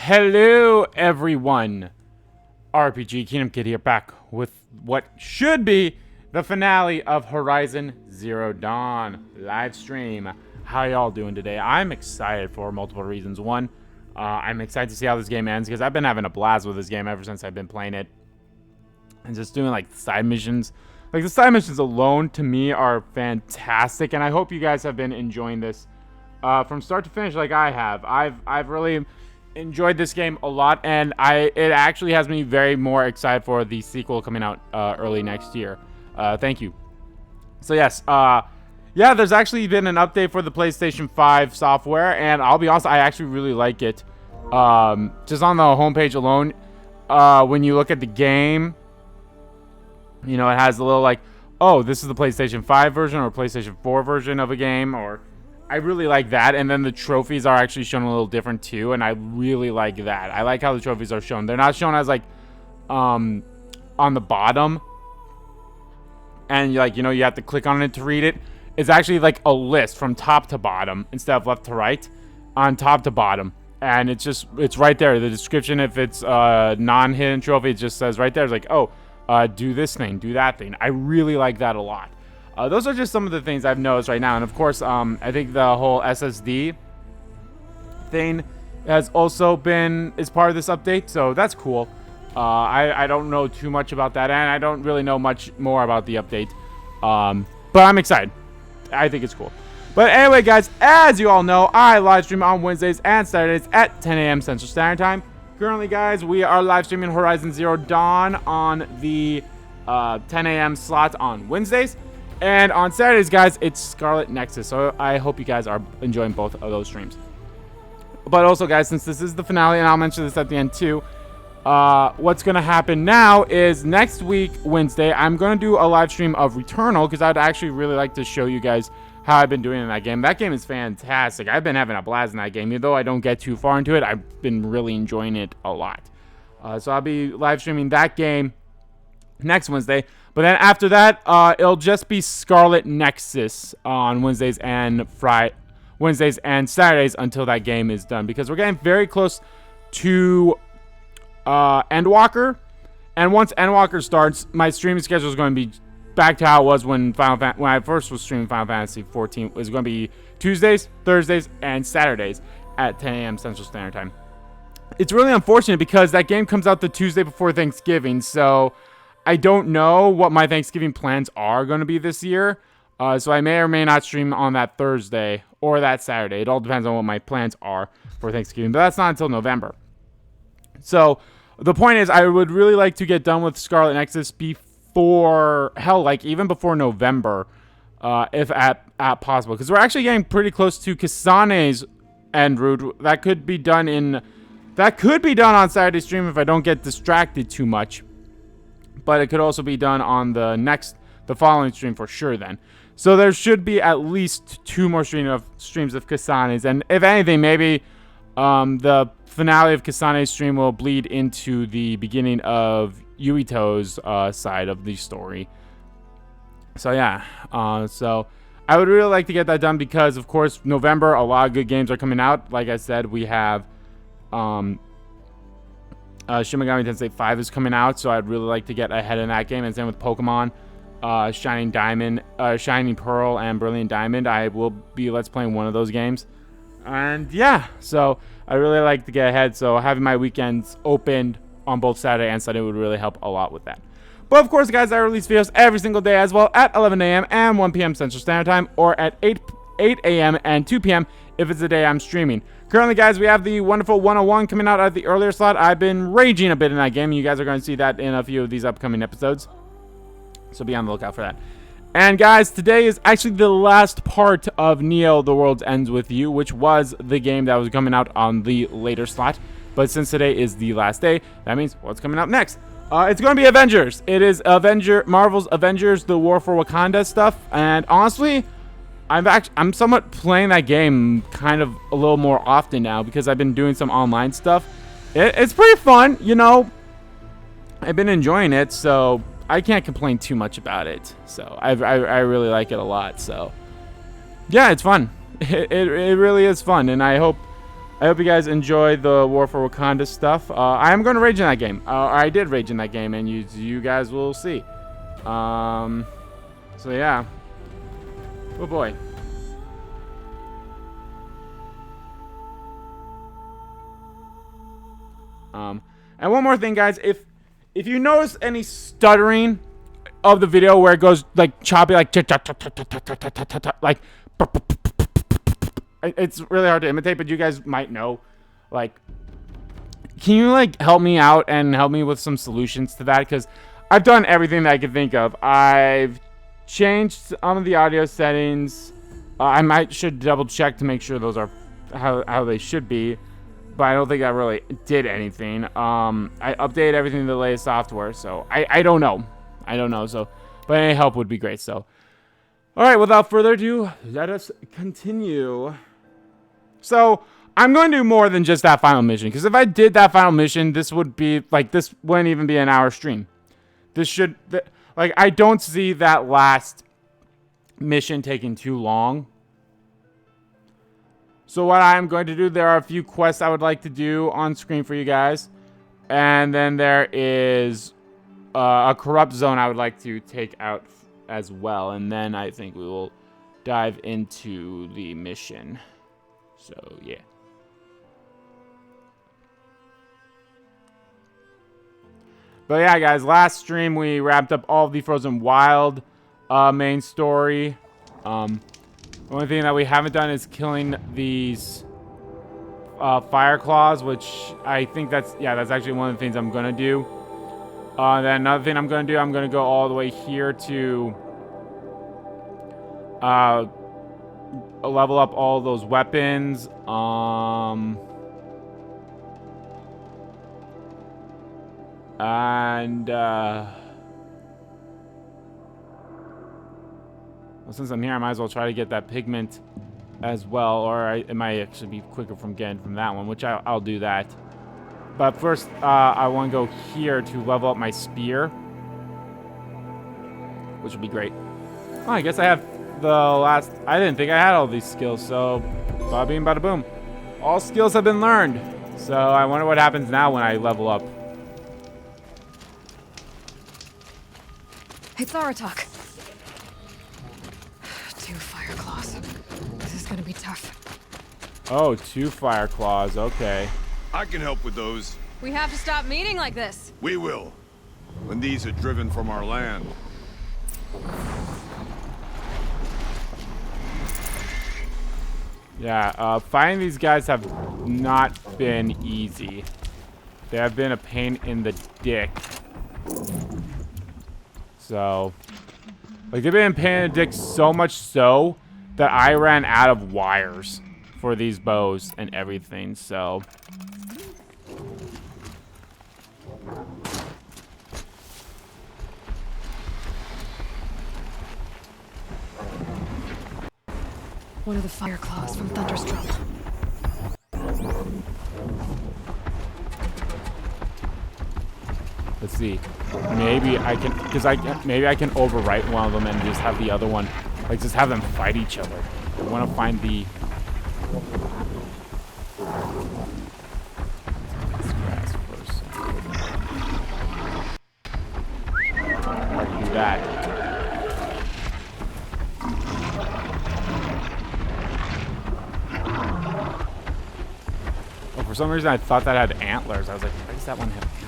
Hello, everyone. RPG Kingdom Kid here, back with what should be the finale of Horizon Zero Dawn live stream. How y'all doing today? I'm excited for multiple reasons. One, I'm excited to see how this game ends because I've been having a blast with this game ever since I've been playing it. And just doing like side missions. Like the side missions alone to me are fantastic, and I hope you guys have been enjoying this from start to finish like I have. I've really enjoyed this game a lot, and it actually has me very more excited for the sequel coming out early next year. Thank you. So yes, yeah, there's actually been an update for the PlayStation 5 software, and I'll be honest, I actually really like it. Just on the homepage alone, when you look at the game, you know, it has a little like, oh, this is the PlayStation 5 version or PlayStation 4 version of a game, or I really like that. And then the trophies are actually shown a little different too, and I really like that. I like how the trophies are shown. They're not shown as like on the bottom, and like, you know, you have to click on it to read it. It's actually like a list from top to bottom instead of left to right, on top to bottom. And it's right there. The description, if it's a non-hidden trophy, it just says right there. It's like, oh, do this thing, do that thing. I really like that a lot. Those are just some of the things I've noticed right now. And of course, I think the whole SSD thing has also is part of this update, so that's cool. I don't know too much about that, and I don't really know much more about the update. But I'm excited. I think it's cool. But anyway, guys, as you all know, I live stream on Wednesdays and Saturdays at 10 a.m. Central Standard Time. Currently, guys, we are live streaming Horizon Zero Dawn on the 10 a.m. slot on Wednesdays. And on Saturdays, guys, it's Scarlet Nexus. So I hope you guys are enjoying both of those streams. But also, guys, since this is the finale, and I'll mention this at the end too, what's going to happen now is next week, Wednesday, I'm going to do a live stream of Returnal, because I'd actually really like to show you guys how I've been doing in that game. That game is fantastic. I've been having a blast in that game. Even though I don't get too far into it, I've been really enjoying it a lot. So I'll be live streaming that game next Wednesday. But then after that, it'll just be Scarlet Nexus on Wednesdays and Saturdays until that game is done. Because we're getting very close to Endwalker. And once Endwalker starts, my streaming schedule is going to be back to how it was when I first was streaming Final Fantasy 14. It was going to be Tuesdays, Thursdays, and Saturdays at 10 a.m. Central Standard Time. It's really unfortunate because that game comes out the Tuesday before Thanksgiving, so I don't know what my Thanksgiving plans are going to be this year. So I may or may not stream on that Thursday or that Saturday. It all depends on what my plans are for Thanksgiving, but that's not until November. So the point is, I would really like to get done with Scarlet Nexus even before November, if at possible, because we're actually getting pretty close to Kasane's end route. That could be done on Saturday stream if I don't get distracted too much, but it could also be done on the following stream for sure then. So there should be at least 2 more streams of Kasane's, and if anything, maybe the finale of Kasane's stream will bleed into the beginning of Yuito's side of the story. So yeah, so I would really like to get that done because, of course, November, a lot of good games are coming out. Like I said, we have Shin Megami Tensei 5 is coming out, so I'd really like to get ahead in that game. And same with Pokemon, Shining Pearl, and Brilliant Diamond. I will be Let's Playing one of those games. And yeah, so I really like to get ahead, so having my weekends opened on both Saturday and Sunday would really help a lot with that. But of course, guys, I release videos every single day as well at 11 a.m. and 1 p.m. Central Standard Time, or at 8 a.m. and 2 p.m. if it's the day I'm streaming. Currently, guys, we have the wonderful 101 coming out at the earlier slot. I've been raging a bit in that game, and you guys are going to see that in a few of these upcoming episodes. So be on the lookout for that. And guys, today is actually the last part of Neo: The World Ends With You, which was the game that was coming out on the later slot. But since today is the last day, that means what's coming up next? It's going to be Avengers. It is Marvel's Avengers: The War for Wakanda stuff. And honestly, I'm somewhat playing that game kind of a little more often now because I've been doing some online stuff. It's pretty fun, you know. I've been enjoying it, so I can't complain too much about it. So I really like it a lot. So yeah, it's fun. It really is fun, and I hope I hope you guys enjoy the War for Wakanda stuff. I am going to rage in that game. I did rage in that game, and you guys will see. So yeah. Oh boy. And one more thing, guys. If you notice any stuttering of the video where it goes like choppy, like like it's really hard to imitate, but you guys might know. Like, can you like help me out and help me with some solutions to that? Because I've done everything that I could think of. I've changed some of the audio settings. I should double check to make sure those are how they should be. But I don't think I really did anything. I updated everything to the latest software, so I don't know. I don't know. So, but any help would be great. So, all right. Without further ado, let us continue. So, I'm going to do more than just that final mission, because if I did that final mission, this would be like this wouldn't even be an hour stream. This should like I don't see that last mission taking too long. So what I'm going to do, there are a few quests I would like to do on screen for you guys. And then there is a corrupt zone I would like to take out as well. And then I think we will dive into the mission. So, yeah. But yeah, guys, last stream we wrapped up all of the Frozen Wild main story. The only thing that we haven't done is killing these fire claws, which I think that's actually one of the things I'm gonna do. Then another thing I'm gonna do, I'm gonna go all the way here to level up all those weapons. Well, since I'm here, I might as well try to get that pigment as well, or it might actually be quicker from getting from that one, which I'll do that. But first, I want to go here to level up my spear, which would be great. Oh, I guess I have the last... I didn't think I had all these skills, so bada bing, bada boom. All skills have been learned. So I wonder what happens now when I level up. It's Aratak. 2 fire claws. This is gonna be tough. Oh, 2 fire claws. Okay. I can help with those. We have to stop meeting like this. We will. When these are driven from our land. Yeah, fighting these guys have not been easy. They have been a pain in the dick. So, like, they've been a pain in the dick so much so that I ran out of wires for these bows and everything, so... One of the fire claws from Thunderstruck. Let's see. Maybe I can, maybe I can overwrite one of them and just have the other one, like, just have them fight each other. I want to find the... Grass first. I can do that. Oh, for some reason I thought that had antlers. I was like, why does that one have antlers?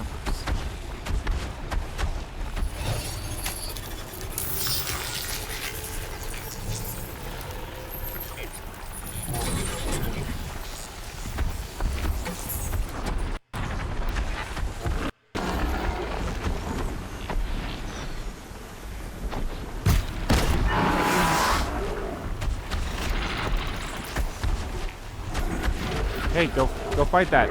Hey, go fight that.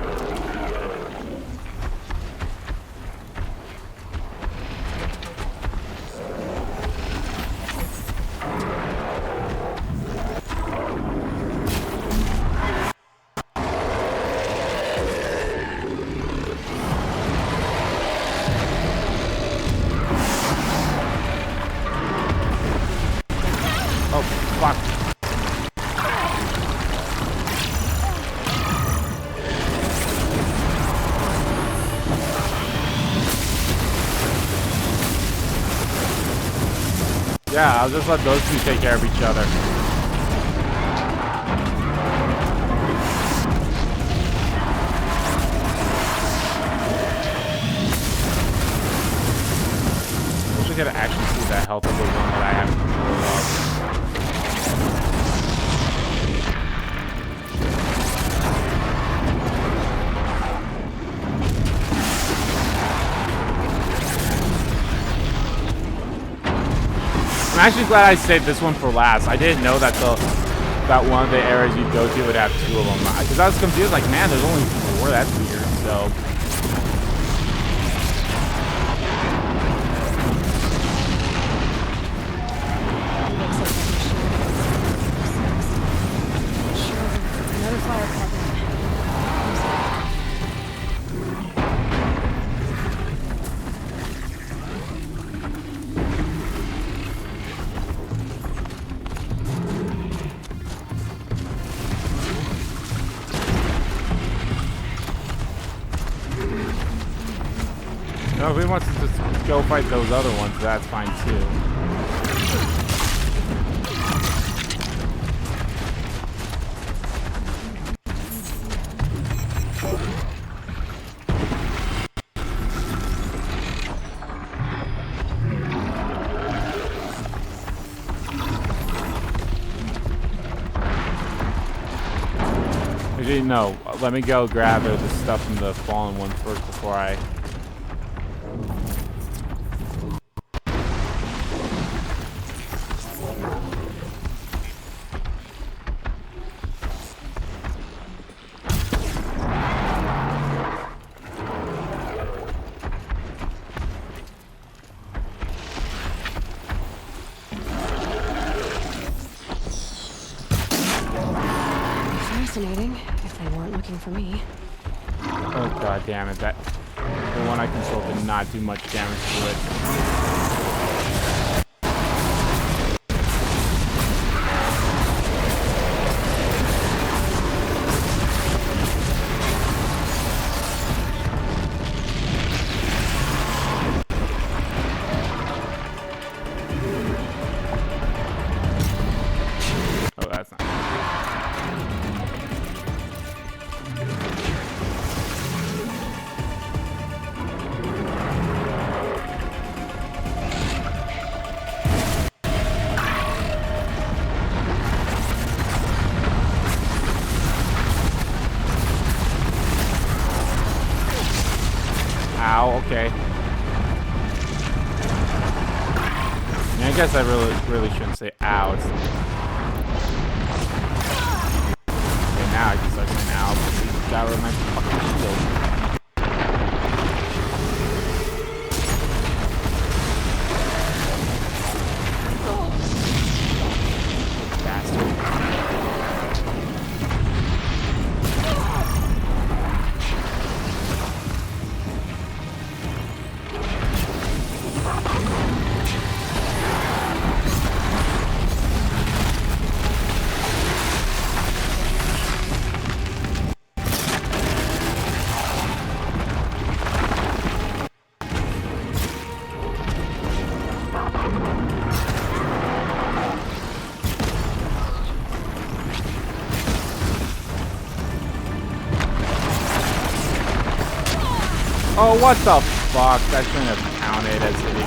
Oh, fuck. Yeah, I'll just let those two take care of each other. I wish I could actually see the health of the one that I have control of. I'm actually glad I saved this one for last. I didn't know that one of the areas you go to would have two of them. Because I was confused, like, man, there's only four. That's weird. So. Another fire pet. No, if he wants to just go fight those other ones, that's fine too. Actually, no. Let me go grab the stuff from the fallen one first before I... Fascinating, if they weren't looking for me. Oh god damn it, that the one I controlled did not do much damage to it. Oh, that's not. Ow, okay. I guess I really shouldn't say ow. It's... Okay, now I can start saying ow, but he got rid of my fucking shield. Oh, what the fuck? That shouldn't have counted as hitting me.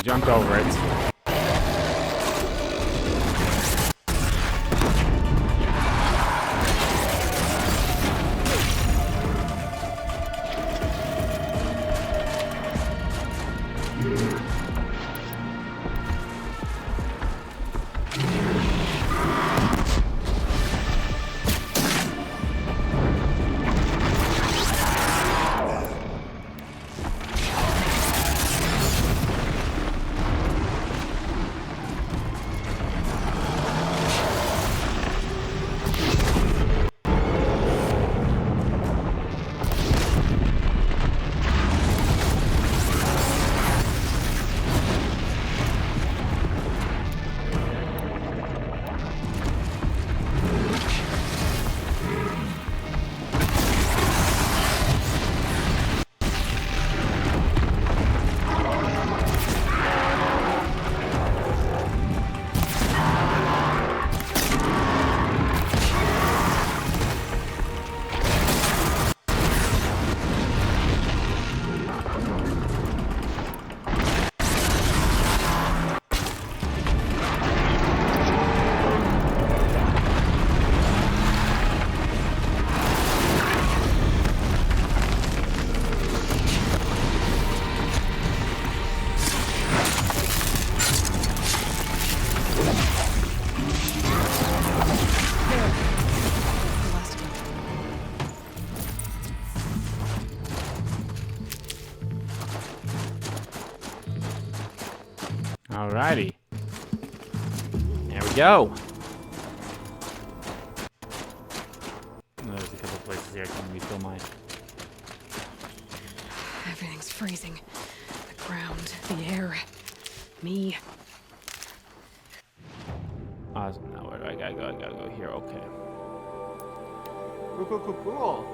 jumped over it. Alrighty. There we go. There's a couple places here I can refill mine. Everything's freezing. The ground, the air, me. No, where do I gotta go? I gotta go here. Okay. Cool.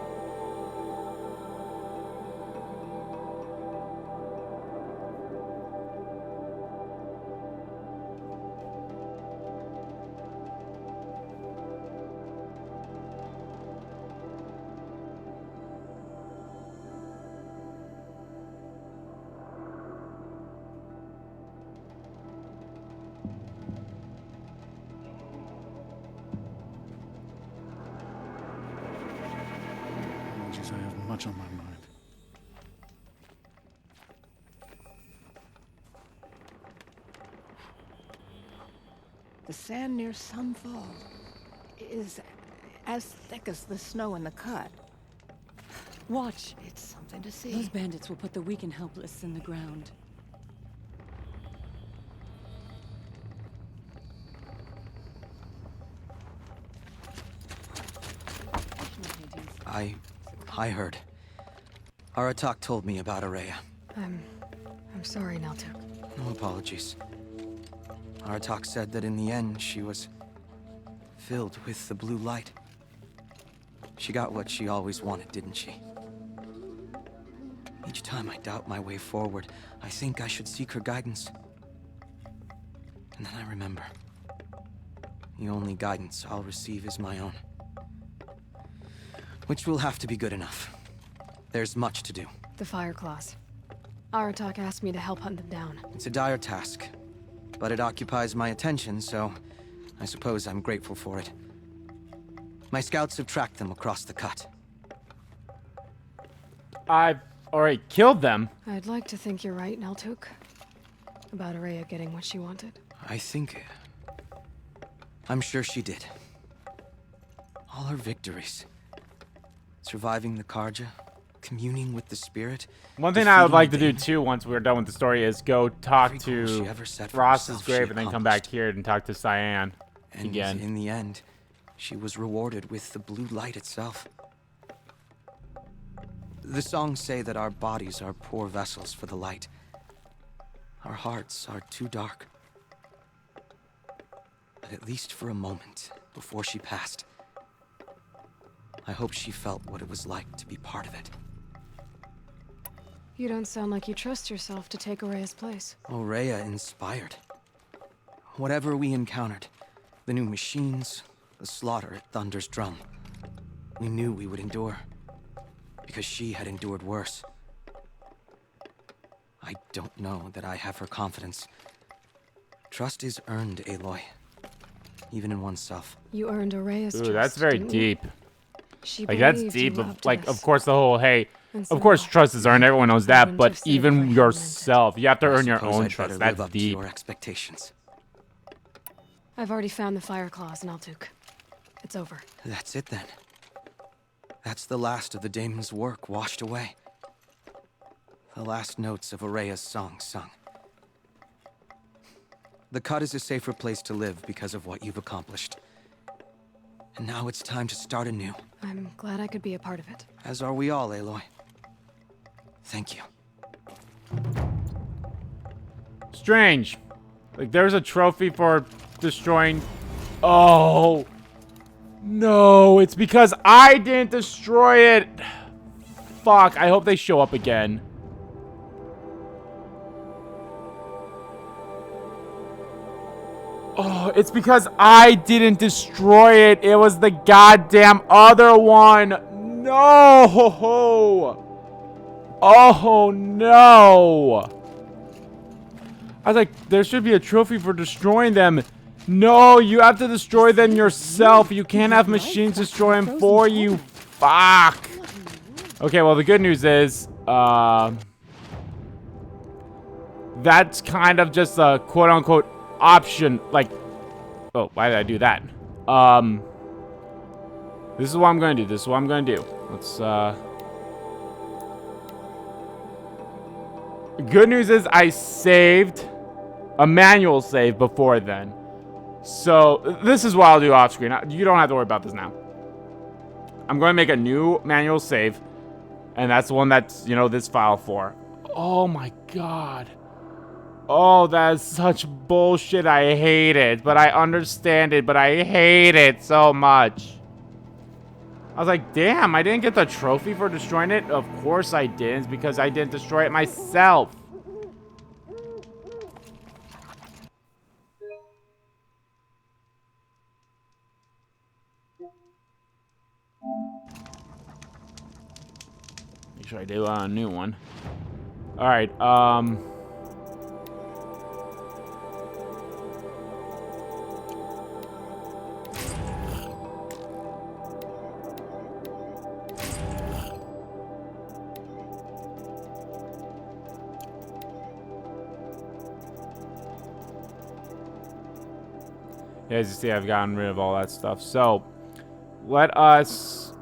Apologies, I have much on my mind. The sand near Sunfall is as thick as the snow in the cut. Watch. It's something to see. Those bandits will put the weak and helpless in the ground. I heard. Aratak told me about Araya. I'm sorry, Naltuk. No apologies. Aratak said that in the end, she was filled with the blue light. She got what she always wanted, didn't she? Each time I doubt my way forward, I think I should seek her guidance. And then I remember. The only guidance I'll receive is my own. Which will have to be good enough. There's much to do. The Fire Claws. Aratak asked me to help hunt them down. It's a dire task, but it occupies my attention, so I suppose I'm grateful for it. My scouts have tracked them across the cut. I've already killed them. I'd like to think you're right, Naltuk. About Araya getting what she wanted. I think... I'm sure she did. All her victories. Surviving the Karja, communing with the spirit. One thing I would like to do defeating too, once we're done with the story, is go talk Every goal she to ever set for Ross's herself, she grave and then come back accomplished. here and talk to Cyan And again. in the end, she was rewarded with the blue light itself. The songs say that our bodies are poor vessels for the light. Our hearts are too dark. But at least for a moment, before she passed, I hope she felt what it was like to be part of it. You don't sound like you trust yourself to take Araya's place. Rhea inspired. Whatever we encountered, the new machines, the slaughter at Thunder's drum, we knew we would endure, because she had endured worse. I don't know that I have her confidence. Trust is earned, Aloy. Even in oneself. You earned Araya's trust. Ooh, that's very didn't you? deep. She Like, that's believed you deep. were Of, up to like, this. of course, the whole, hey, And of course, somehow, trust is earned. Everyone knows I that. wouldn't But have saved even Raya and yourself, you have to I earn your suppose own I'd trust. better That's live up to deep. your expectations. I've already found the fire claws in Altuk. It's over. That's it then. That's the last of the daemon's work washed away. The last notes of Araya's song sung. The cut is a safer place to live because of what you've accomplished. And now it's time to start anew. I'm glad I could be a part of it. As are we all, Aloy. Thank you. Strange. Like, there's a trophy for destroying... Oh. No, it's because I didn't destroy it. Fuck, I hope they show up again. Oh, it's because I didn't destroy it. It was the goddamn other one. No. Oh, no. I was like, there should be a trophy for destroying them. No, you have to destroy them yourself. You can't have machines destroy them for you. Fuck. Okay, well, the good news is, that's kind of just a quote-unquote option. Like, oh, why did I do that? This is what I'm going to do. This is what I'm going to do. Let's, good news is I saved a manual save before then. So, this is what I'll do off screen. You don't have to worry about this now. I'm going to make a new manual save. And that's the one that's, you know, this file for. Oh my god. Oh, that is such bullshit. I hate it. But I understand it. But I hate it so much. I was like, damn, I didn't get the trophy for destroying it. Of course I didn't. Because I didn't destroy it myself. Make sure I do a new one. Alright, yeah, as you see, I've gotten rid of all that stuff. So, let us,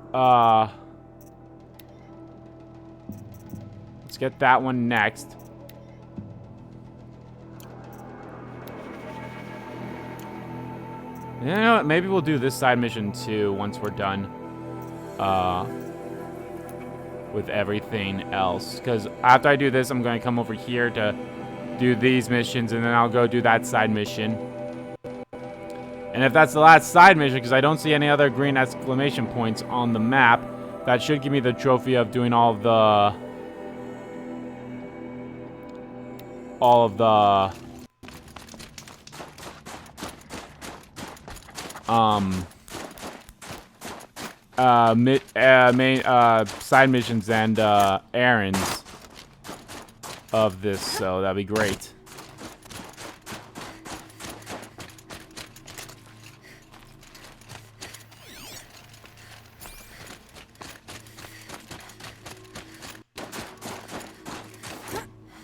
let's get that one next. You know what? Maybe we'll do this side mission too once we're done with everything else. Because after I do this, I'm going to come over here to do these missions, and then I'll go do that side mission. And if that's the last side mission, because I don't see any other green exclamation points on the map, that should give me the trophy of doing all of the main side missions and errands of this, so that'd be great.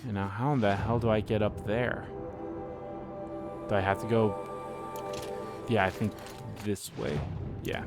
And now how in the hell do I get up there? Do I have to go? Yeah, I think this way. Yeah.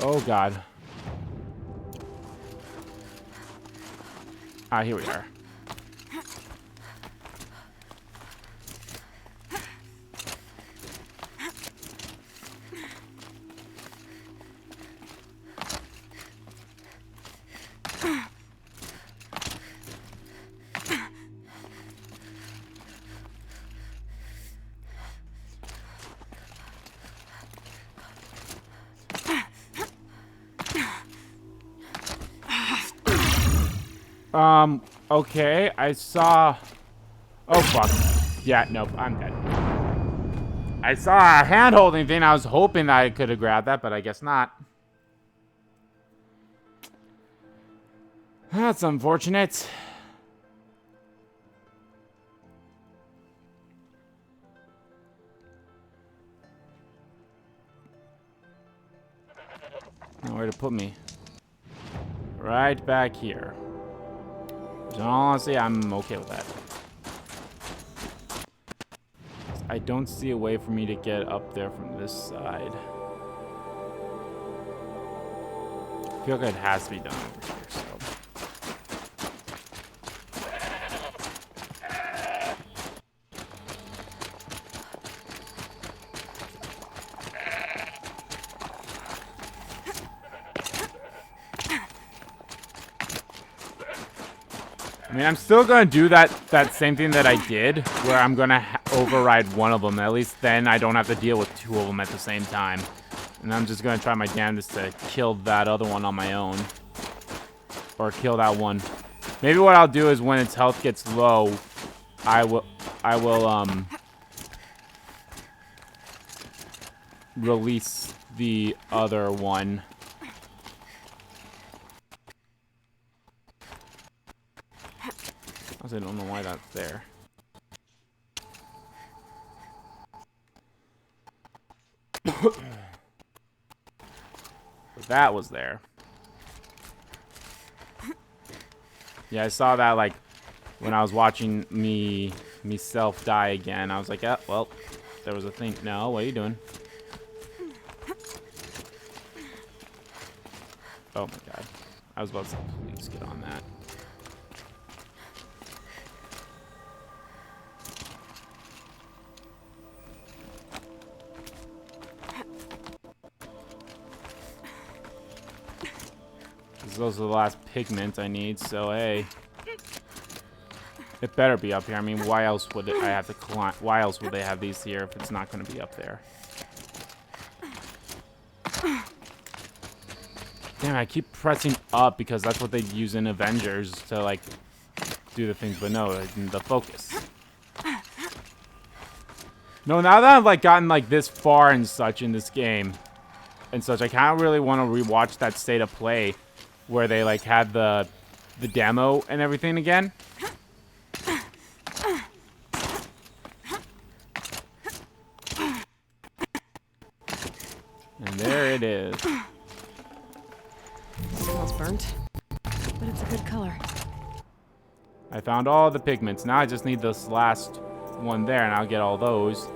Oh god. Ah, here we are. Okay, I saw... Oh, fuck. Yeah, nope, I'm dead. I saw a hand-holding thing. I was hoping I could have grabbed that, but I guess not. That's unfortunate. Nowhere to put me. Right back here. So honestly, I'm okay with that. I don't see a way for me to get up there from this side. I feel like it has to be done over here, so. I mean, I'm still gonna do that same thing that I did, where I'm gonna override one of them. At least then I don't have to deal with two of them at the same time. And I'm just gonna try my damnedest to kill that other one on my own, or kill that one. Maybe what I'll do is when its health gets low, I will release the other one. I don't know why that's there. That was there. Yeah, I saw that like when I was watching myself die again. I was like, oh, well, there was a thing. No, what are you doing? Oh my god. I was about to say, please get on that. Those are the last pigments I need, so hey. It better be up here. I mean, why else would I have to climb? Why else would they have these here if it's not going to be up there? Damn, I keep pressing up because that's what they use in Avengers to, like, do the things, but no, the focus. No, now that I've, like, gotten, like, this far and such in this game and such, I kind of really want to rewatch that state of play where they like had the demo and everything again. And there it is. Smells burnt, but it's a good color. I found all the pigments. Now I just need this last one there, and I'll get all those.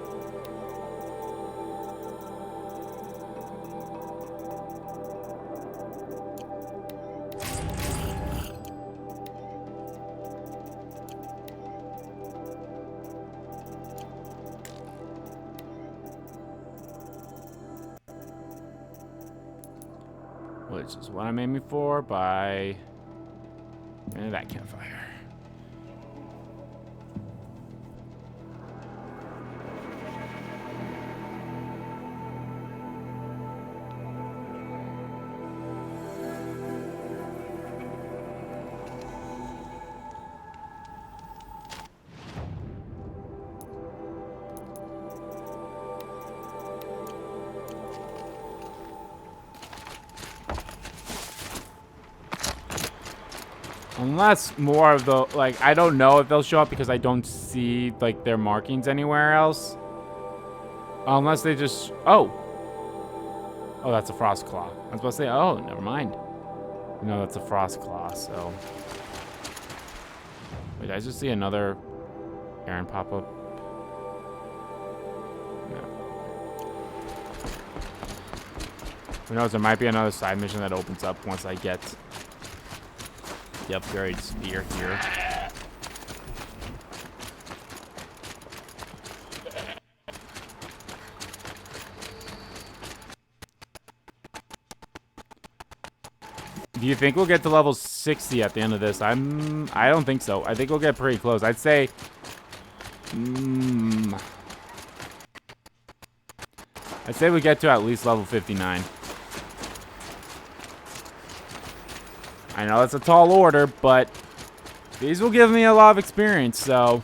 Which is what I'm aiming for by that campfire. Unless more of the, like, I don't know if they'll show up because I don't see, like, their markings anywhere else. Unless they just, oh, that's a frost claw. I was about to say, oh, never mind. No, that's a frost claw, so. Wait, did I just see another Aaron pop up? No. Who knows, there might be another side mission that opens up once I get the upgrade spear here. Do you think we'll get to level 60 at the end of this? I don't think so. I think we'll get pretty close. I'd say we get to at least level 59. I know that's a tall order, but These will give me a lot of experience, so...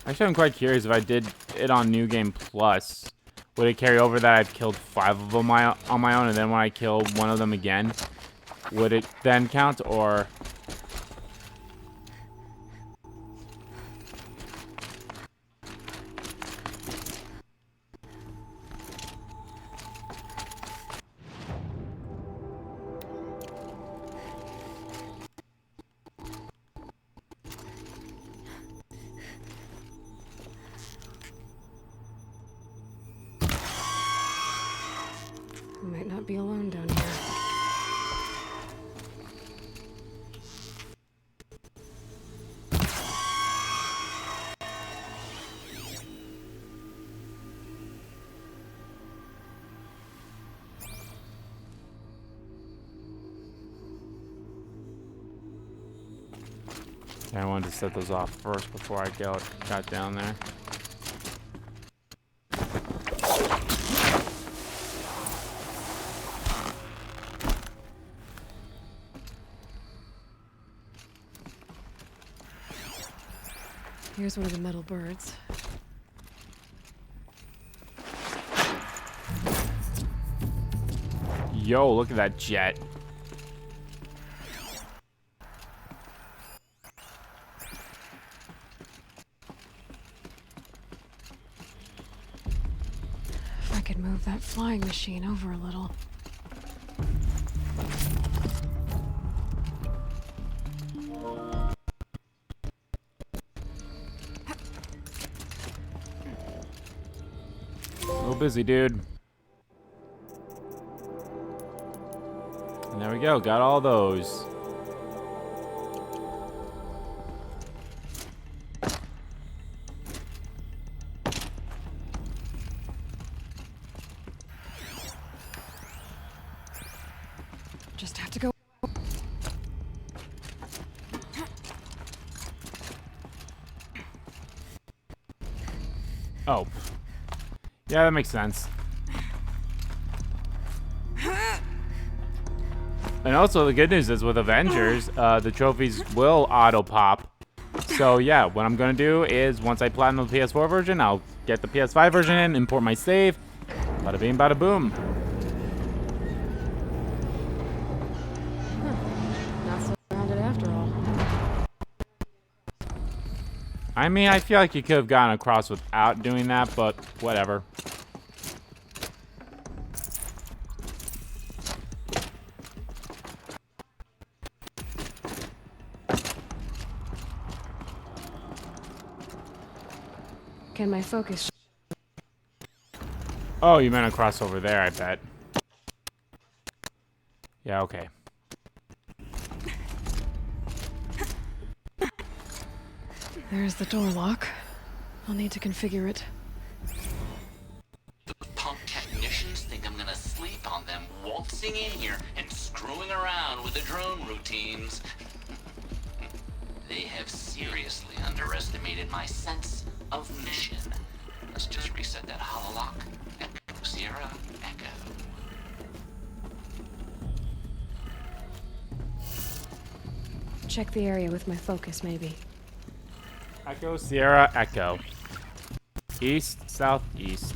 Actually, I'm quite curious if I did it on New Game Plus. Would it carry over that I've killed 5 of them on my own, and then when I kill one of them again, would it then count, or... We might not be alone down here. I wanted to set those off first before I got down there. Here's one of the metal birds. Yo, look at that jet. If I could move that flying machine over a little. Busy, dude. And there we go. Got all those. Just have to go. Oh. Yeah, that makes sense. And also, the good news is with Avengers, the trophies will auto-pop. So, yeah, what I'm going to do is, once I platinum the PS4 version, I'll get the PS5 version in, import my save. Bada bing, bada boom. Not so grounded after all. I mean, I feel like you could have gotten across without doing that, but whatever. Can my focus... Oh, you meant across over there, I bet. Yeah, okay. There's the door lock. I'll need to configure it. The punk technicians think I'm gonna sleep on them waltzing in here and screwing around with the drone routines. They have seriously underestimated my sense of mission. Let's just reset that hololock. Echo, Sierra, Echo. Check the area with my focus, maybe. Echo, Sierra, Echo. East, southeast.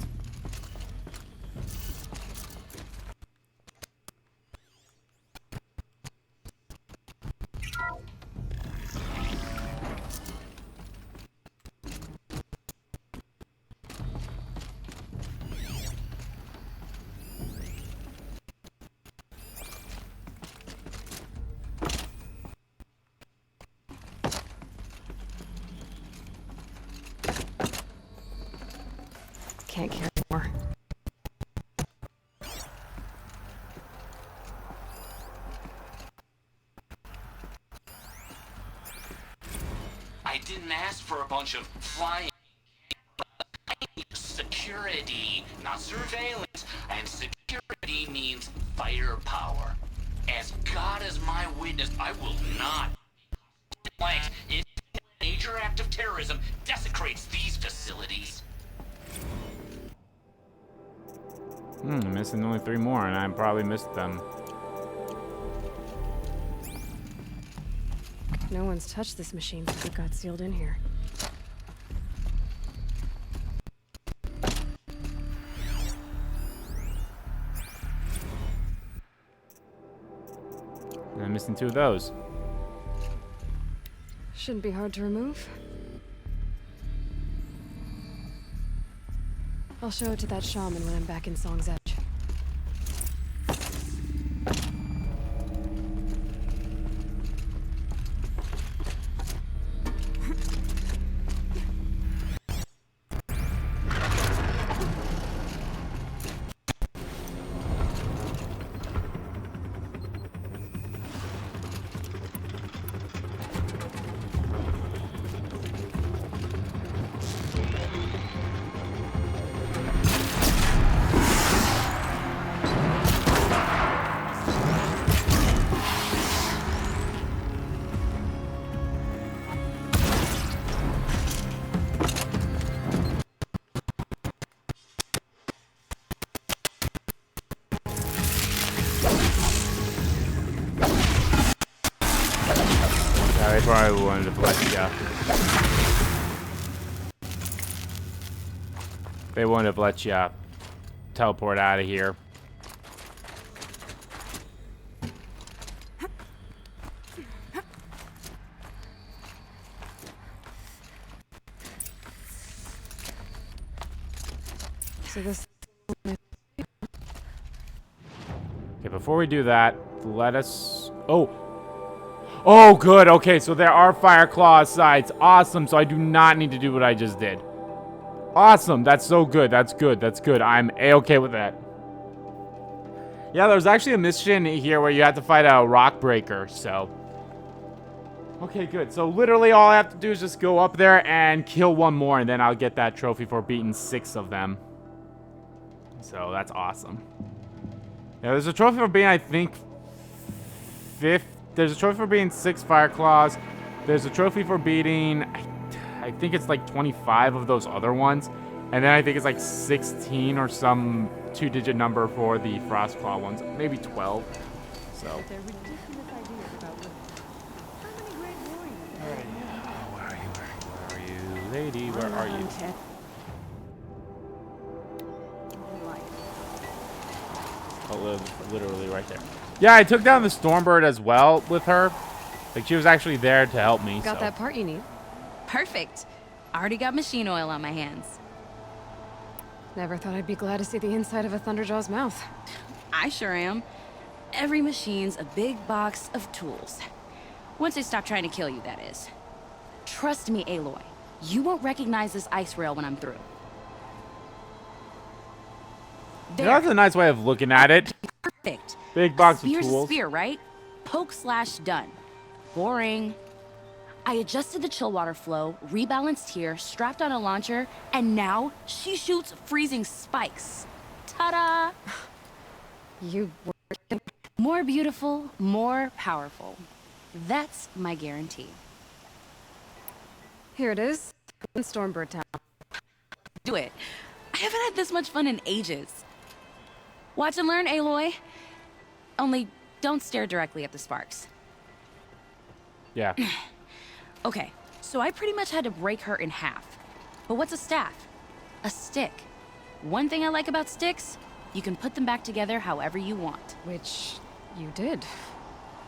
Can't carry more. I didn't ask for a bunch of flying. Security, not surveillance. And security means firepower. As God is my witness, I will not. Blanks. If a major act of terrorism desecrates these facilities. missing only 3 more, and I probably missed them. No one's touched this machine since it got sealed in here. And I'm missing 2 of those. Shouldn't be hard to remove. I'll show it to that shaman when I'm back in Song's Edge. Yeah, they probably wanted to bless ya. They wouldn't have let ya teleport out of here. So this... Okay, before we do that, let us... Oh! Oh, good. Okay, so there are fire claw sides. Awesome. So I do not need to do what I just did. Awesome. That's so good. That's good. That's good. I'm A-okay with that. Yeah, there's actually a mission here where you have to fight a rock breaker, so... Okay, good. So literally all I have to do is just go up there and kill 1 more, and then I'll get that trophy for beating 6 of them. So that's awesome. Yeah, there's a trophy for being, I think, 5th. There's a trophy for being 6 fire claws. There's a trophy for beating, I think it's like 25 of those other ones. And then I think it's like 16 or some 2-digit number for the frost claw ones. Maybe 12. So. They're ridiculous ideas about women. How many great warriors? Where are you? Where are you? Lady, where are you? Oh, literally right there. Yeah, I took down the Stormbird as well with her. Like, she was actually there to help me. Got that part you need. Perfect. Already got machine oil on my hands. Never thought I'd be glad to see the inside of a Thunderjaw's mouth. I sure am. Every machine's a big box of tools. Once they stop trying to kill you, that is. Trust me, Aloy. You won't recognize this ice rail when I'm through. There. That's a nice way of looking at it. Perfect. Big box of Spear's a tools. spear, right? Poke slash done. Boring. I adjusted the chill water flow, rebalanced here, strapped on a launcher, and now she shoots freezing spikes. Ta-da! You were... More beautiful, more powerful. That's my guarantee. Here it is. In Stormbird Town. Do it. I haven't had this much fun in ages. Watch and learn, Aloy. Only don't stare directly at the sparks. Yeah. Okay, so I pretty much had to break her in half. But what's a staff? A stick. One thing I like about sticks, you can put them back together however you want. Which you did.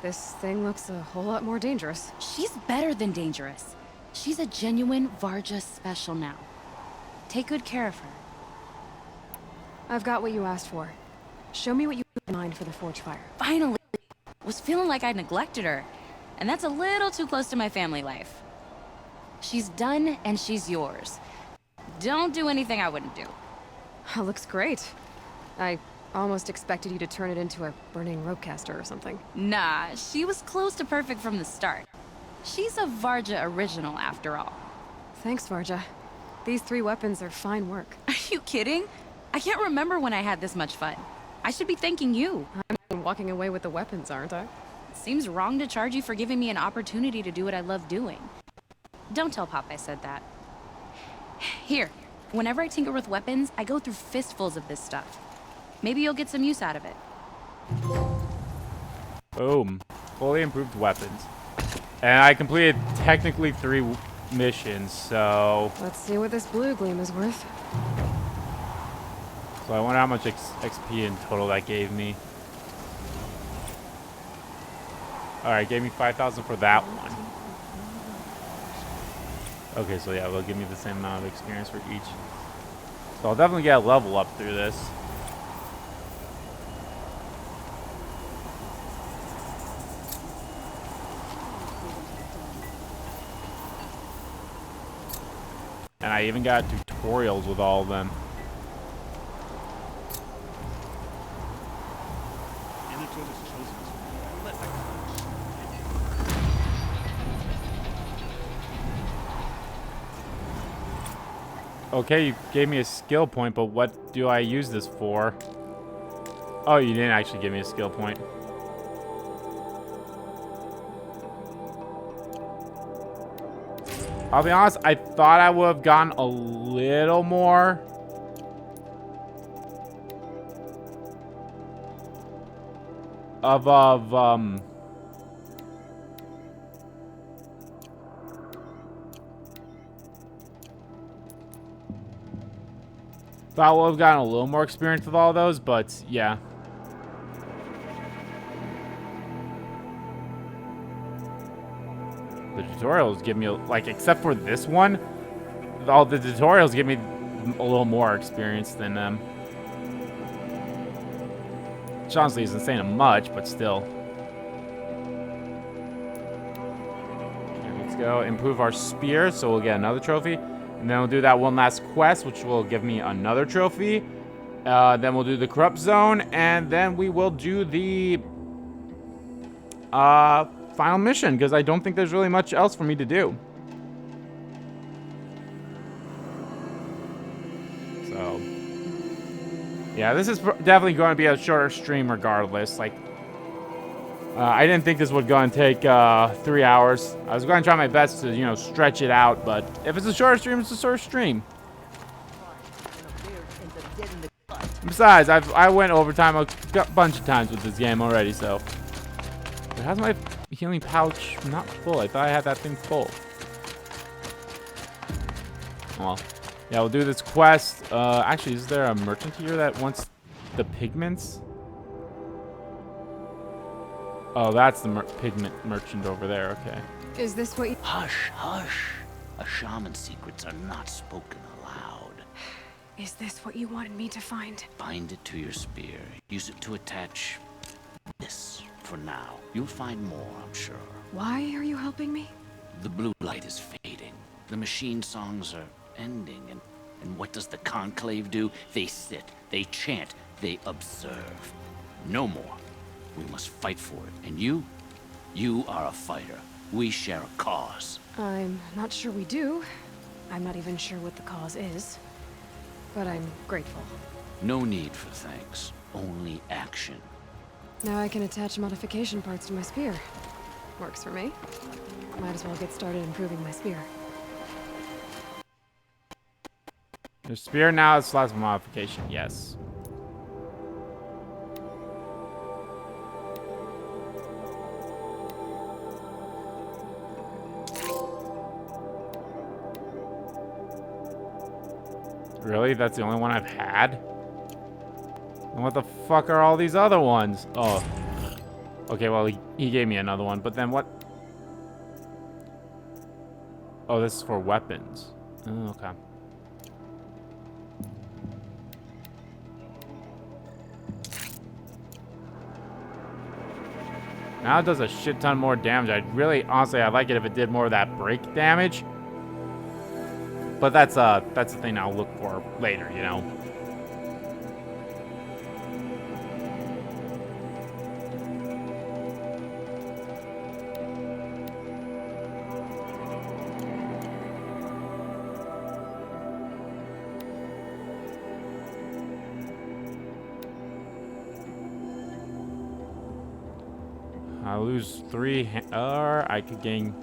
This thing looks a whole lot more dangerous. She's better than dangerous. She's a genuine Varja special now. Take good care of her. I've got what you asked for. Show me what you have in mind for the forge fire. Finally! Was feeling like I neglected her. And that's a little too close to my family life. She's done and she's yours. Don't do anything I wouldn't do. Looks great. I almost expected you to turn it into a burning ropecaster or something. Nah, she was close to perfect from the start. She's a Varja original after all. Thanks, Varja. These 3 weapons are fine work. Are you kidding? I can't remember when I had this much fun. I should be thanking you. I'm walking away with the weapons, aren't I? Seems wrong to charge you for giving me an opportunity to do what I love doing. Don't tell Pop I said that. Here, whenever I tinker with weapons, I go through fistfuls of this stuff. Maybe you'll get some use out of it. Boom. Fully improved weapons. And I completed technically 3 missions, so... Let's see what this blue gleam is worth. So I wonder how much XP in total that gave me. Alright, gave me 5,000 for that one. Okay, so yeah, they'll give me the same amount of experience for each. So I'll definitely get a level up through this. And I even got tutorials with all of them. Okay, you gave me a skill point, but what do I use this for? Oh, you didn't actually give me a skill point. I'll be honest, I thought I would have gotten a little more. Thought I would have gotten a little more experience with all those, but yeah. The tutorials give me, like, except for this one, all the tutorials give me a little more experience than them. Which honestly isn't saying much, but still. Okay, let's go improve our spear, so we'll get another trophy. And then we'll do that one last quest, which will give me another trophy. Then we'll do the corrupt zone, and then we will do the final mission, because I don't think there's really much else for me to do. So, yeah, this is definitely going to be a shorter stream regardless. Like, I didn't think this would go and take 3 hours. I was going to try my best to, you know, stretch it out, but if it's a shorter stream, it's a shorter stream. Besides, I went overtime a bunch of times with this game already, so. But how's my healing pouch not full? I thought I had that thing full. Well, yeah, we'll do this quest. Actually, is there a merchant here that wants the pigments? Oh, that's the pigment merchant over there. Okay. Is this what you... Hush, hush. A shaman's secrets are not spoken aloud. Is this what you wanted me to find? Bind it to your spear. Use it to attach this for now. You'll find more, I'm sure. Why are you helping me? The blue light is fading. The machine songs are ending. And what does the conclave do? They sit, they chant, they observe. No more. We must fight for it. And you are a fighter. We share a cause. I'm not sure we do. I'm not even sure what the cause is. But I'm grateful. No need for thanks. Only action. Now I can attach modification parts to my spear. Works for me. Might as well get started improving my spear. Your spear now has slots of modification. Yes. Really? That's the only one I've had? And what the fuck are all these other ones? Oh. Okay, well, he gave me another one, but then what? Oh, this is for weapons. Oh, okay. Now it does a shit ton more damage. Honestly, I'd like it if it did more of that break damage. But that's the thing I'll look for later, you know. I lose 3, or I could gain.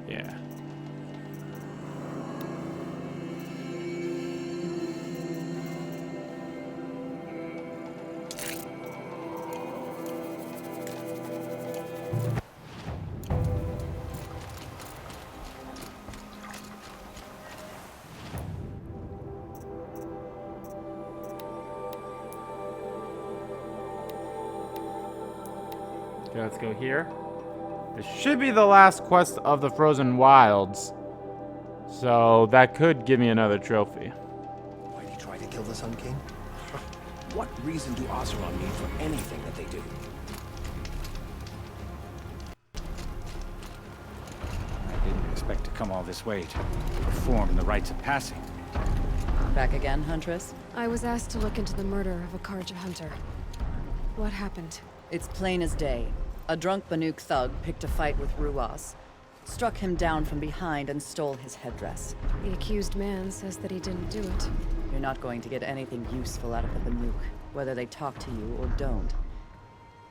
Yeah. Okay, let's go here. This should be the last quest of the Frozen Wilds. So that could give me another trophy. Why do you try to kill the Sun King? What reason do Oseram need for anything that they do? I didn't expect to come all this way to perform the rites of passing. Back again, Huntress? I was asked to look into the murder of a Karja hunter. What happened? It's plain as day. A drunk Banuk thug picked a fight with Ruas, struck him down from behind and stole his headdress. The accused man says that he didn't do it. You're not going to get anything useful out of the Banuk, whether they talk to you or don't.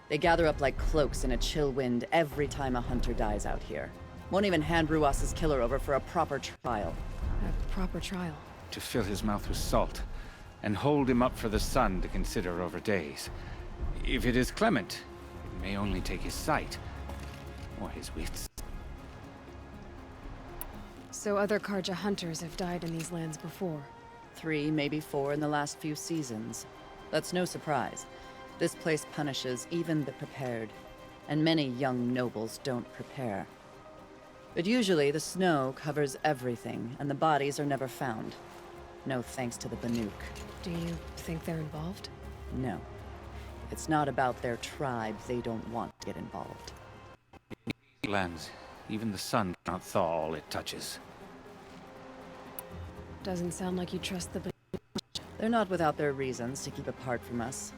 They gather up like cloaks in a chill wind every time a hunter dies out here. Won't even hand Ruas's killer over for a proper trial. A proper trial. To fill his mouth with salt, and hold him up for the sun to consider over days. If it is clement, it may only take his sight, or his wits. So other Karja hunters have died in these lands before. 3, maybe 4 in the last few seasons. That's no surprise. This place punishes even the prepared, and many young nobles don't prepare. But usually the snow covers everything, and the bodies are never found. No thanks to the Banuk. Do you think they're involved? No. It's not about their tribe. They don't want to get involved. Lands, even the sun cannot thaw all it touches. Doesn't sound like you trust the They're not without their reasons to keep apart from us.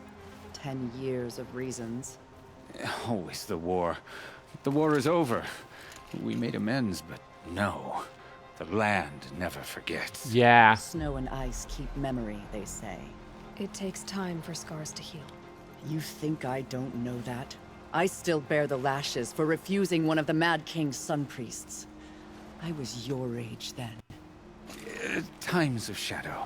10 years of reasons. Always the war. The war is over. We made amends, but no. The land never forgets. Yeah. Snow and ice keep memory, they say. It takes time for scars to heal. You think I don't know that? I still bear the lashes for refusing one of the Mad King's sun priests. I was your age then. Times of shadow.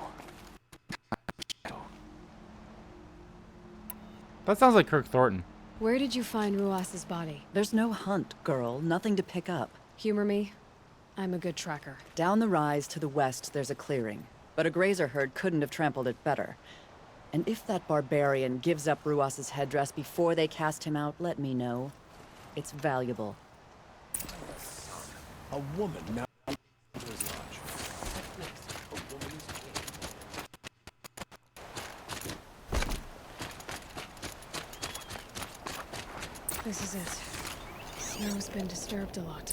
That sounds like Kirk Thornton. Where did you find Ruas's body? There's no hunt, girl. Nothing to pick up. Humor me. I'm a good tracker. Down the rise to the west, there's a clearing. But a grazer herd couldn't have trampled it better. And if that barbarian gives up Ruas's headdress before they cast him out, let me know. It's valuable. A woman now. This is it. Snow's been disturbed a lot,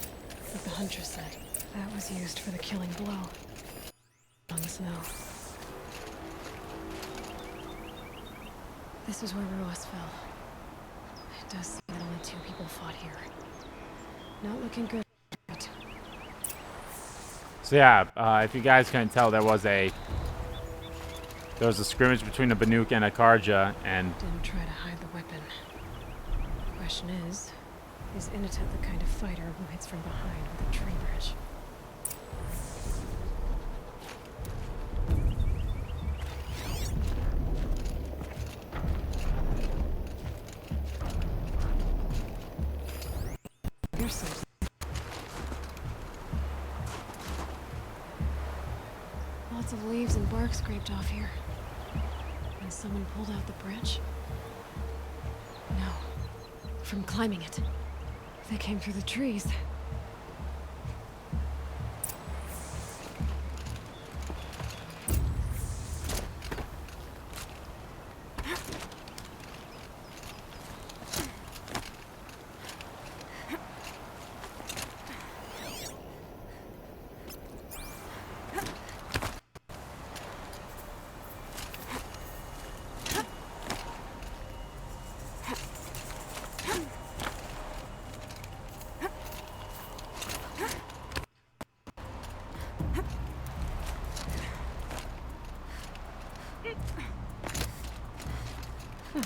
like the Huntress said. That was used for the killing blow. On the snow. This is where Ruas fell. It does seem that only 2 people fought here. Not looking good. So yeah, if you guys couldn't tell, there was a scrimmage between a Banuk and a Karja, and Didn't try to hide the weapon. Question is Inita the kind of fighter who hits from behind with a tree branch? Here's some. Lots of leaves and bark scraped off here. And someone pulled out the branch? No. From climbing it. They came through the trees.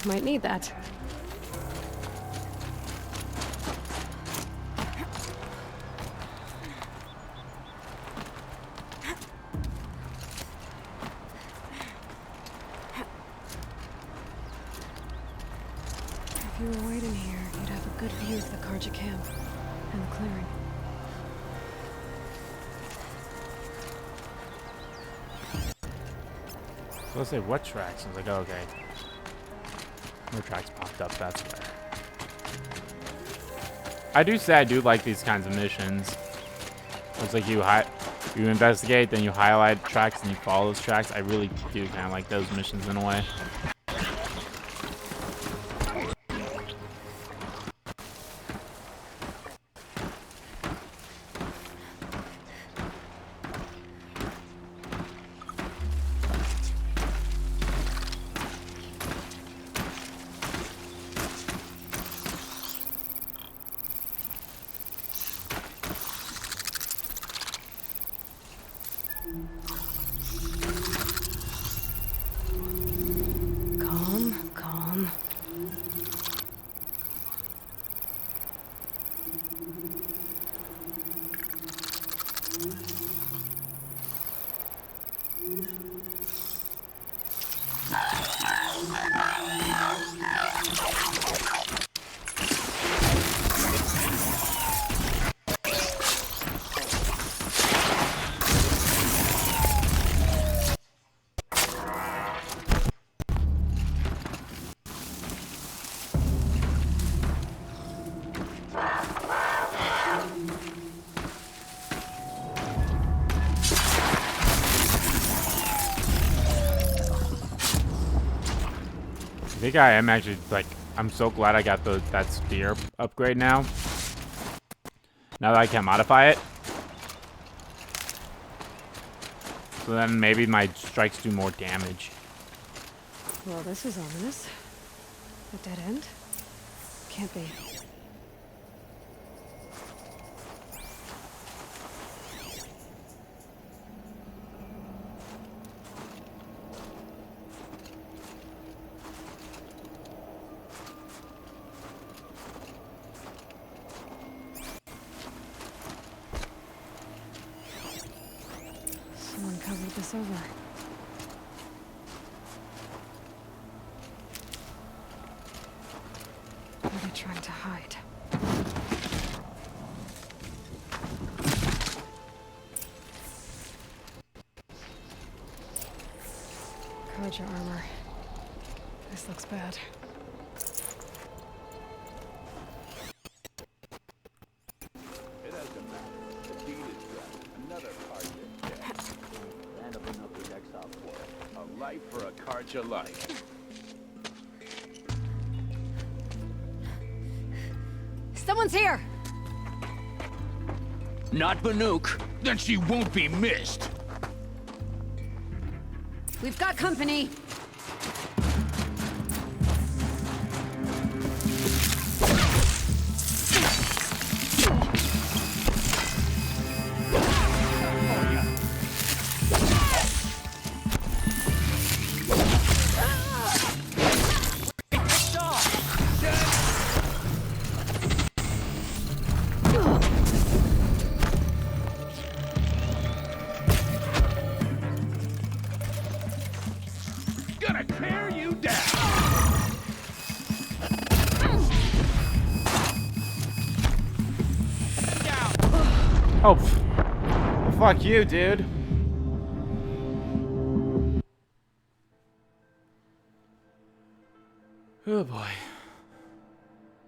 Might need that. If you were waiting here, you'd have a good view of the Karja camp and the clearing. so let's say what tracks? I was like, oh, okay. No tracks popped up, that's where. I do say I do like these kinds of missions. It's like you investigate, then you highlight tracks, and you follow those tracks. I really do kind of like those missions in a way. Calm, calm. I think I am actually, like, I'm so glad I got that spear upgrade now. Now that I can modify it. So then maybe my strikes do more damage. Well, this is ominous. A dead end? Can't be. Someone covered this over. What are they trying to hide? Carja armor. This looks bad. It doesn't matter. The deed is done. Another Carja death. And of another exile for it. A life for a Carja life. Someone's here! Not Banuk. Then she won't be missed. We've got company! Gonna tear you down. Oh, fuck you, dude. Oh boy.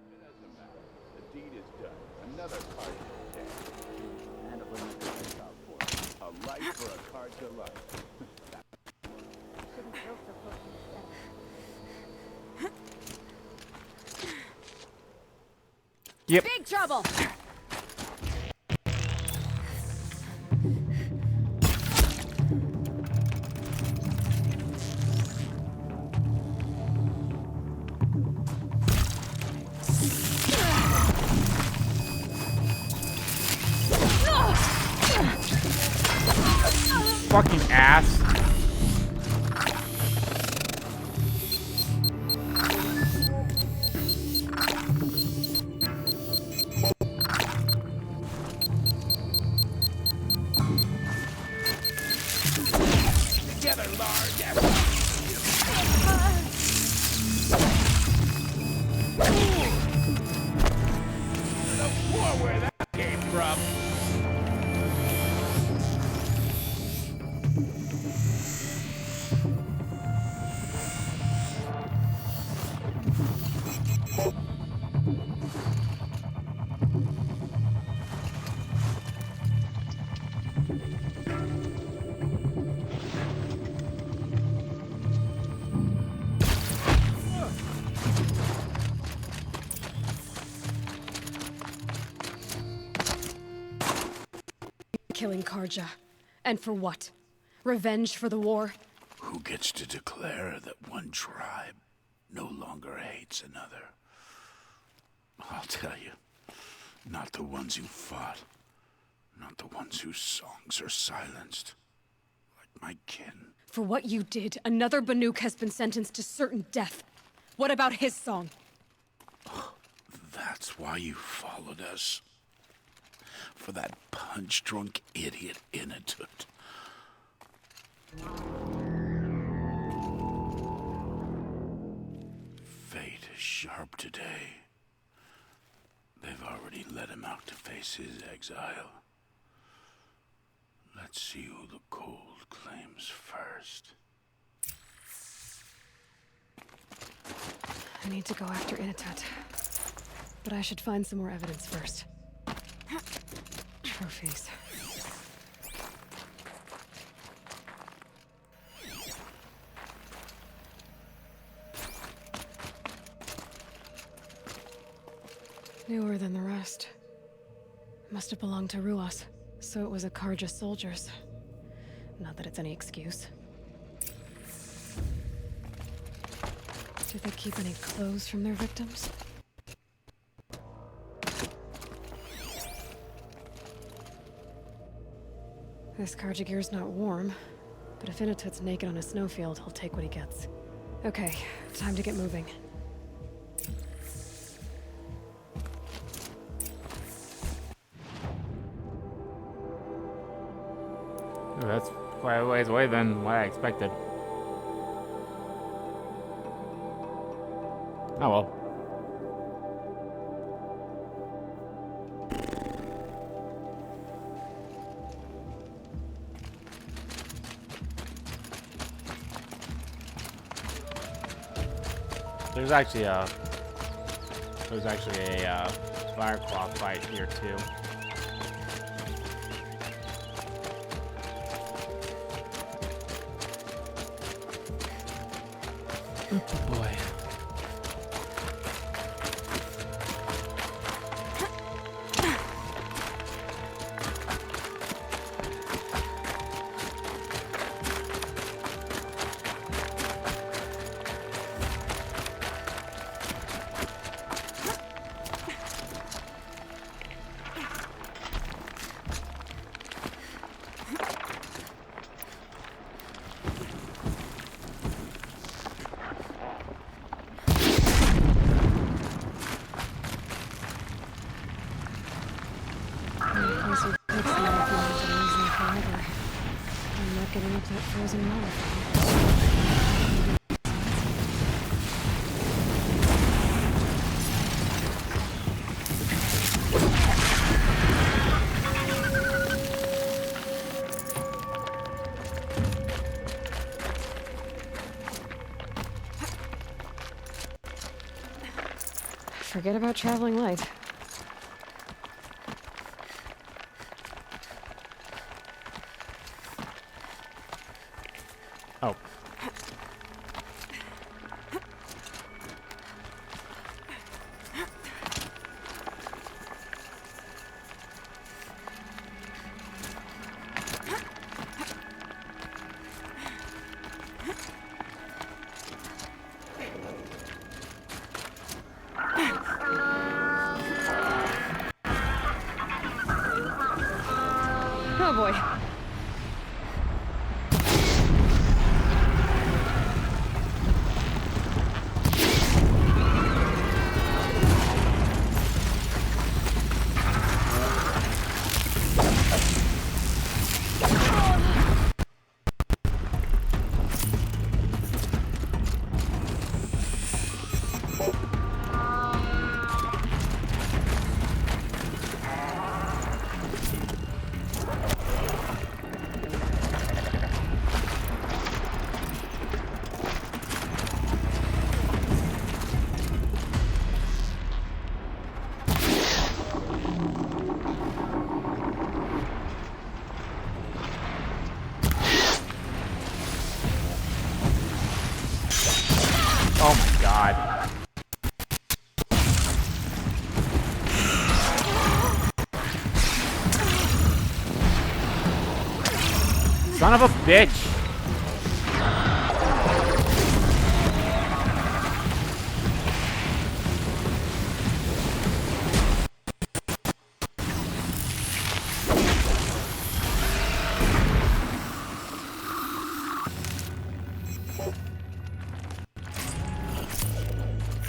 It doesn't matter. The deed is done. Another Carja death. And of another exile for it. A life for a Carja life. Yep. Big trouble! Fucking ass. Together, large. Where that came from. killing Karja. And for what? Revenge for the war? Who gets to declare that one tribe no longer hates another? I'll tell you, not the ones who fought. Not the ones whose songs are silenced. Like my kin. For what you did, another Banuk has been sentenced to certain death. What about his song? That's why you followed us. For that punch-drunk idiot Inatut. Fate is sharp today. They've already let him out to face his exile. Let's see who the cold claims first. I need to go after Inatut. But I should find some more evidence first. Trophies. Newer than the rest. Must have belonged to Ruas, so it was a Karja soldier's. Not that it's any excuse. Did they keep any clothes from their victims? This Karja gear's not warm, but if Inatut's naked on a snowfield, he'll take what he gets. Okay, time to get moving. Ooh, that's quite a ways away than what I expected. Oh well. There's actually a fireclaw fight here too. Oh boy. Getting into that frozen water. Forget about traveling light. Oh. Oh boy. Son of a bitch!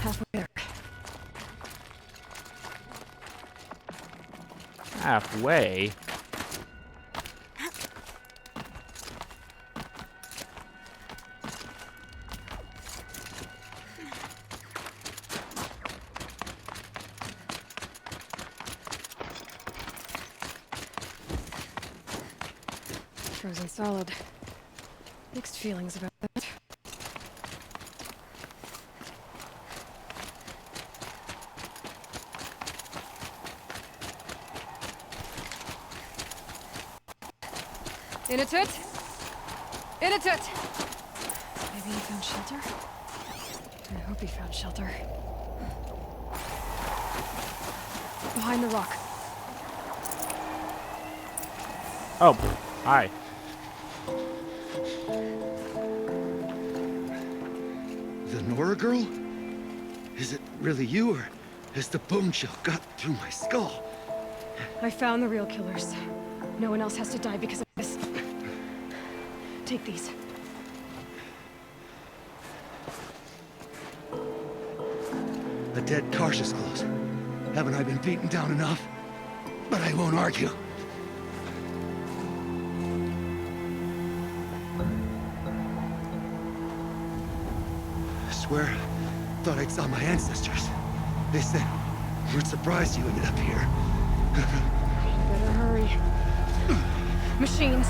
Halfway there. Halfway? Frozen solid. Mixed feelings about that. In a tit! In a tit! Maybe he found shelter? I hope he found shelter. Behind the rock. Oh, hi. The Nora girl? Is it really you, or has the bone shell got through my skull? I found the real killers. No one else has to die because of this. Take these. A dead Karsh's clothes. Haven't I been beaten down enough? But I won't argue. I swear, thought I saw my ancestors. They said, we're surprised you ended up here. Better hurry. Machines.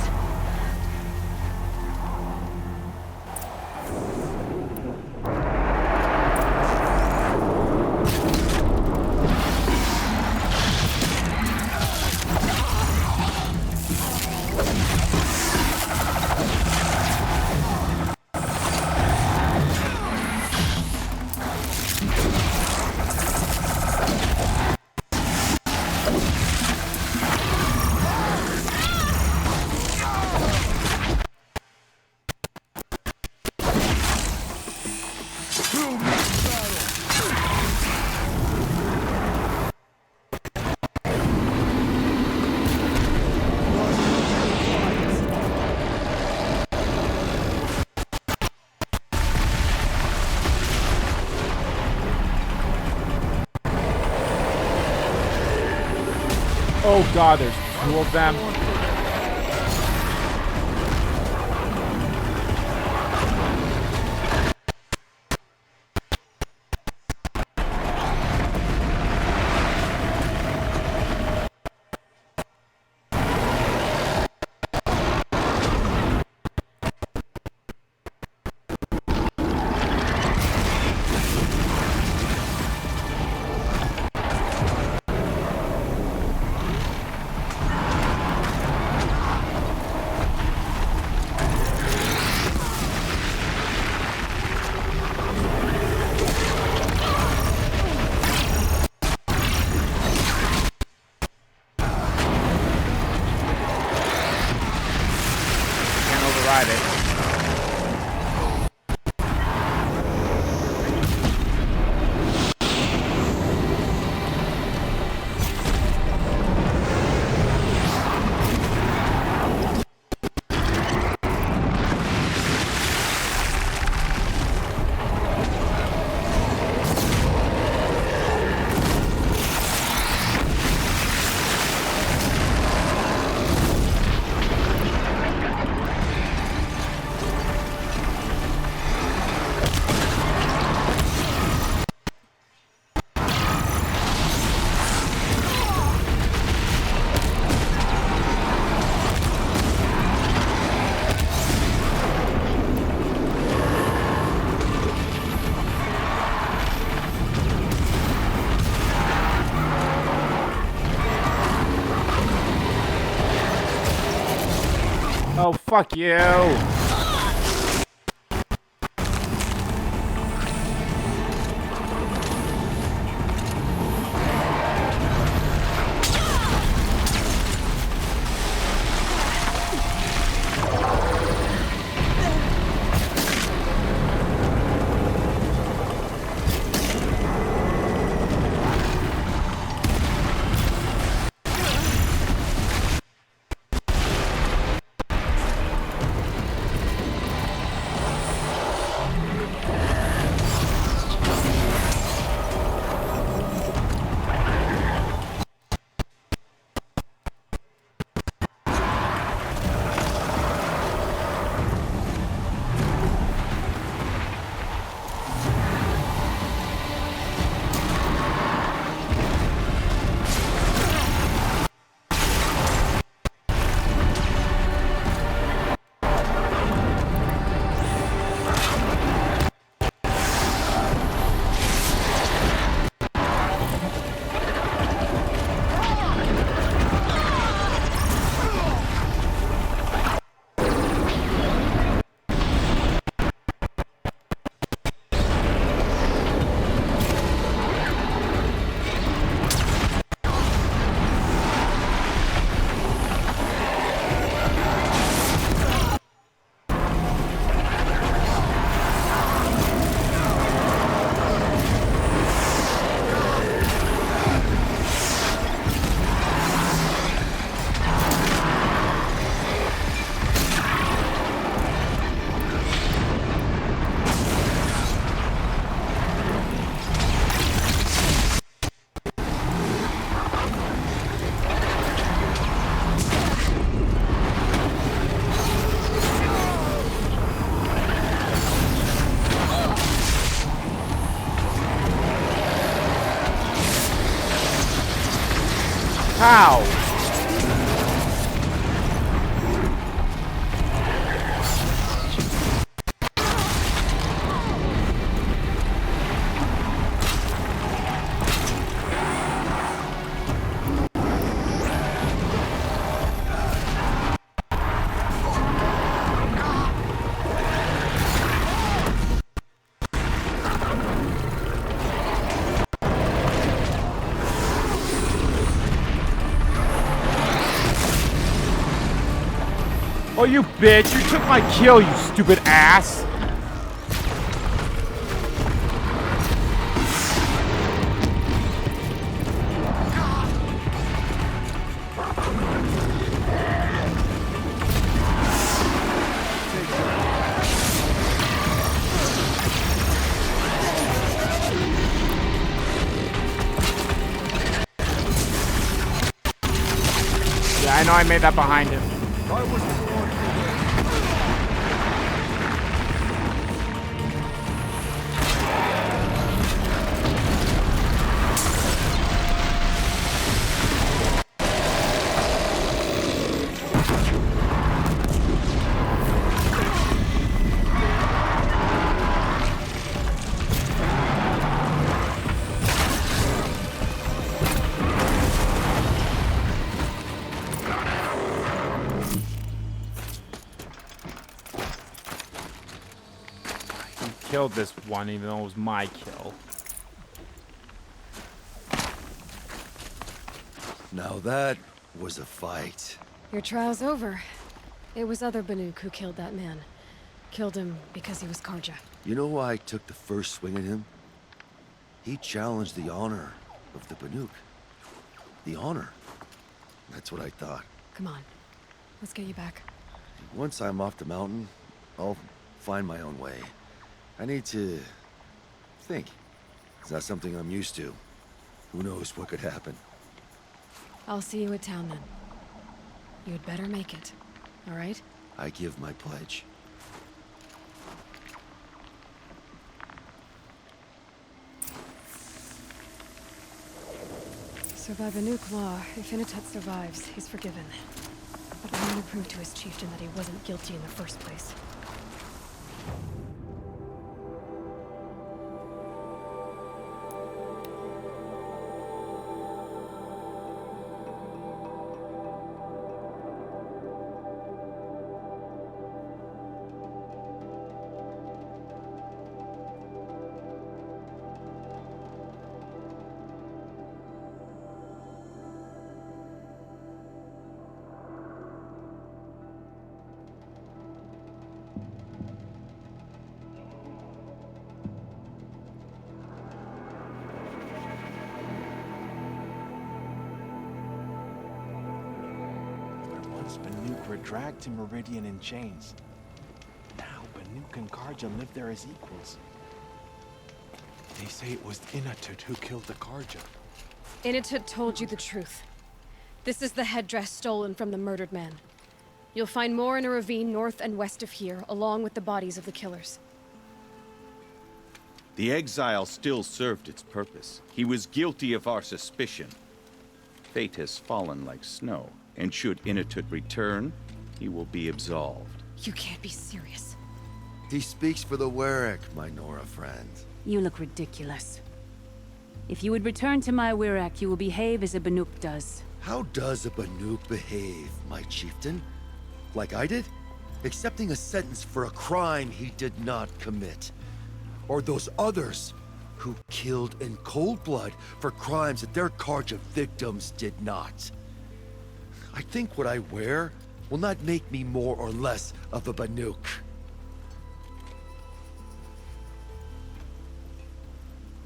Oh god, there's two of them. Override it. Oh, fuck you. How? Oh, you bitch! You took my kill, you stupid ass! Yeah, I know I made that behind him. Killed this one, even though it was my kill. Now that was a fight. Your trial's over. It was other Banuk who killed that man. Killed him because he was Karja. You know why I took the first swing at him? He challenged the honor of the Banuk. The honor. That's what I thought. Come on. Let's get you back. Once I'm off the mountain, I'll find my own way. I need to think. It's not something I'm used to. Who knows what could happen? I'll see you at town then. You'd better make it. All right? I give my pledge. So by Banuk law, if Initet survives, he's forgiven. But I'm gonna prove to his chieftain that he wasn't guilty in the first place. Banuk were dragged to Meridian in chains. Now Banuk and Karja live there as equals. They say it was Inatut who killed the Karja. Initet told you the truth. This is the headdress stolen from the murdered man. You'll find more in a ravine north and west of here, along with the bodies of the killers. The exile still served its purpose. He was guilty of our suspicion. Fate has fallen like snow, and should Inatut return, he will be absolved. You can't be serious. He speaks for the Warwick, my Nora friend. You look ridiculous. If you would return to my Wirrak, you will behave as a Banuk does. How does a Banuk behave, my chieftain? Like I did? Accepting a sentence for a crime he did not commit. Or those others who killed in cold blood for crimes that their Karja victims did not. I think what I wear will not make me more or less of a Banuk.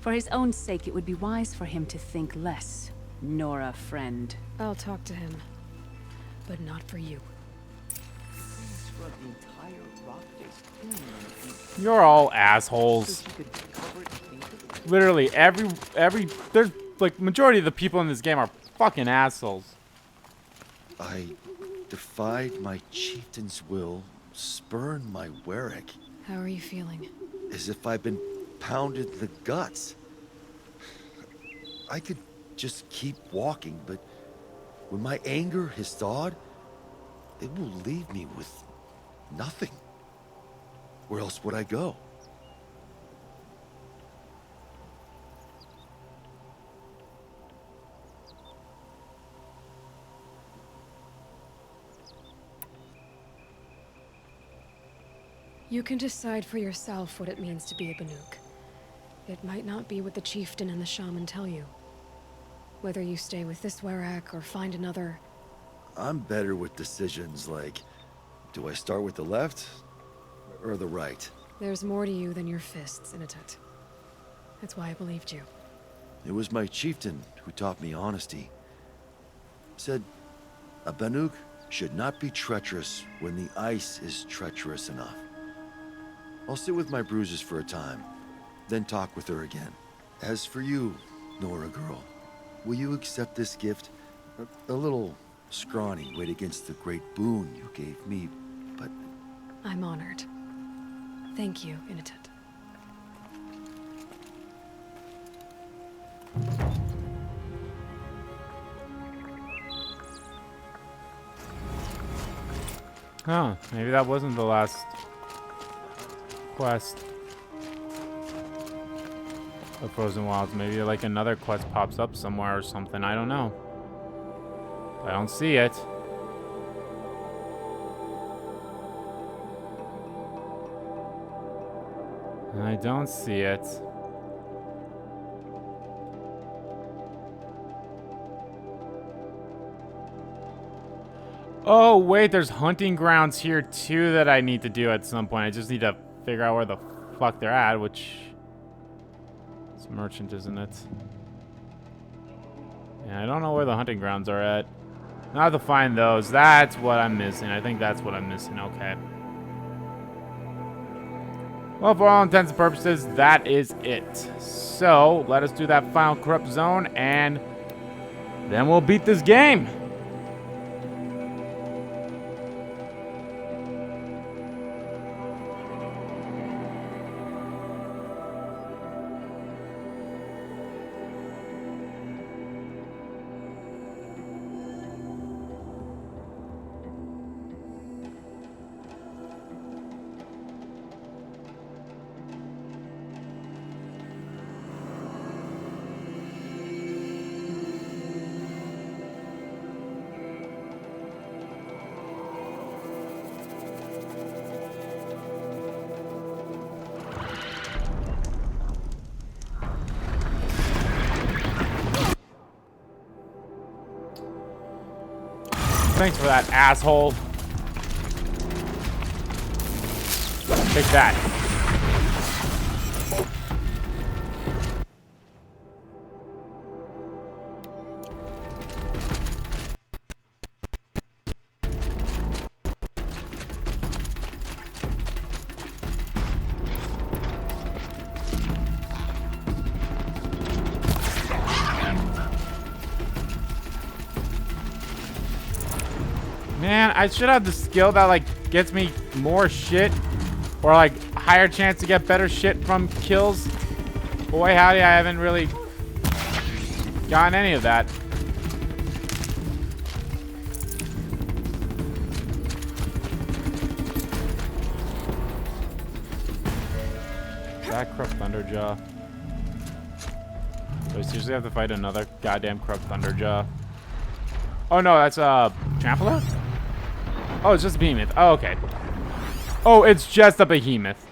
For his own sake, it would be wise for him to think less. Nora, friend. I'll talk to him. But not for you. You're all assholes. Literally, there's like majority of the people in this game are fucking assholes. I defied my chieftain's will, spurned my Warwick. How are you feeling? As if I've been pounded in the guts. I could just keep walking, but when my anger has thawed, it will leave me with nothing. Where else would I go? You can decide for yourself what it means to be a Banuk. It might not be what the chieftain and the shaman tell you. Whether you stay with this Werak or find another... I'm better with decisions like, do I start with the left or the right? There's more to you than your fists, Inatut. That's why I believed you. It was my chieftain who taught me honesty. Said, a Banuk should not be treacherous when the ice is treacherous enough. I'll sit with my bruises for a time, then talk with her again. As for you, Nora girl, will you accept this gift? A little scrawny weighed against the great boon you gave me, but... I'm honored. Thank you, Inatut. Oh, maybe that wasn't the last quest of Frozen Wilds. Maybe like another quest pops up somewhere or something. I don't know. I don't see it. I don't see it. Oh, wait, there's hunting grounds here too that I need to do at some point. I just need to figure out where the fuck they're at, which... It's merchant, isn't it? Yeah, I don't know where the hunting grounds are at. I have to find those. That's what I'm missing. I think that's what I'm missing. Okay. Well, for all intents and purposes, that is it. So, let us do that final corrupt zone, and then we'll beat this game. Thanks for that, asshole. Take that. Man, I should have the skill that, like, gets me more shit. Or, like, higher chance to get better shit from kills. Boy, howdy, I haven't really gotten any of that. That Crook Thunderjaw. Do I seriously have to fight another goddamn Crook Thunderjaw? Oh no, that's Trampler? Oh, it's just a behemoth. Oh, okay. Oh, it's just a behemoth.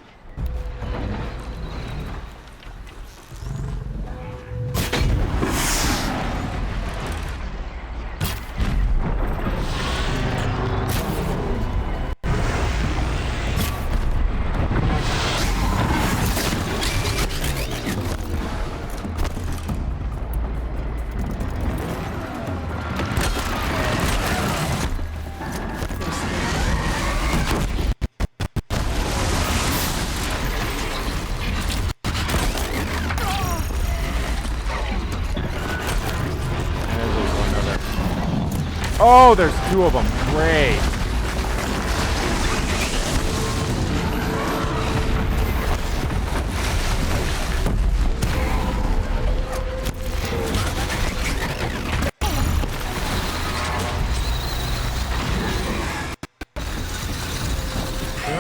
Oh, there's two of them. Great.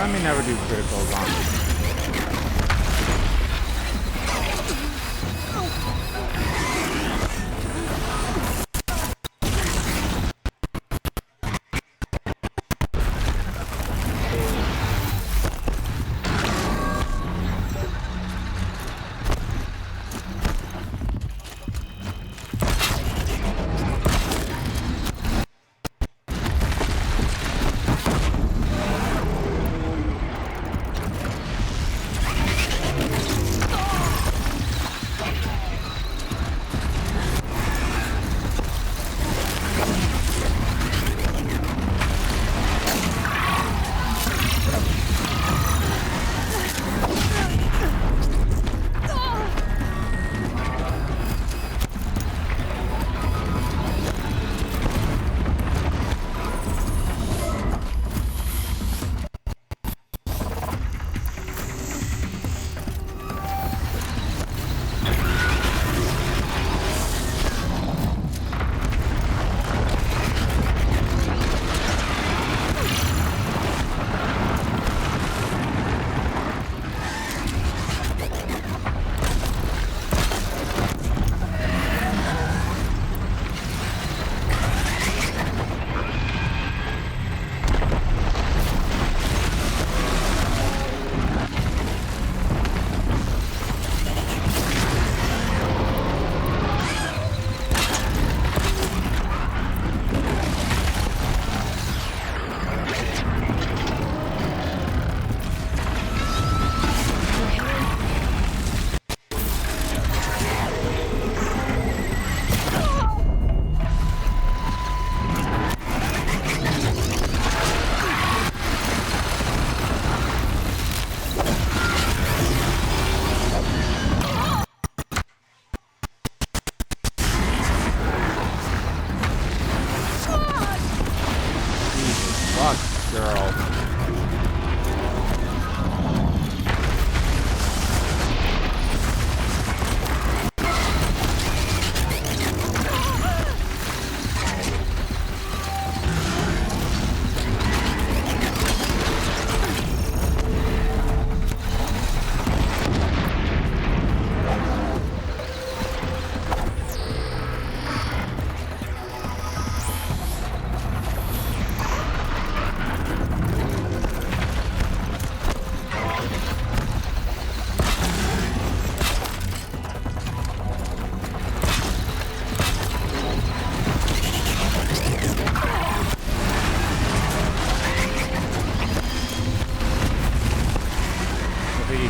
Let me never do criticals on.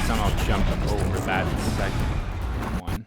Somehow jump over that second one.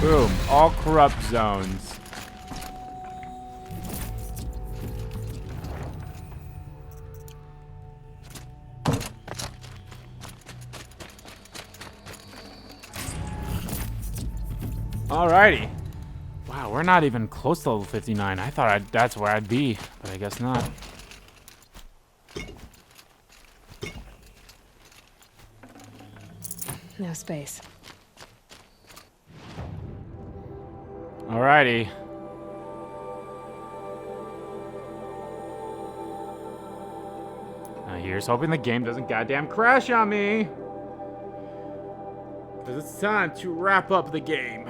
Boom. All corrupt zones. Alrighty. Wow, we're not even close to level 59. I thought that's where I'd be, but I guess not. No space. Alrighty. Here's hoping the game doesn't goddamn crash on me. Because it's time to wrap up the game.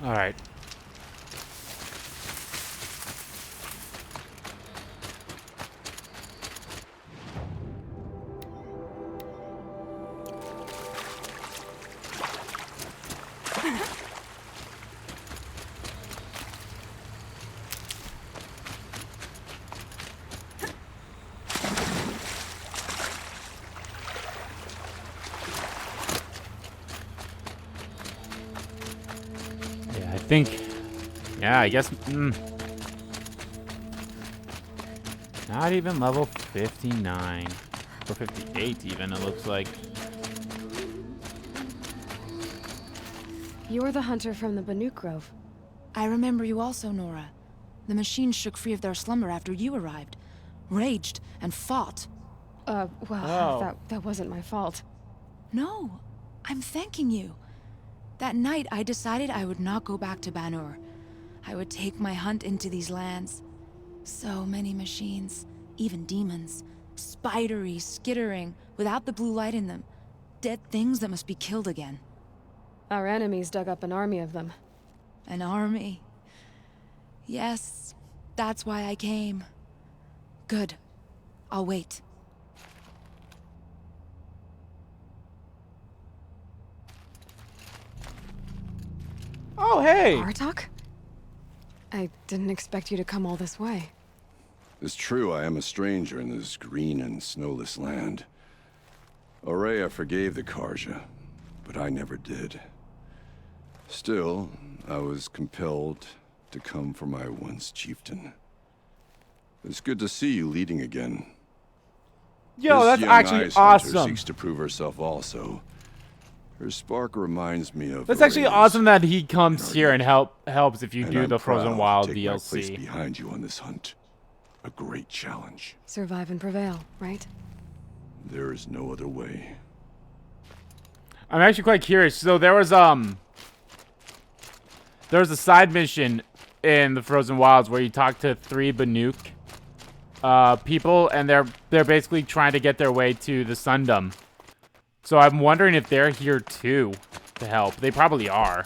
All right. Yeah, I guess, not even level 59, or 58 even, it looks like. You're the hunter from the Banuk Grove. I remember you also, Nora. The machines shook free of their slumber after you arrived, raged, and fought. Well, Oh. that wasn't my fault. No, I'm thanking you. That night, I decided I would not go back to Banur. I would take my hunt into these lands. So many machines, even demons. Spidery, skittering, without the blue light in them. Dead things that must be killed again. Our enemies dug up an army of them. An army. Yes, that's why I came. Good. I'll wait. Oh, hey! Bartok? I didn't expect you to come all this way. It's true, I am a stranger in this green and snowless land. Aurea forgave the Karja, but I never did. Still, I was compelled to come for my once chieftain. It's good to see you leading again. Yo, This that's young actually ice hunter awesome. seeks to prove herself also. Her spark reminds me of That's actually Aurea's. awesome that he comes here and helps if you And do I'm the Frozen proud Wild to take my place DLC. behind you on this hunt. A great challenge. Survive and prevail, right? There is no other way. I'm actually quite curious. So there was a side mission in the Frozen Wilds where you talk to 3 Banuk people, and they're basically trying to get their way to the Sundom. So I'm wondering if they're here too to help. They probably are.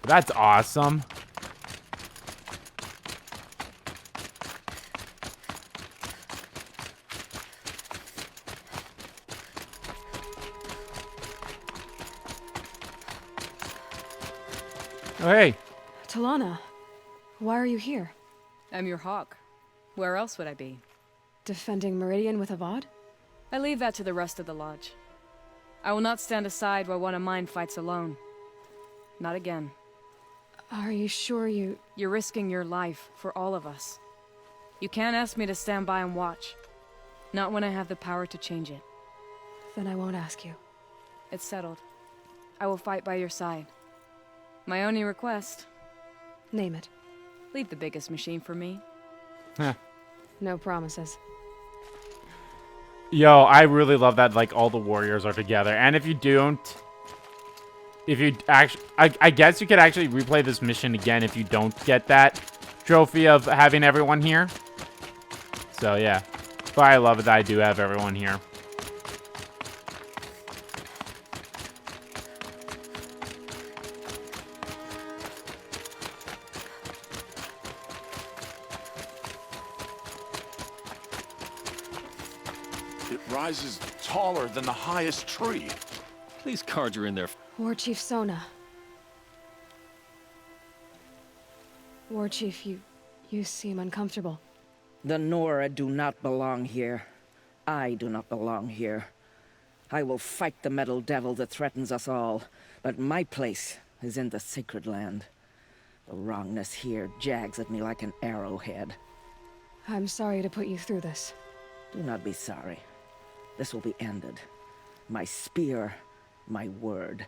That's awesome. Oh, hey. Talana, why are you here? I'm your hawk. Where else would I be? Defending Meridian with Avad? I leave that to the rest of the lodge. I will not stand aside while one of mine fights alone. Not again. Are you sure you... You're risking your life for all of us. You can't ask me to stand by and watch. Not when I have the power to change it. Then I won't ask you. It's settled. I will fight by your side. My only request... Name it. Leave the biggest machine for me. No promises. Yo, I really love that, like, all the warriors are together. And if you don't... If you actually... I guess you could actually replay this mission again if you don't get that trophy of having everyone here. So, yeah. But I love it that I do have everyone here. rises taller than the highest tree. These cards are in there. War Chief Sona. War Chief, you seem uncomfortable. The Nora do not belong here. I do not belong here. I will fight the metal devil that threatens us all, but my place is in the sacred land. The wrongness here jags at me like an arrowhead. I'm sorry to put you through this. Do not be sorry. This will be ended. My spear, my word.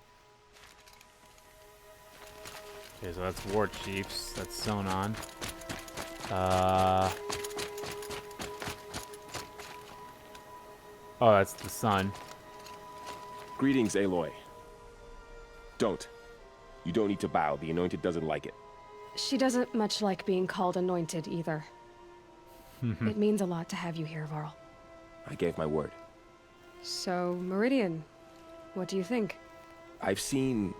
Okay, so that's War Chiefs. That's Sonon. Oh, that's the sun. Greetings, Aloy. Don't. You don't need to bow. The Anointed doesn't like it. She doesn't much like being called anointed either. It means a lot to have you here, Varl. I gave my word. So, Meridian, what do you think? I've seen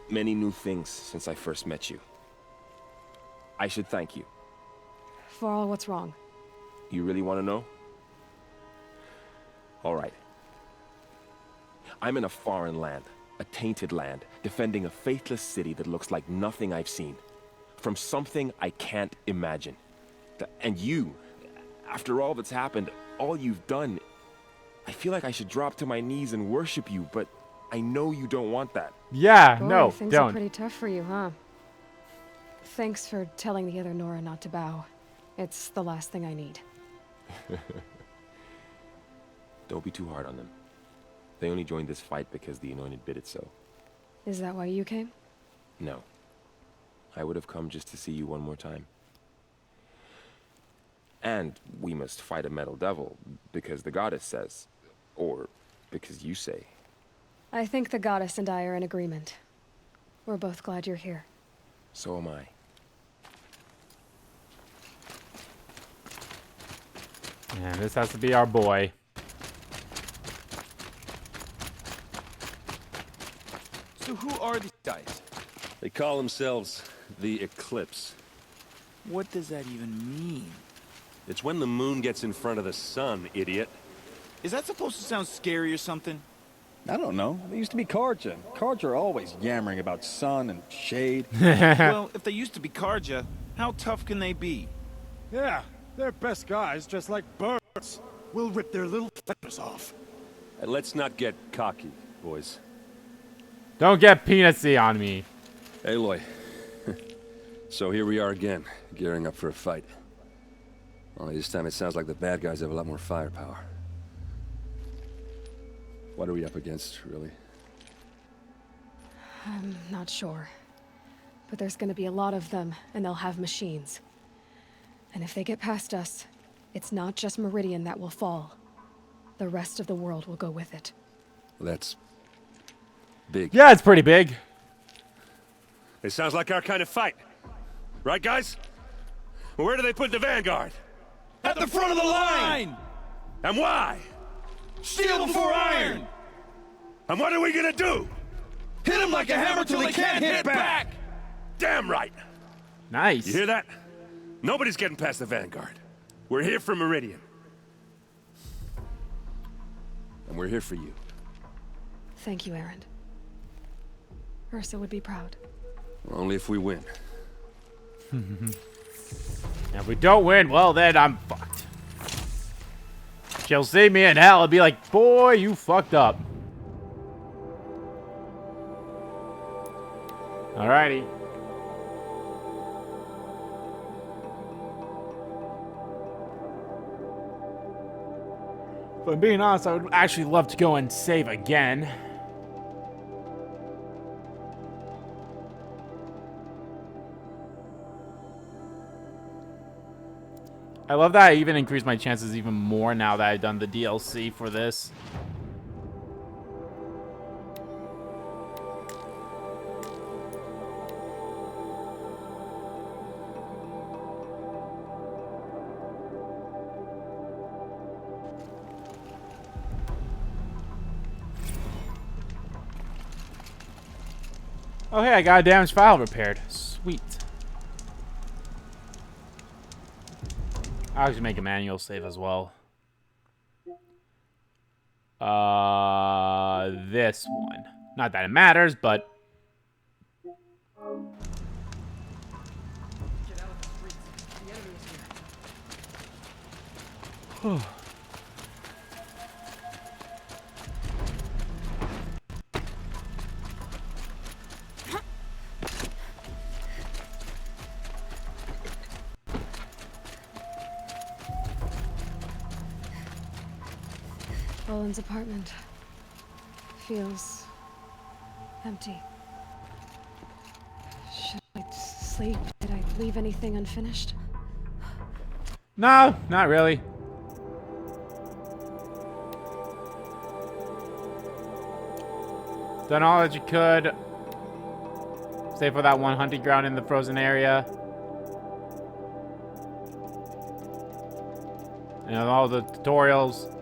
many new things since I first met you. I should thank you. Varl, what's wrong? You really want to know? All right. I'm in a foreign land, a tainted land, defending a faithless city that looks like nothing I've seen. From something I can't imagine. And you, after all that's happened, all you've done, I feel like I should drop to my knees and worship you, but I know you don't want that. Yeah, Boy, no, things don't. are pretty tough for you, huh? Thanks for telling the other Nora not to bow. It's the last thing I need. Don't be too hard on them. They only joined this fight because the Anointed bid it so. Is that why you came? No. I would have come just to see you one more time. And we must fight a metal devil, because the goddess says. Or because you say. I think the goddess and I are in agreement. We're both glad you're here. So am I. And this has to be our boy. So who are these guys? They call themselves the Eclipse. What does that even mean? It's when the moon gets in front of the sun, idiot. Is that supposed to sound scary or something? I don't know. They used to be Karja. Karja are always yammering about sun and shade. Well, if they used to be Karja, how tough can they be? Yeah, they're best guys, just like birds. We'll rip their little feathers off. And let's not get cocky, boys. Don't get peanutsy on me. Aloy. So here we are again, gearing up for a fight. Only this time it sounds like the bad guys have a lot more firepower. What are we up against, really? I'm not sure. But there's gonna be a lot of them, and they'll have machines. And if they get past us, it's not just Meridian that will fall. The rest of the world will go with it. Well, that's big. Yeah, it's pretty big. It sounds like our kind of fight. Right, guys? Well, where do they put the Vanguard? At the front of the line! And why? Steel before iron! And what are we gonna do? Hit them like a hammer till they can't hit back! Damn right! Nice. You hear that? Nobody's getting past the Vanguard. We're here for Meridian. And we're here for you. Thank you, Erend. Ursa would be proud. Only if we win. And if we don't win, well then I'm fucked. She'll see me in hell and be like, boy, you fucked up. Alrighty. If I'm being honest, I would actually love to go and save again. I love that I even increased my chances even more now that I've done the DLC for this. Oh hey, I got a damaged file repaired. Sweet. I'll actually make a manual save as well. This one. Not that it matters, but... Owen's apartment feels empty. Should I sleep? Did I leave anything unfinished? No, not really. Done all that you could. Save for that one hunting ground in the frozen area. And all the tutorials.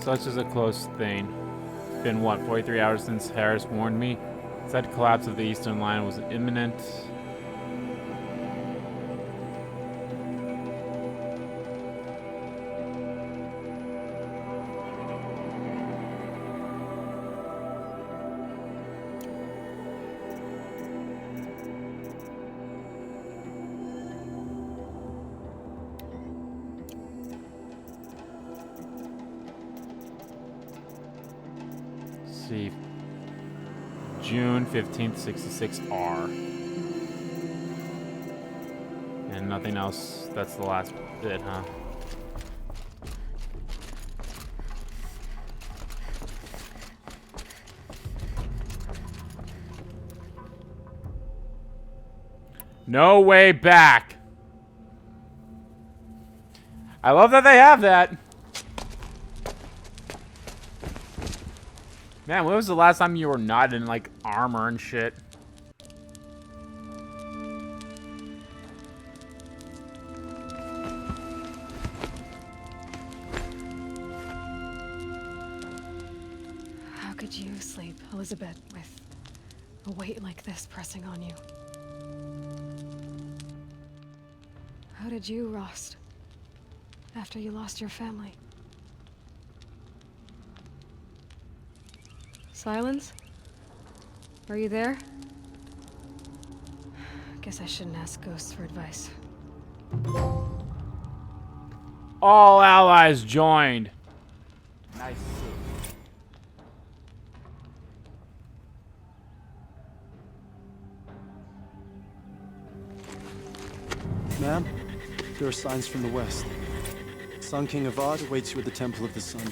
Such is a close thing. It's been, what, 43 hours since Harris warned me? Said collapse of the Eastern Line was imminent. See, June 15th, 66R. And nothing else. That's the last bit, huh? No way back. I love that they have that. Man, when was the last time you were not in, like, armor and shit? How could you sleep, Elizabeth, with a weight like this pressing on you? How did you rest after you lost your family? Silence? Are you there? Guess I shouldn't ask ghosts for advice. All allies joined. Nice. Ma'am, there are signs from the west. Sun King Avad awaits you at the Temple of the Sun.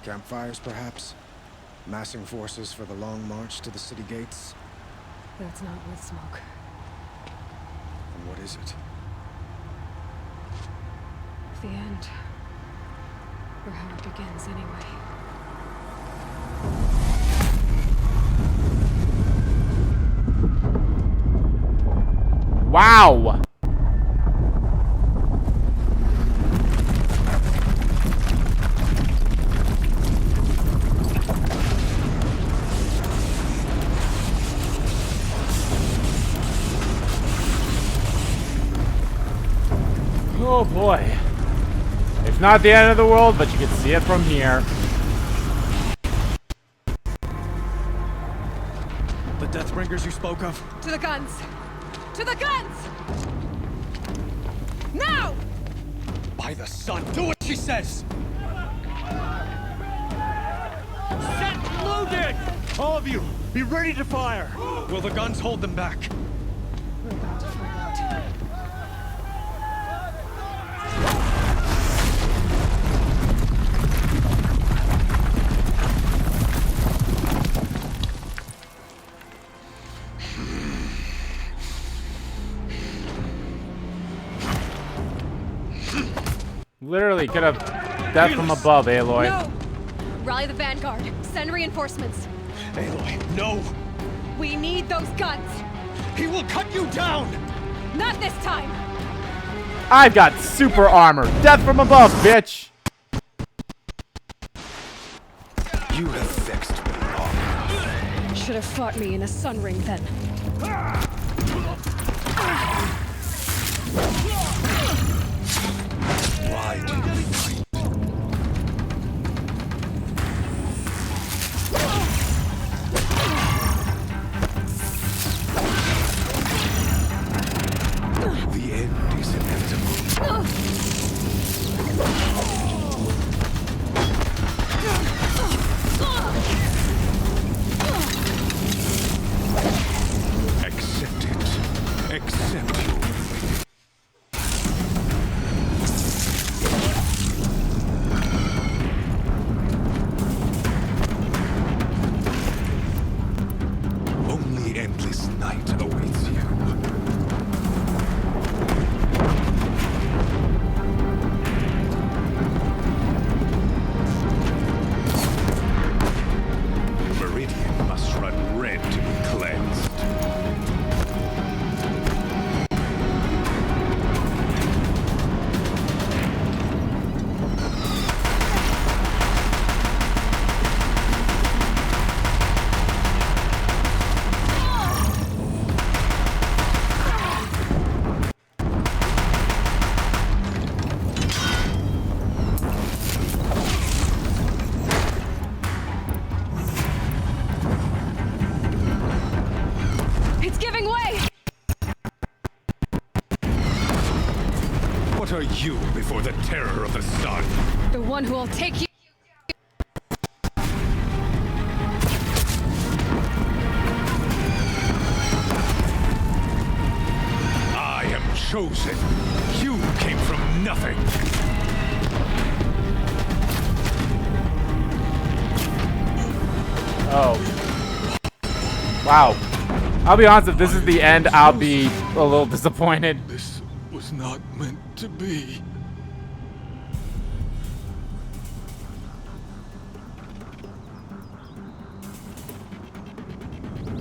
Campfires, perhaps? Massing forces for the long march to the city gates? That's not with smoke. And what is it? The end. Or how it begins, anyway. Wow! Oh boy. It's not the end of the world, but you can see it from here. The Deathbringers you spoke of? To the guns! To the guns! Now! By the sun, do what she says! Set loaded! All of you, be ready to fire! Will the guns hold them back? We're about to find out. Literally could have death from above, Aloy. No! Rally the vanguard. Send reinforcements. Aloy, no! We need those guns. He will cut you down! Not this time! I've got super armor. Death from above, bitch. You have vexed me long enough. Should have fought me in a sun ring then. Why do you fight? The end is inevitable. Accept it. Accept your fate. Only endless night awaits you. Meridian must run red to be cleansed. It's giving way! What are you before the terror of the sun? The one who will take you. I am chosen. You came from nothing. Oh. Wow. I'll be honest, if this is the end, I'll be a little disappointed. This was not meant to be.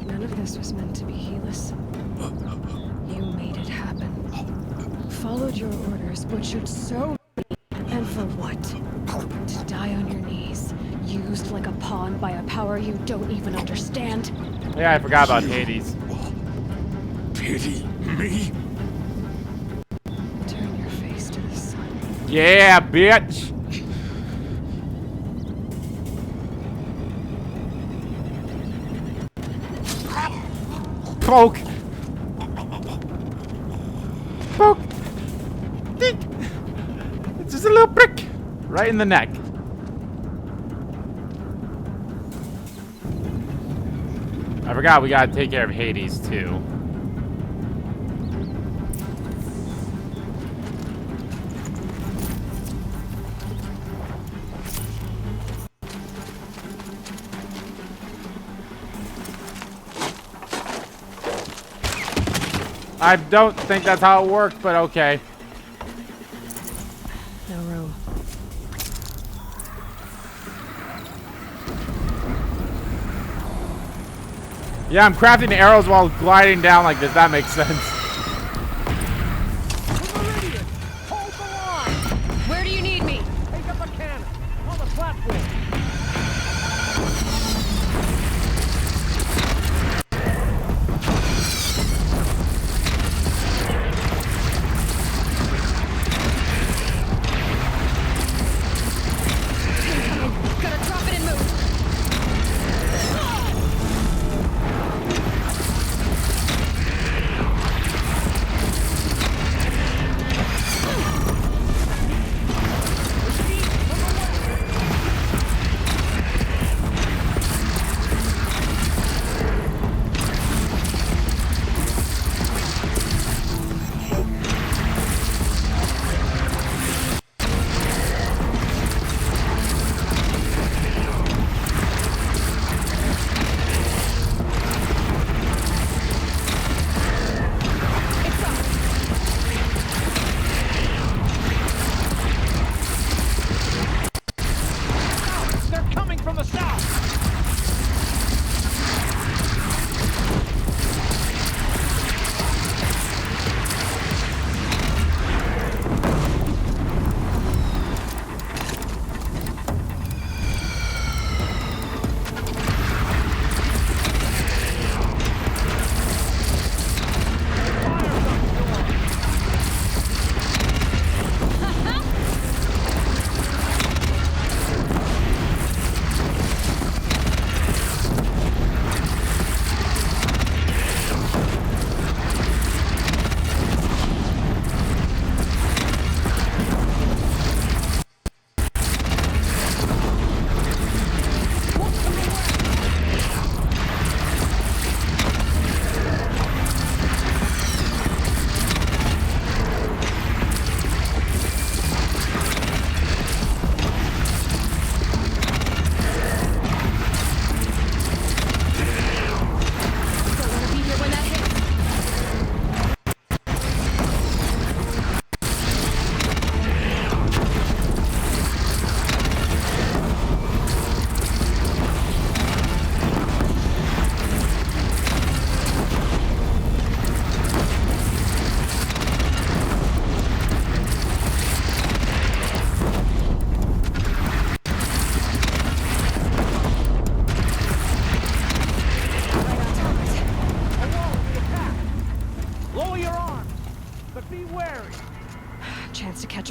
None of this was meant to be, Helis. You made it happen. Followed your orders, butchered so many, and for what? To die on your knees, used like a pawn by a power you don't even understand. Yeah, I forgot about Hades. Pity me? Turn your face to the sun. Yeah, bitch. Poke. Poke. Dink. It's just a little prick right in the neck. I forgot we gotta take care of Hades too. I don't think that's how it worked, but okay. No room. Yeah, I'm crafting arrows while gliding down like this. That makes sense. Hold the line! Where do you need me? Take up a cannon on the platform. Gotta drop it and move.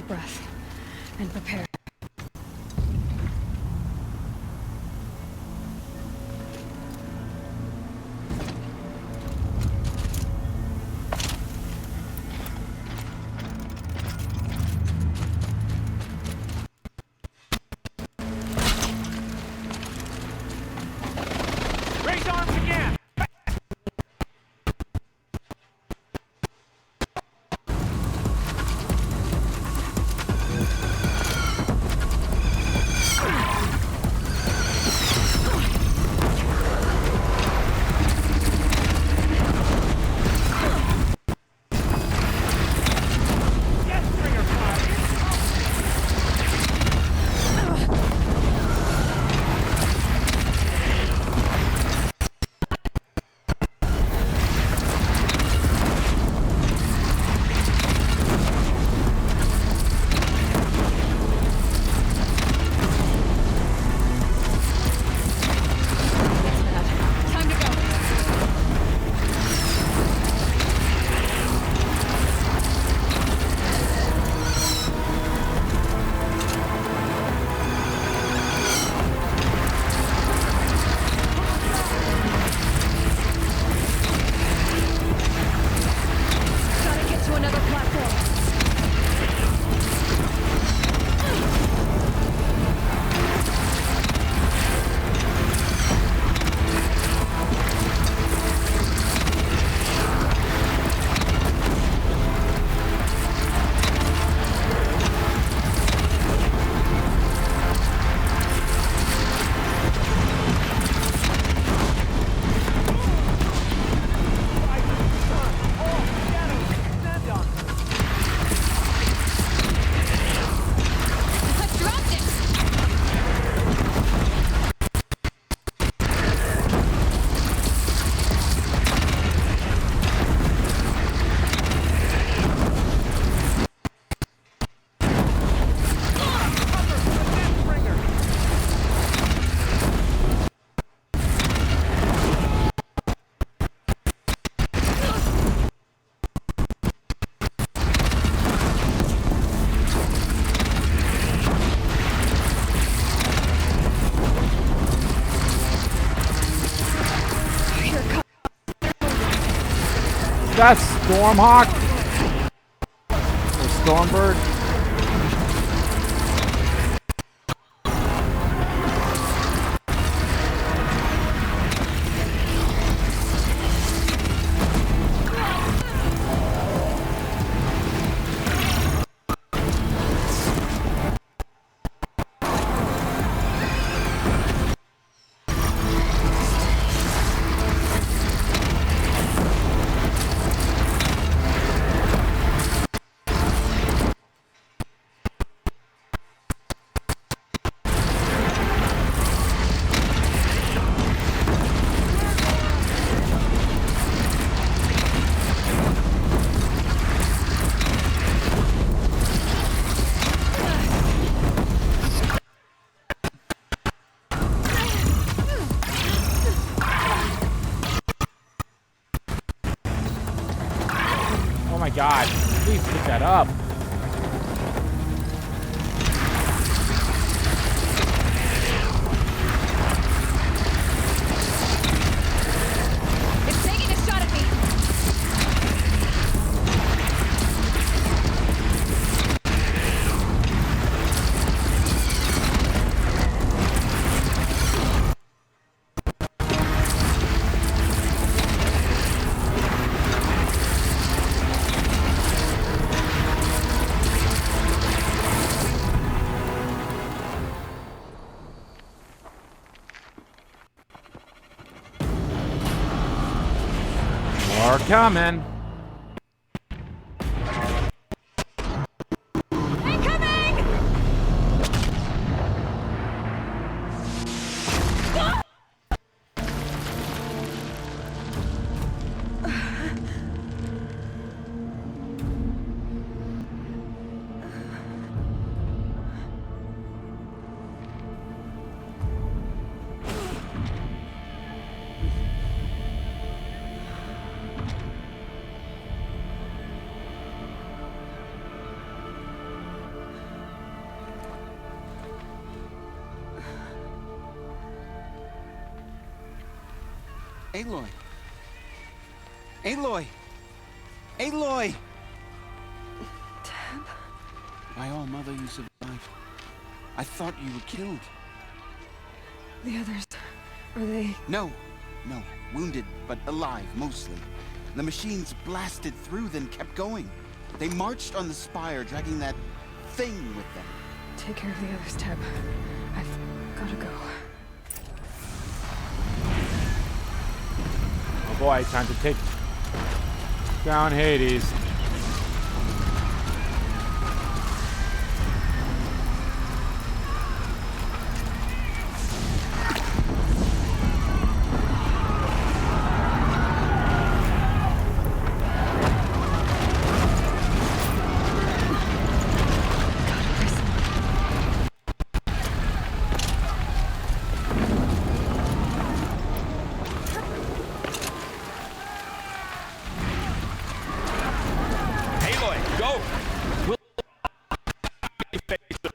your breath and prepare. Raise arms again! That's Stormhawk. Or Stormbird. Oh my god, please pick that up. It's taking a shot at me. More coming. Aloy! Aloy! Aloy! Dad? My all mother, you survived. I thought you were killed. The others, are they... No. Wounded, but alive, mostly. The machines blasted through, then kept going. They marched on the spire, dragging that thing with them. Take care of the others, Teb. I've gotta go. Oh boy, time to take down Hades.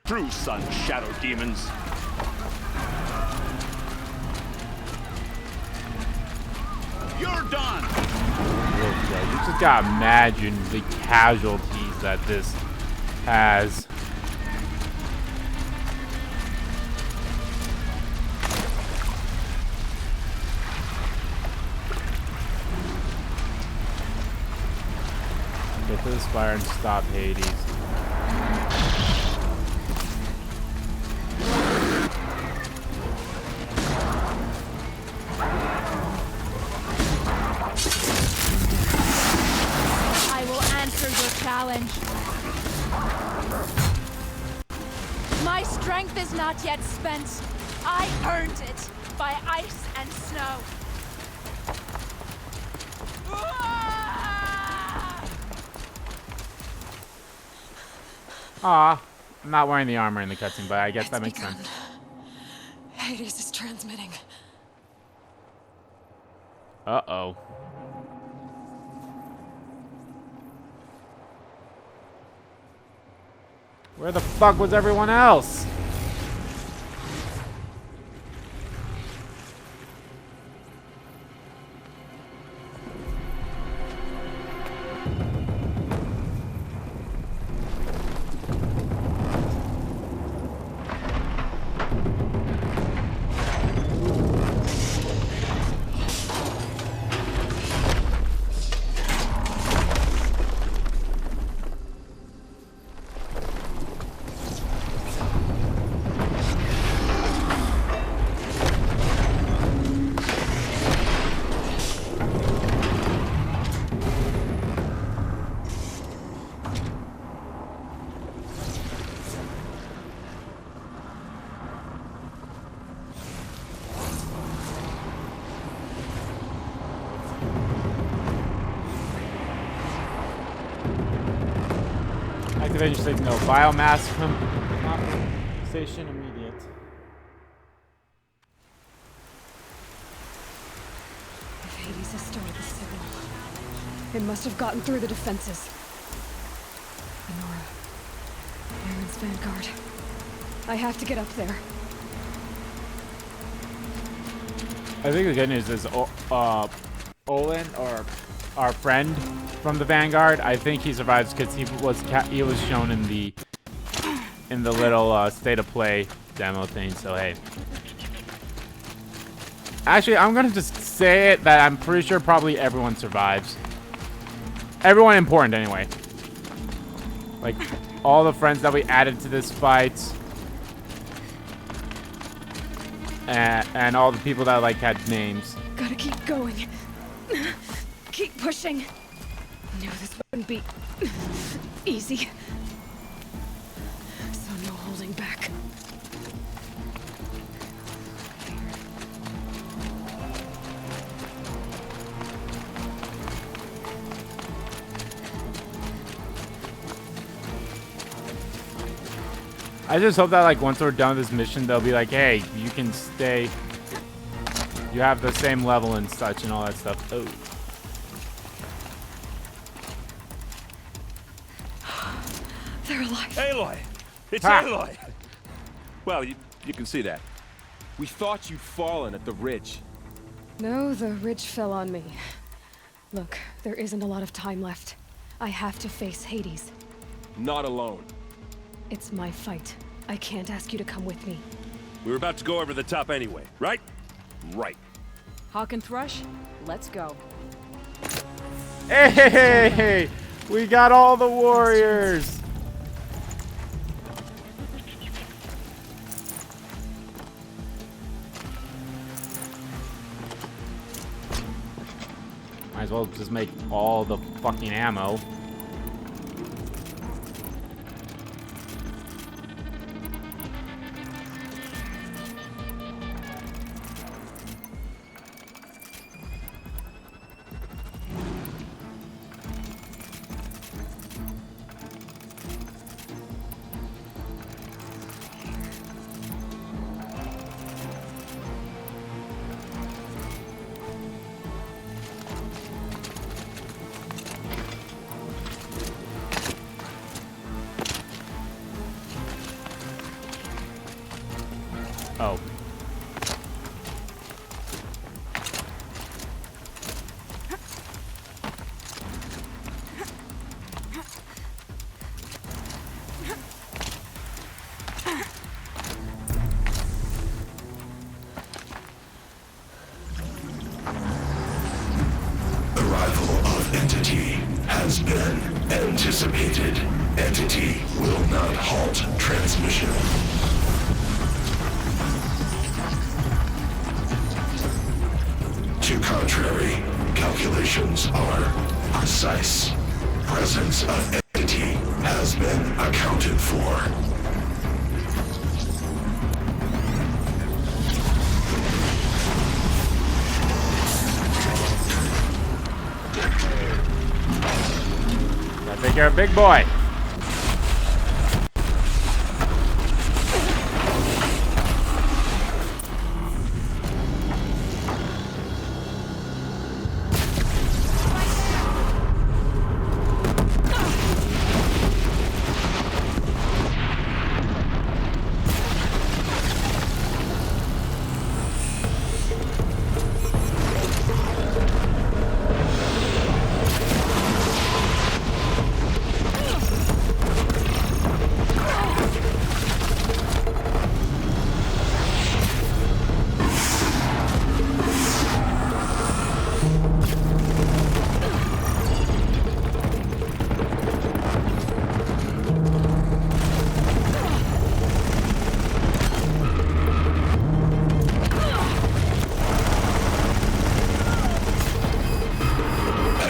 True sun, shadow demons. You're done. You just gotta imagine the casualties that this has. Get to this fire and stop Hades. Challenge. My strength is not yet spent. I earned it by ice and snow. Aw, I'm not wearing the armor in the cutscene, but I guess that makes sense. Hades is transmitting. Uh-oh. Where the fuck was everyone else? Activation signal. Biomass from station immediate. If Hades has started the signal, it must have gotten through the defenses. Nora, Aaron's vanguard. I have to get up there. I think the good news is Olin, or our friend from the Vanguard, I think he survives because he was shown in the little state of play demo thing. So hey, actually, I'm gonna just say it that I'm pretty sure probably everyone survives. Everyone important anyway. Like all the friends that we added to this fight, and all the people that like had names. Gotta keep going. Keep pushing. Knew this wouldn't be easy. So no holding back. I just hope that like once we're done with this mission, they'll be like, hey, you can stay. You have the same level and such and all that stuff. Oh. They're alive. Aloy! It's Ha! Aloy! Well, you can see that. We thought you'd fallen at the ridge. No, the ridge fell on me. Look, there isn't a lot of time left. I have to face Hades. Not alone. It's my fight. I can't ask you to come with me. We were about to go over the top anyway, right? Right. Hawk and Thrush, let's go. Hey! We got all the warriors! Might as well just make all the fucking ammo. Oh. Arrival of Entity has been anticipated. Entity will not halt transmission. To contrary, calculations are precise. Presence of Entity has been accounted for. Gotta take care of big boy.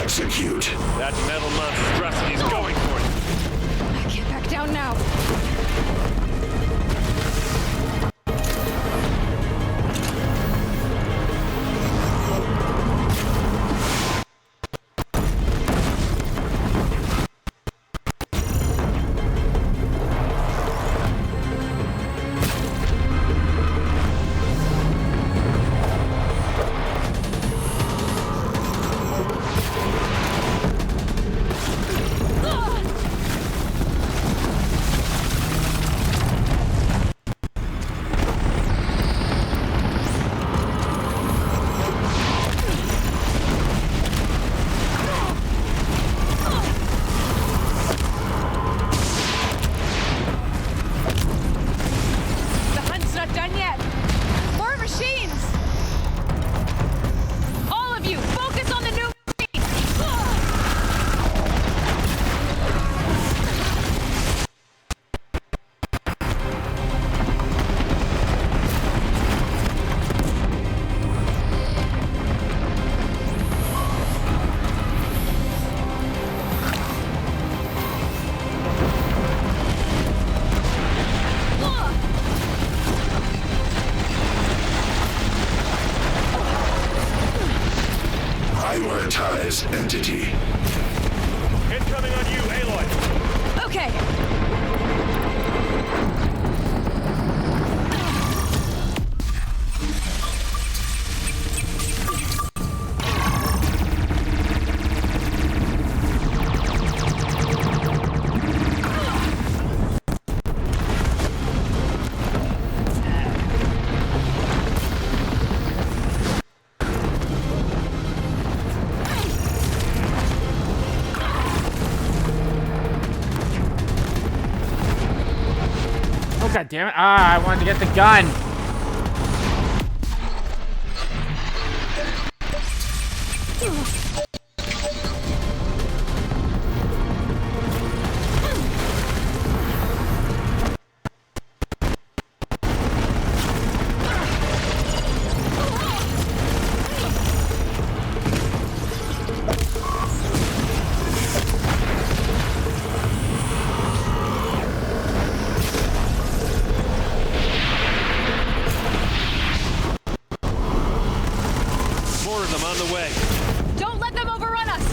Execute. That metal monstrosity's going for it. I can't back down now. The hunt's not done yet. More machines! All of you, focus on the new Prioritize Entity. Incoming on you, Aloy. Okay. Oh, god damn it. Ah, I wanted to get the gun. More of them on the way. Don't let them overrun us!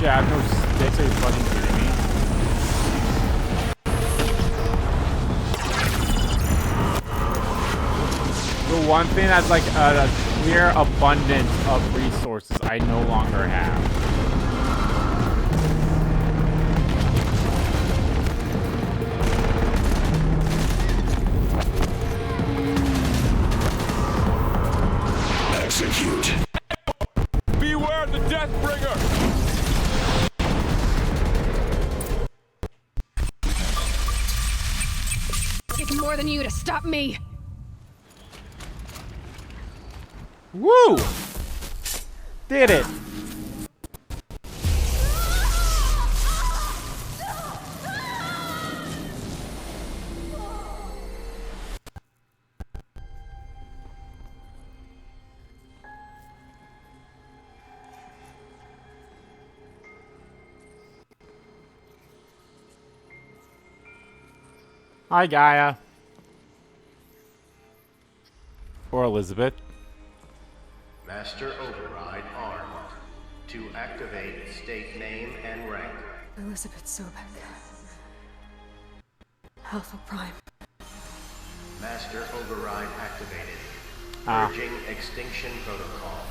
Shit, I have no sticks. Are you fucking kidding me? The one thing that's like a clear abundance of resources I no longer have. Execute. Beware the Deathbringer! Take more than you to stop me. Woo! Did it. Hi, Gaia. Or Elizabeth. Master Override armed. To activate, state name and rank. Elizabeth Sobek. Alpha Prime. Master Override activated. Ah. Purging extinction protocol.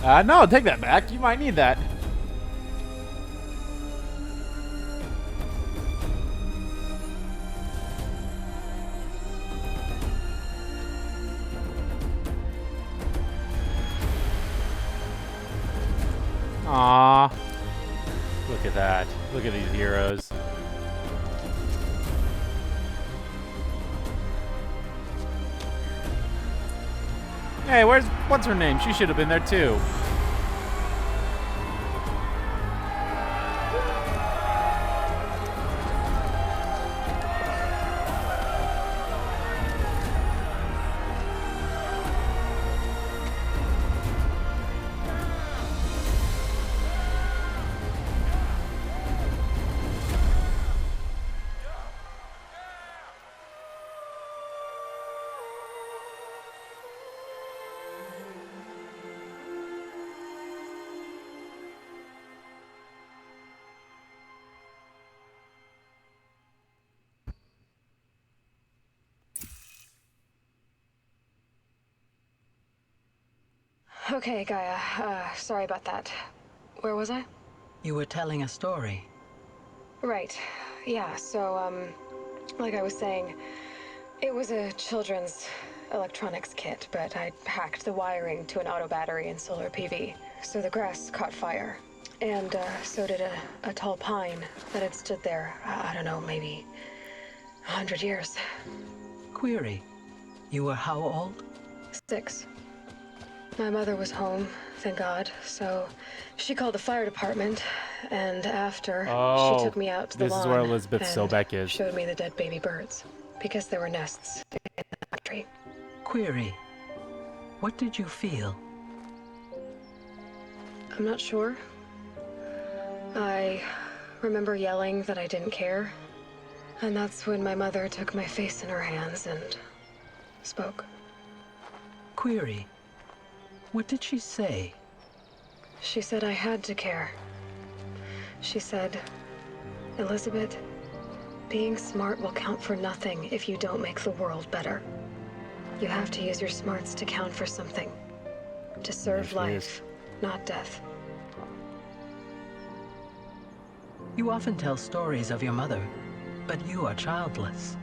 No, take that back. You might need that. Aww. Look at that. Look at these heroes. Hey, what's her name? She should have been there too. Okay, Gaia. Sorry about that. Where was I? You were telling a story. Right. Yeah, so, like I was saying, it was a children's electronics kit, but I hacked the wiring to an auto battery and solar PV. So the grass caught fire. And, so did a tall pine that had stood there, I don't know, maybe 100 years. Query. You were how old? 6. My mother was home, thank God, so she called the fire department, and after, she took me out to the lawn. This is where Elizabeth and Sobek is. showed me the dead baby birds, because there were nests in the tree. Query. What did you feel? I'm not sure. I remember yelling that I didn't care, and that's when my mother took my face in her hands and spoke. Query. What did she say? She said I had to care. She said, Elizabeth, being smart will count for nothing if you don't make the world better. You have to use your smarts to count for something. To serve life, not death. You often tell stories of your mother, but you are childless.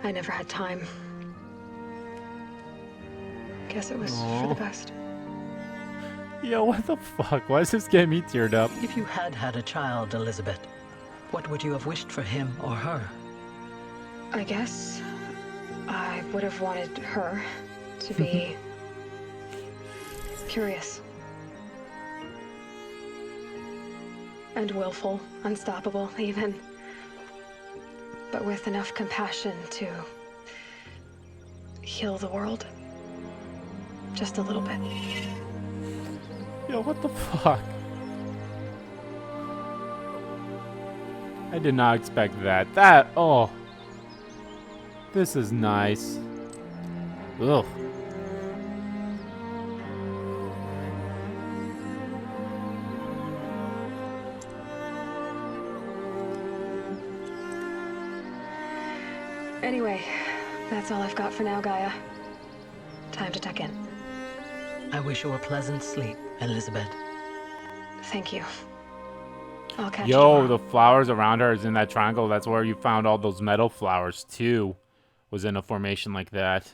I never had time. Guess it was for the best. Yo, what the fuck? Why is this getting me teared up? If you had had a child, Elizabeth, what would you have wished for him or her? I guess I would have wanted her to be curious. And willful, unstoppable even. But with enough compassion to heal the world. Just a little bit. Yo, what the fuck? I did not expect that. Oh. This is nice. Ugh. Anyway, that's all I've got for now, Gaia. Time to tuck in. I wish you a pleasant sleep, Elizabeth. Thank you. I'll catch you Yo, tomorrow. the flowers around her is in that triangle. That's where you found all those metal flowers, too. Was in a formation like that.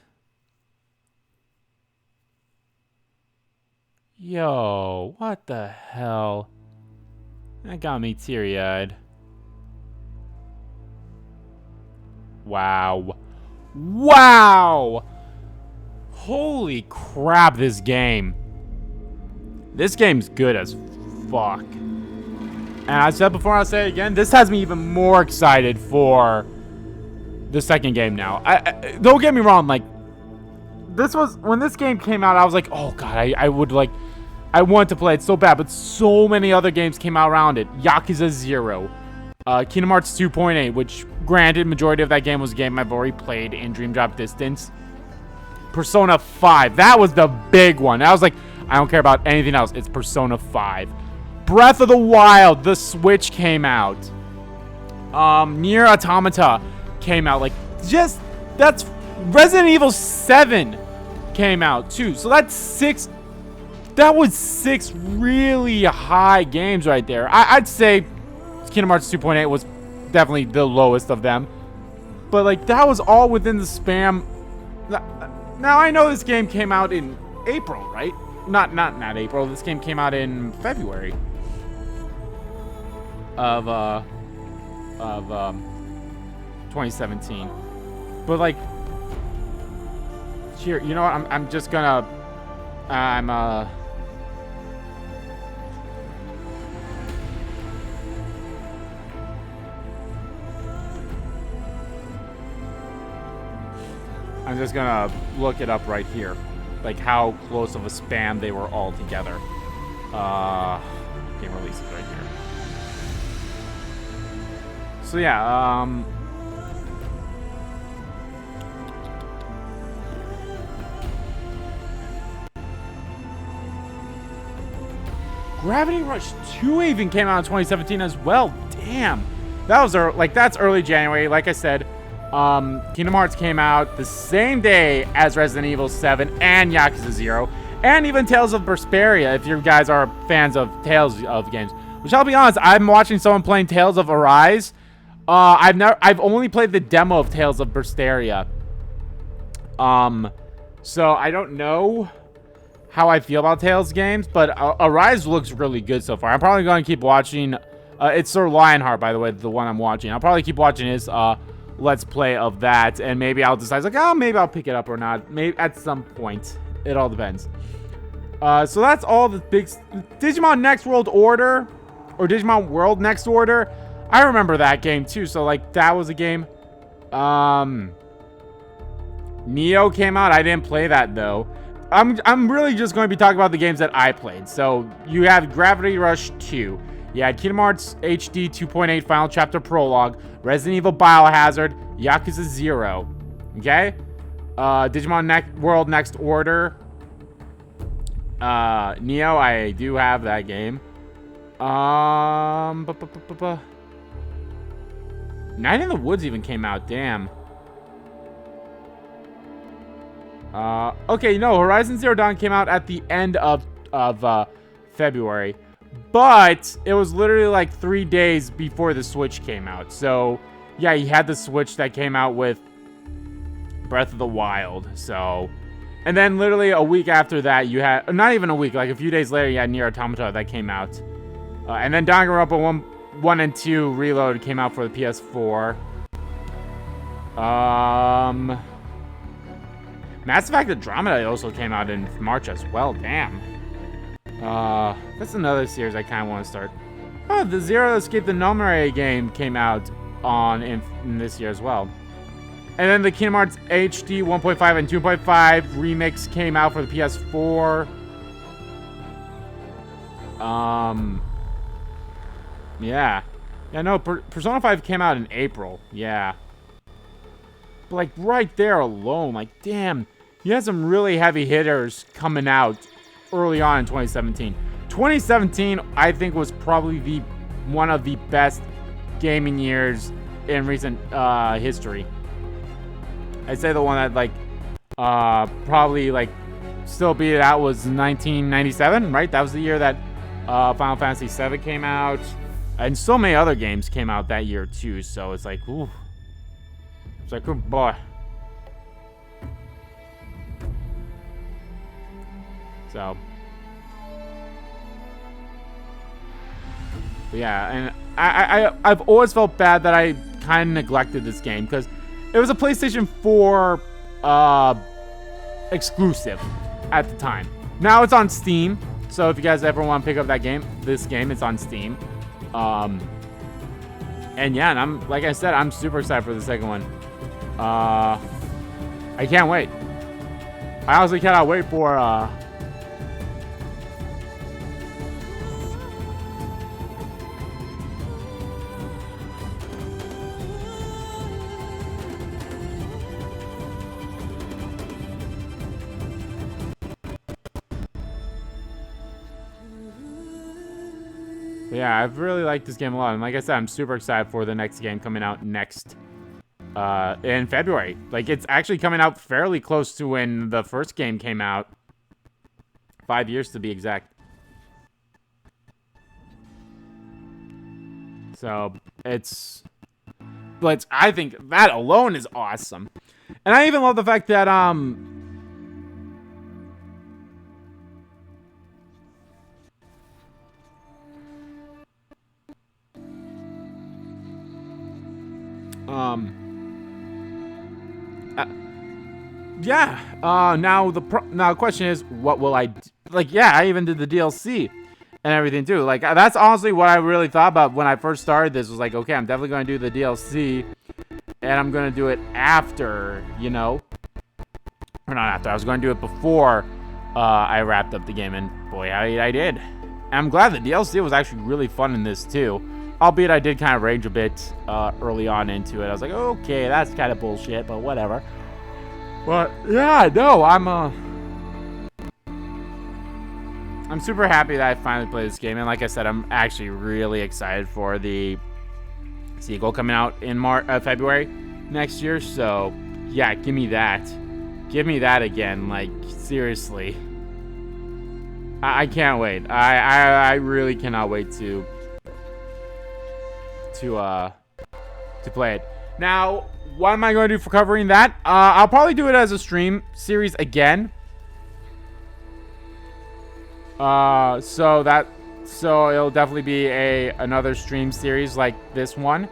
Yo, what the hell? That got me teary-eyed. Wow. Wow! Holy crap, this game. This game's good as fuck. And I said before, I'll say it again, this has me even more excited for the second game now. Don't get me wrong, like, this was, when this game came out, I was like, oh god, I would like, I want to play it so bad, but so many other games came out around it. Yakuza 0. Kingdom Hearts 2.8, which, granted, majority of that game was a game I've already played in Dream Drop Distance. Persona 5. That was the big one. I was like, I don't care about anything else. It's Persona 5. Breath of the Wild. The Switch came out. Nier Automata came out. Like, just, that's Resident Evil 7 came out too. So that's 6. That was 6 really high games right there. I'd say Kingdom Hearts 2.8 was definitely the lowest of them. But like that was all within the span. Now I know this game came out in April, right? Not April. This game came out in February of 2017. But like, here, you know what? I'm just gonna I'm just gonna look it up right here, like how close of a span they were all together. Game releases right here. So yeah, Gravity Rush 2 even came out in 2017 as well. Damn, that was that's early January. Like I said, Kingdom Hearts came out the same day as Resident Evil 7 and Yakuza 0, and even Tales of Vesperia, if you guys are fans of Tales of games. Which I'll be honest, I'm watching someone playing Tales of Arise. I've only played the demo of Tales of Vesperia. So I don't know how I feel about Tales games, but Arise looks really good so far. I'm probably going to keep watching. It's Sir Lionheart, by the way, the one I'm watching. I'll probably keep watching his Let's Play of that, and maybe I'll decide, like, oh, maybe I'll pick it up or not. Maybe at some point. It all depends. So that's all the big... Digimon Next World Order, or Digimon World Next Order. I remember that game, too, so, like, that was a game. Neo came out. I didn't play that, though. I'm really just going to be talking about the games that I played. So, you have Gravity Rush 2. You had Kingdom Hearts HD 2.8 Final Chapter Prologue, Resident Evil Biohazard, Yakuza 0. Okay? Digimon World Next Order. Neo, I do have that game. Night in the Woods even came out. Damn. Okay, no, Horizon Zero Dawn came out at the end of February. But it was literally like 3 days before the Switch came out. So, yeah, you had the Switch that came out with Breath of the Wild. So, and then literally a week after that, you had, not even a week, like a few days later, you had Nier Automata that came out. And then Danganronpa 1 and 2 Reload came out for the PS4. Mass Effect Andromeda also came out in March as well. Damn. That's another series I kind of want to start. Oh, the Zero Escape the Nomare game came out in this year as well. And then the Kingdom Hearts HD 1.5 and 2.5 remix came out for the PS4. Yeah. Yeah, no, Persona 5 came out in April. Yeah. But, like, right there alone, like, damn. You had some really heavy hitters coming out early on in 2017. 2017, I think, was probably one of the best gaming years in recent history. I'd say the one that, like, probably, like, still beat it out was 1997, right? That was the year that Final Fantasy VII came out. And so many other games came out that year, too. So it's like, ooh. It's like, oh, boy. So. But yeah, and I've always felt bad that I kind of neglected this game because it was a PlayStation 4 exclusive at the time. Now it's on Steam, so if you guys ever want to pick up this game, it's on Steam. And yeah, and I'm, like I said, I'm super excited for the second one. I can't wait. I honestly cannot wait for yeah, I've really liked this game a lot. And like I said, I'm super excited for the next game coming out next in February. Like, it's actually coming out fairly close to when the first game came out. 5 years to be exact. So, but I think that alone is awesome. And I even love the fact that, yeah. Now the question is, what will I like? Yeah, I even did the DLC and everything too. Like, that's honestly what I really thought about when I first started this. Was like, okay, I'm definitely going to do the DLC, and I'm going to do it after, you know, or not after. I was going to do it before I wrapped up the game, and boy, I did. And I'm glad the DLC was actually really fun in this too. Albeit I did kind of rage a bit early on into it. I was like, okay, that's kind of bullshit, but whatever. But yeah, no, I'm super happy that I finally played this game, and like I said, I'm actually really excited for the sequel coming out in February next year. So yeah, give me that again. Like, seriously, I can't wait. I really cannot wait to play it. Now, what am I going to do for covering that? I'll probably do it as a stream series again. So it'll definitely be another stream series like this one.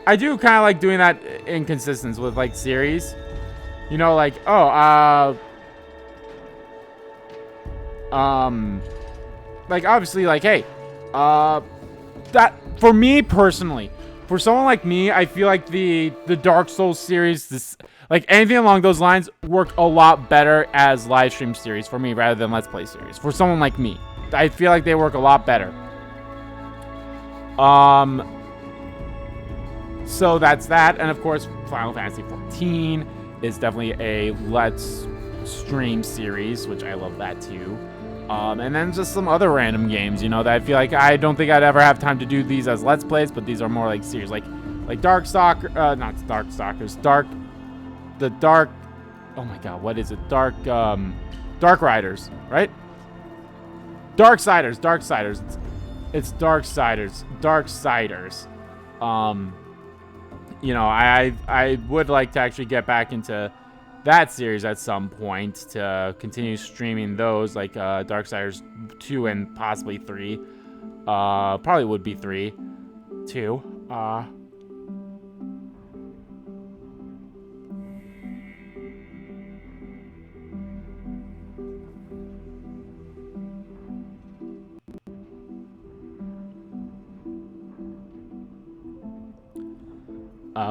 I do kind of like doing that inconsistent with like series. You know, like, like obviously, like, hey, that for me personally, for someone like me, I feel like the Dark Souls series, like anything along those lines, worked a lot better as live stream series for me rather than Let's Play series. For someone like me, I feel like they work a lot better. So that's that, and of course, Final Fantasy 14 is definitely a Let's Stream series, which I love that too. And then just some other random games, you know, that I feel like I don't think I'd ever have time to do these as Let's Plays, but these are more like series, like Darkstalker, not Darkstalkers, oh my god, what is it? Dark Riders, right? Darksiders. It's Darksiders. You know, I would like to actually get back into that series at some point to continue streaming those, like Darksiders 2 and possibly 3. Probably would be 3 too.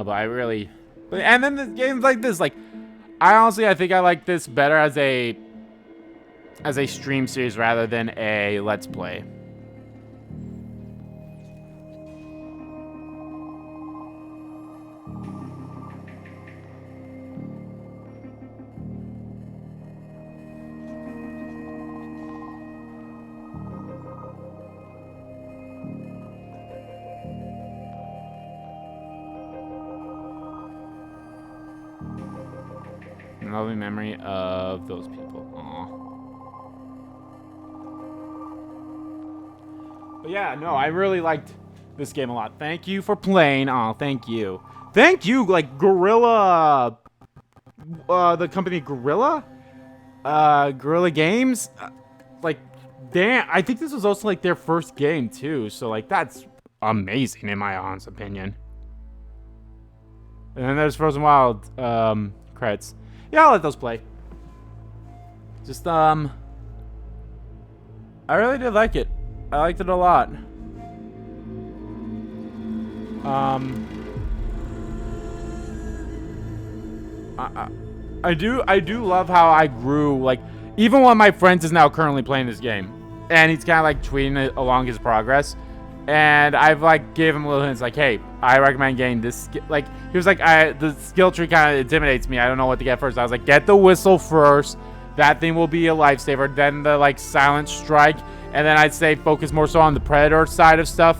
But I really, and then the games like this, like, I think I like this better as a stream series rather than a Let's Play. Lovely memory of those people. Aww. But yeah, no, I really liked this game a lot. Thank you for playing. Oh, thank you. Thank you, like, Gorilla... the company Gorilla? Gorilla Games? Like, damn, I think this was also, like, their first game, too. So, like, that's amazing, in my honest opinion. And then there's Frozen Wild, credits. Yeah, I'll let those play. Just, I really did like it. I liked it a lot. I do love how I grew, like, even one of my friends is now currently playing this game. And he's kind of, like, tweeting it along his progress. And I've, like, gave him little hints, like, hey, I recommend getting this, like, he was like, the skill tree kind of intimidates me. I don't know what to get first. I was like, get the whistle first. That thing will be a lifesaver. Then the, like, silent strike. And then I'd say focus more so on the predator side of stuff.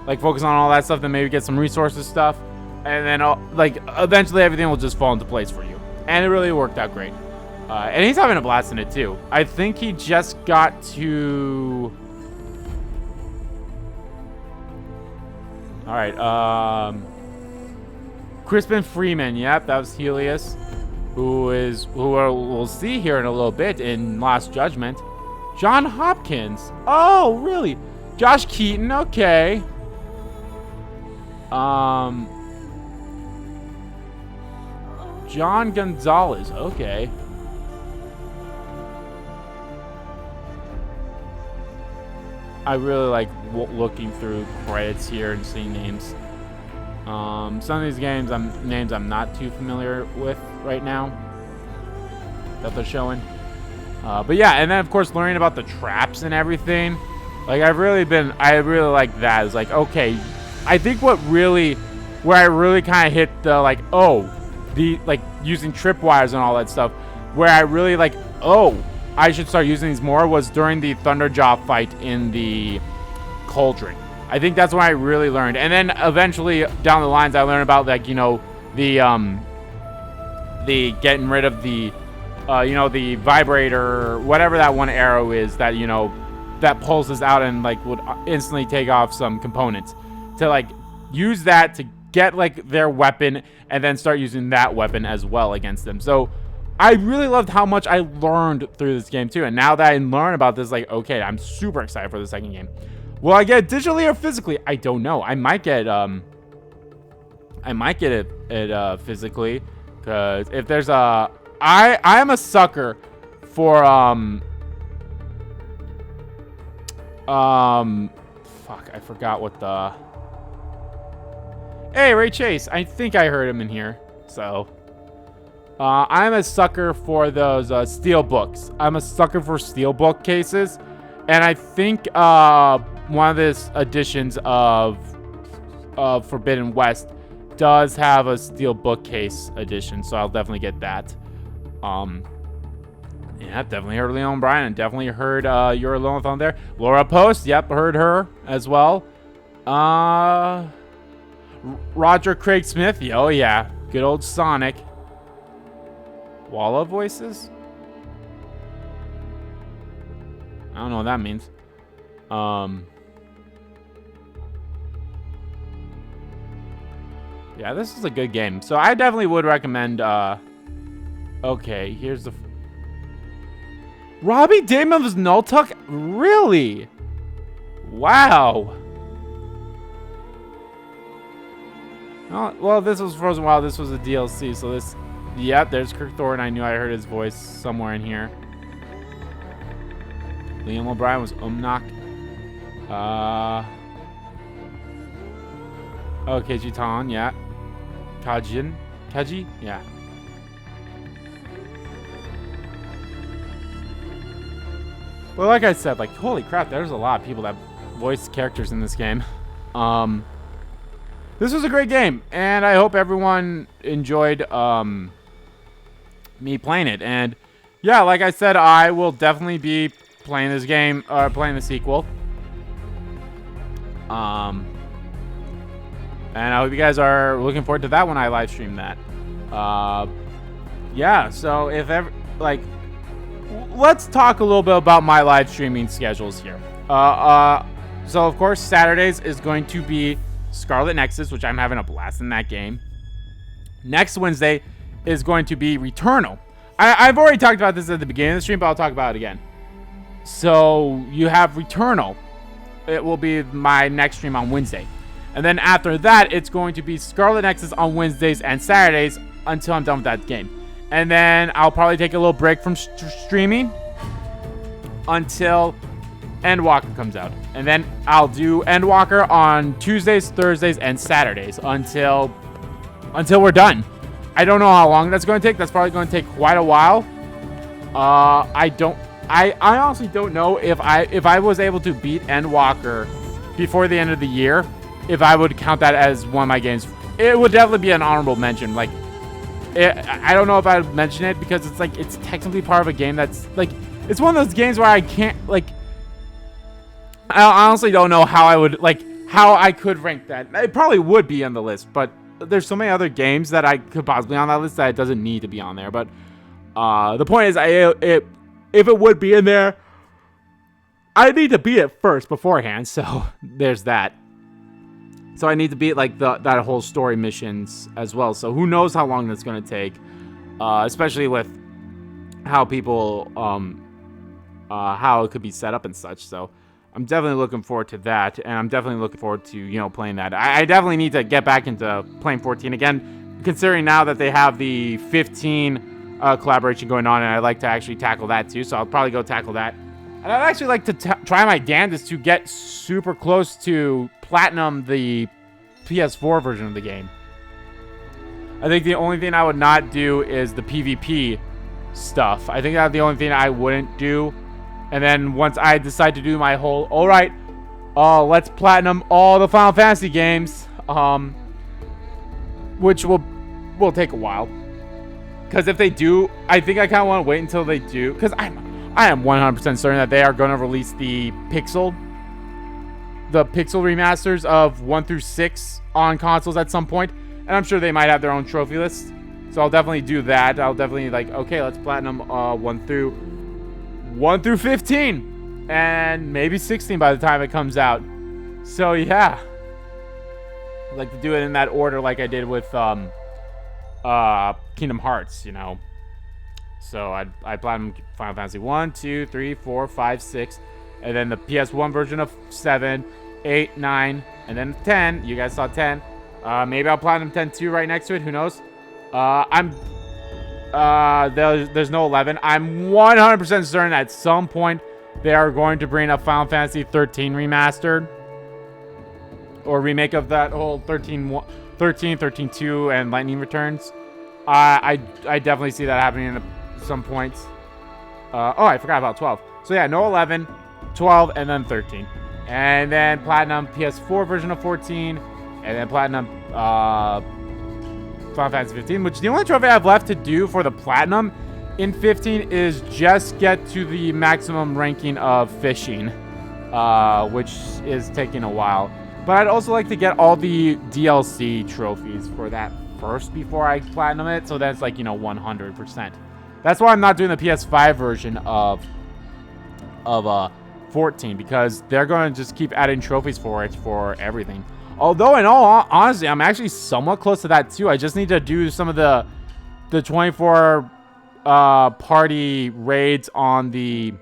Like, focus on all that stuff, then maybe get some resources stuff. and then like eventually everything will just fall into place for you. And it really worked out great. And he's having a blast in it too. I think he just got to. All right. Crispin Freeman. Yep, that was Helios, who we'll see here in a little bit in Lost Judgment. John Hopkins. Oh, really? Josh Keaton. Okay. John Gonzalez. Okay. I really like looking through credits here and seeing names. Some of these names I'm not too familiar with right now that they're showing. But yeah, and then of course learning about the traps and everything. Like I really like that. It's like, okay, I think where I really kind of hit the like, using tripwires and all that stuff, where I really like, I should start using these more was during the Thunderjaw fight in the Cauldron. I think that's when I really learned. And then eventually down the lines, I learned about like, the getting rid of the, the vibrator, whatever that one arrow is that, that pulses out and like would instantly take off some components to like use that to get like their weapon and then start using that weapon as well against them. So I really loved how much I learned through this game too. And now that I learn about this, like, okay, I'm super excited for the second game. Will I get it digitally or physically? I don't know. I might get it physically, because if there's a I am a sucker for fuck, I forgot what the Hey, Ray Chase. I think I heard him in here. So I'm a sucker for those steel books. I'm a sucker for steel book cases. And I think one of these editions of Forbidden West does have a steel bookcase edition, so I'll definitely get that. Yeah, definitely heard Leon Bryan, and definitely heard You're Alone on there. Laura Post, yep, heard her as well. Roger Craig Smith, oh yeah, good old Sonic. Walla voices? I don't know what that means. Yeah, this is a good game. So I definitely would recommend, okay, here's the... Robbie Damon's Nultuck? Really? Wow. Oh, well, this was Frozen Wild. This was a DLC, so this... Yep, there's Kirk Thornton. I knew I heard his voice somewhere in here. Liam O'Brien was Umnak. Oh, Keiji-tan, yeah. Kaji? Yeah. Well, like I said, like, holy crap, there's a lot of people that voice characters in this game. This was a great game, and I hope everyone enjoyed me playing it. And yeah, like I said, I will definitely be playing this game, or playing the sequel. And I hope you guys are looking forward to that when I live stream that. Yeah, so if ever, like, let's talk a little bit about my live streaming schedules here. So of course, Saturdays is going to be Scarlet Nexus, which I'm having a blast in that game. Next Wednesday is going to be Returnal. I've already talked about this at the beginning of the stream, but I'll talk about it again. So you have Returnal. It will be my next stream on Wednesday. And then after that, it's going to be Scarlet Nexus on Wednesdays and Saturdays until I'm done with that game. And then I'll probably take a little break from streaming until Endwalker comes out. And then I'll do Endwalker on Tuesdays, Thursdays, and Saturdays until we're done. I don't know how long that's going to take. That's probably going to take quite a while. I honestly don't know if I was able to beat Endwalker before the end of the year, if I would count that as one of my games. It would definitely be an honorable mention. Like, I don't know if I would mention it because it's like, it's technically part of a game that's like, it's one of those games where I can't, like, I honestly don't know how I would, like, how I could rank that. It probably would be on the list, but there's so many other games that I could possibly on that list that it doesn't need to be on there. But the point is, if it would be in there, I need to beat it first beforehand. So there's that. So I need to beat like that whole story missions as well. So who knows how long that's gonna take, especially with how people how it could be set up and such. So I'm definitely looking forward to that, and I'm definitely looking forward to playing that. I definitely need to get back into playing 14 again, considering now that they have the 15 collaboration going on, and I'd like to actually tackle that too. So I'll probably go tackle that. And I'd actually like to try my damnedest to get super close to platinum the PS4 version of the game. I think the only thing I would not do is the PvP stuff. I think that's the only thing I wouldn't do. And then once I decide to do my whole, alright, let's platinum all the Final Fantasy games, which will take a while. Because if they do, I think I kind of want to wait until they do. Because I am 100% certain that they are going to release the pixel remasters of 1 through 6 on consoles at some point. And I'm sure they might have their own trophy list. So I'll definitely do that. I'll definitely okay, let's platinum 1 through 15. And maybe 16 by the time it comes out. So yeah. I'd like to do it in that order like I did with Kingdom Hearts, So I platinum Final Fantasy 1, 2, 3, 4, 5, 6. And then the PS1 version of 7, 8, 9, and then 10. You guys saw 10. Maybe I'll platinum 10 too right next to it. Who knows? There's no 11. I'm 100% certain at some point they are going to bring a Final Fantasy 13 remastered. Or remake of that whole 13.2, and Lightning Returns. I definitely see that happening at some points. I forgot about 12. So yeah, no 11, 12, and then 13. And then platinum PS4 version of 14. And then platinum Final Fantasy 15. Which the only trophy I have left to do for the platinum in 15 is just get to the maximum ranking of fishing. Which is taking a while. But I'd also like to get all the DLC trophies for that first before I platinum it. So that's 100%. That's why I'm not doing the PS5 version of 14, because they're going to just keep adding trophies for it for everything. Although, in all honesty, I'm actually somewhat close to that too. I just need to do some of the 24 party raids on the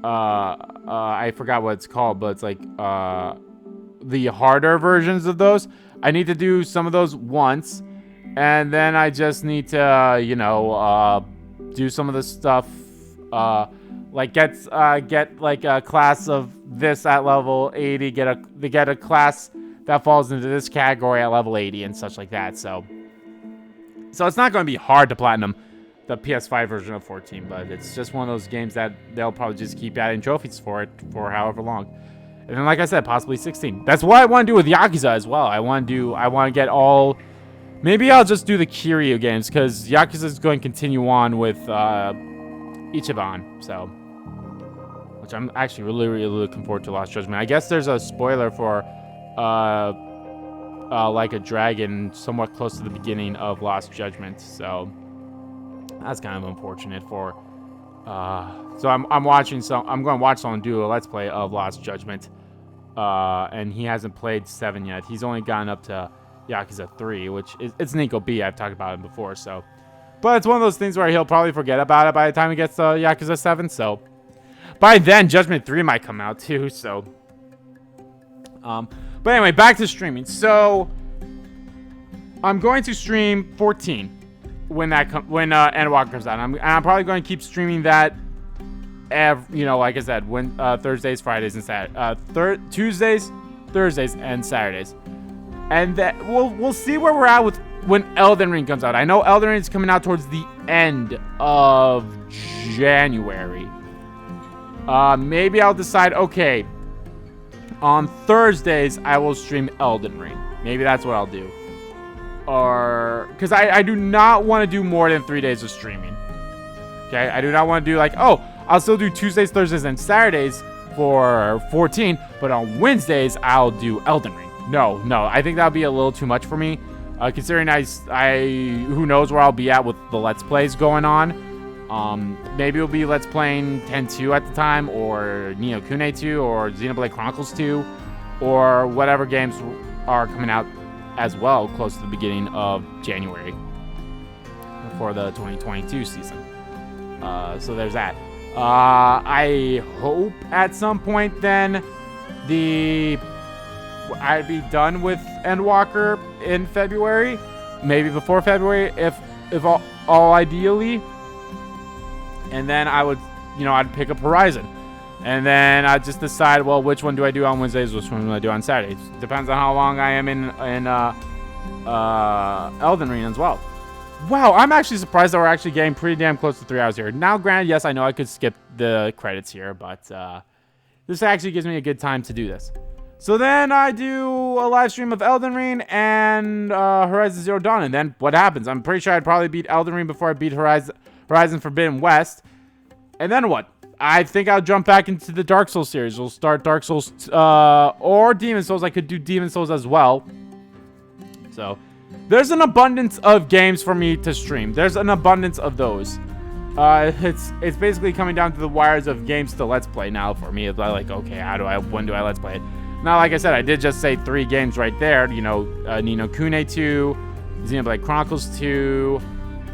I forgot what it's called, but it's the harder versions of those. I need to do some of those once, and then I just need to do some of the stuff get a class of this at level 80, get a class that falls into this category at level 80 and such like that. So it's not going to be hard to platinum the PS5 version of 14, but it's just one of those games that they'll probably just keep adding trophies for it for however long. And then, like I said, possibly 16. That's what I want to do with Yakuza as well. I want to get all. Maybe I'll just do the Kiryu games, because Yakuza is going to continue on with Ichiban. So, which I'm actually really, really looking forward to Lost Judgment. I guess there's a spoiler for Like a Dragon somewhat close to the beginning of Lost Judgment. So that's kind of unfortunate for. So I'm watching. I'm going to watch someone do a Let's Play of Lost Judgment, and he hasn't played 7 yet. He's only gotten up to Yakuza 3, which it's Nico B. I've talked about him before. So, but it's one of those things where he'll probably forget about it by the time he gets to Yakuza 7. So, by then Judgment 3 might come out too. So, but anyway, back to streaming. So, I'm going to stream 14. When Endwalker comes out, I'm probably going to keep streaming that. Like I said, when Thursdays, Fridays, and Saturdays, Tuesdays, Thursdays, and Saturdays, and that we'll see where we're at with when Elden Ring comes out. I know Elden Ring is coming out towards the end of January. Maybe I'll decide. Okay, on Thursdays I will stream Elden Ring. Maybe that's what I'll do. Or because I do not want to do more than 3 days of streaming. Okay, I do not want to do I'll still do Tuesdays, Thursdays, and Saturdays for 14, but on Wednesdays I'll do Elden Ring. No. I think that would be a little too much for me. Considering I who knows where I'll be at with the Let's Plays going on. Maybe it'll be Let's Playing 10-2 at the time, or Ni no Kuni 2, or Xenoblade Chronicles 2, or whatever games are coming out as well close to the beginning of January for the 2022 season. So there's that. I hope at some point then I'd be done with Endwalker in February, maybe before February, if all ideally. And then I would, I'd pick up Horizon. And then I'd just decide, well, which one do I do on Wednesdays, which one do I do on Saturdays. Depends on how long I am in Elden Ring as well. Wow, I'm actually surprised that we're actually getting pretty damn close to 3 hours here. Now, granted, yes, I know I could skip the credits here, but this actually gives me a good time to do this. So then I do a live stream of Elden Ring and Horizon Zero Dawn, and then what happens? I'm pretty sure I'd probably beat Elden Ring before I beat Horizon Forbidden West. And then what? I think I'll jump back into the Dark Souls series. We'll start Dark Souls or Demon Souls. I could do Demon Souls as well. So there's an abundance of games for me to stream. There's an abundance of those. It's basically coming down to the wires of games to Let's Play now for me. It's like, okay, when do I Let's Play it? Now, like I said, I did just say 3 games right there. Ni no Kuni 2, Xenoblade Chronicles 2,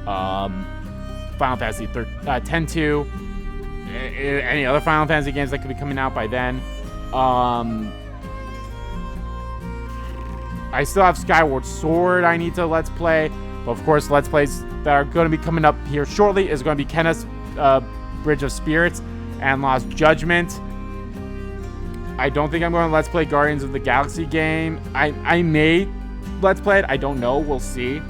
Final Fantasy 10-2. Any other Final Fantasy games that could be coming out by then. I still have Skyward Sword I need to Let's Play. But of course, Let's Plays that are going to be coming up here shortly is going to be Kenneth's Bridge of Spirits and Lost Judgment. I don't think I'm going to Let's Play Guardians of the Galaxy game. I may Let's Play it. I don't know. We'll see.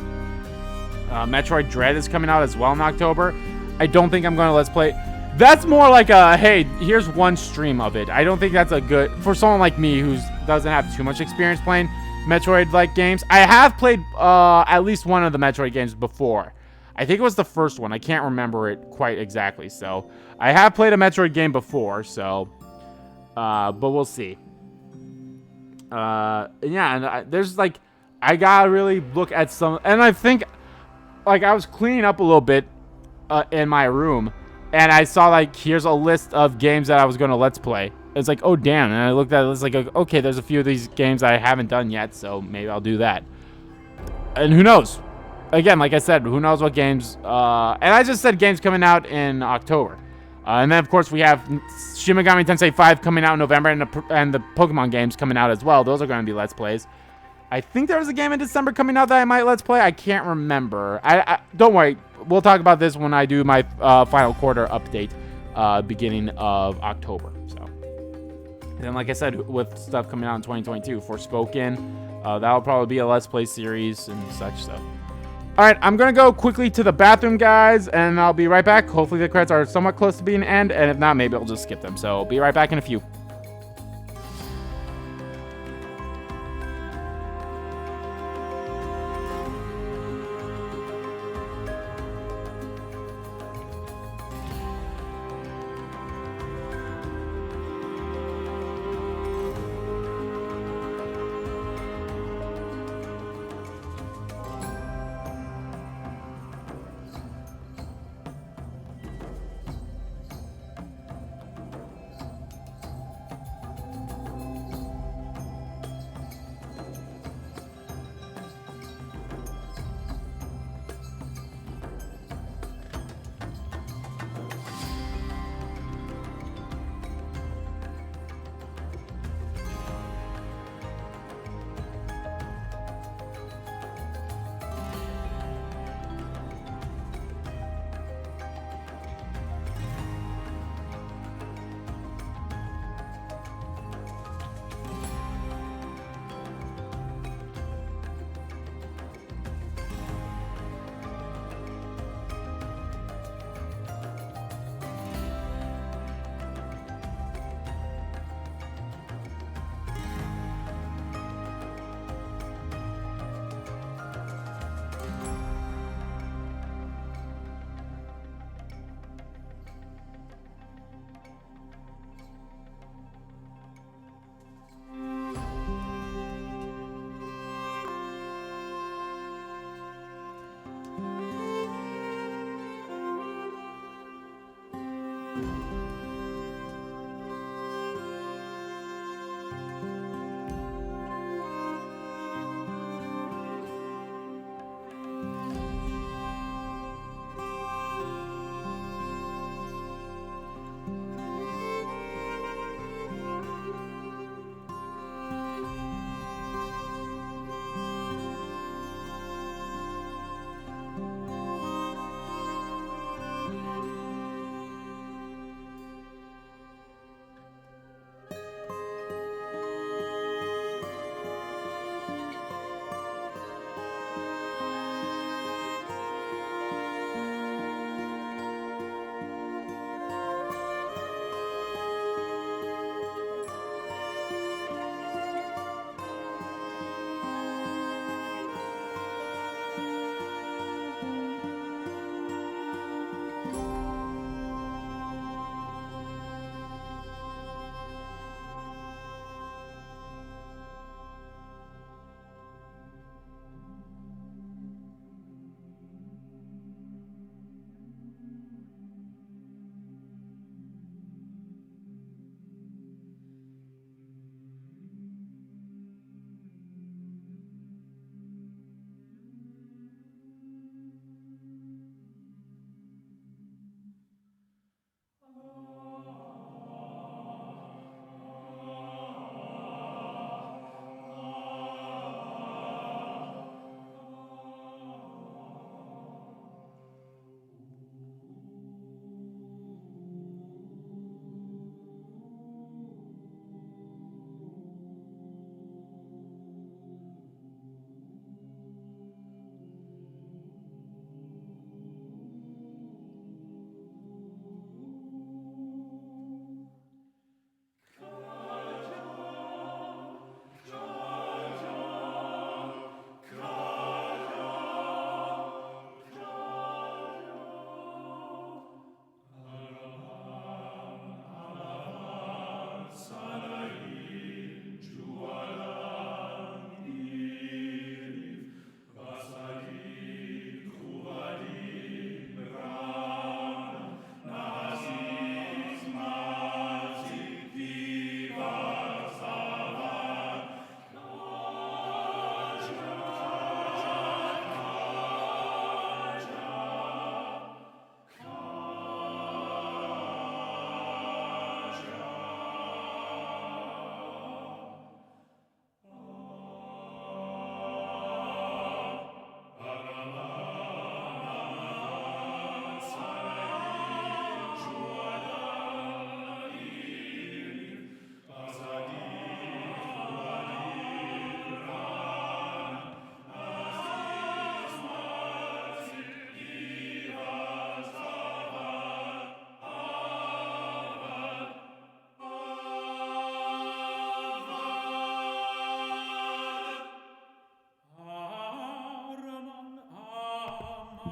Metroid Dread is coming out as well in October. I don't think I'm going to Let's Play. That's more like a, hey, here's one stream of it. I don't think that's a good, for someone like me who doesn't have too much experience playing Metroid-like games. I have played at least one of the Metroid games before. I think it was the first one. I can't remember it quite exactly. So I have played a Metroid game before, so, but we'll see. Yeah, and there's like, I gotta really look at some, and I think, like, I was cleaning up a little bit in my room, and I saw, like, here's a list of games that I was going to Let's Play. It's like, oh, damn. And I looked at it, it's like, okay, there's a few of these games I haven't done yet, so maybe I'll do that. And who knows? Again, like I said, who knows what games, and I just said games coming out in October. And then, of course, we have Shin Megami Tensei 5 coming out in November, and the Pokemon games coming out as well. Those are going to be Let's Plays. I think there was a game in December coming out that I might Let's Play. I can't remember. Don't worry. We'll talk about this when I do my final quarter update beginning of October. So, and then, like I said, with stuff coming out in 2022, Forspoken, that'll probably be a Let's Play series and such. So, all right, I'm going to go quickly to the bathroom, guys, and I'll be right back. Hopefully the credits are somewhat close to being end, and if not, maybe I'll just skip them. So, be right back in a few.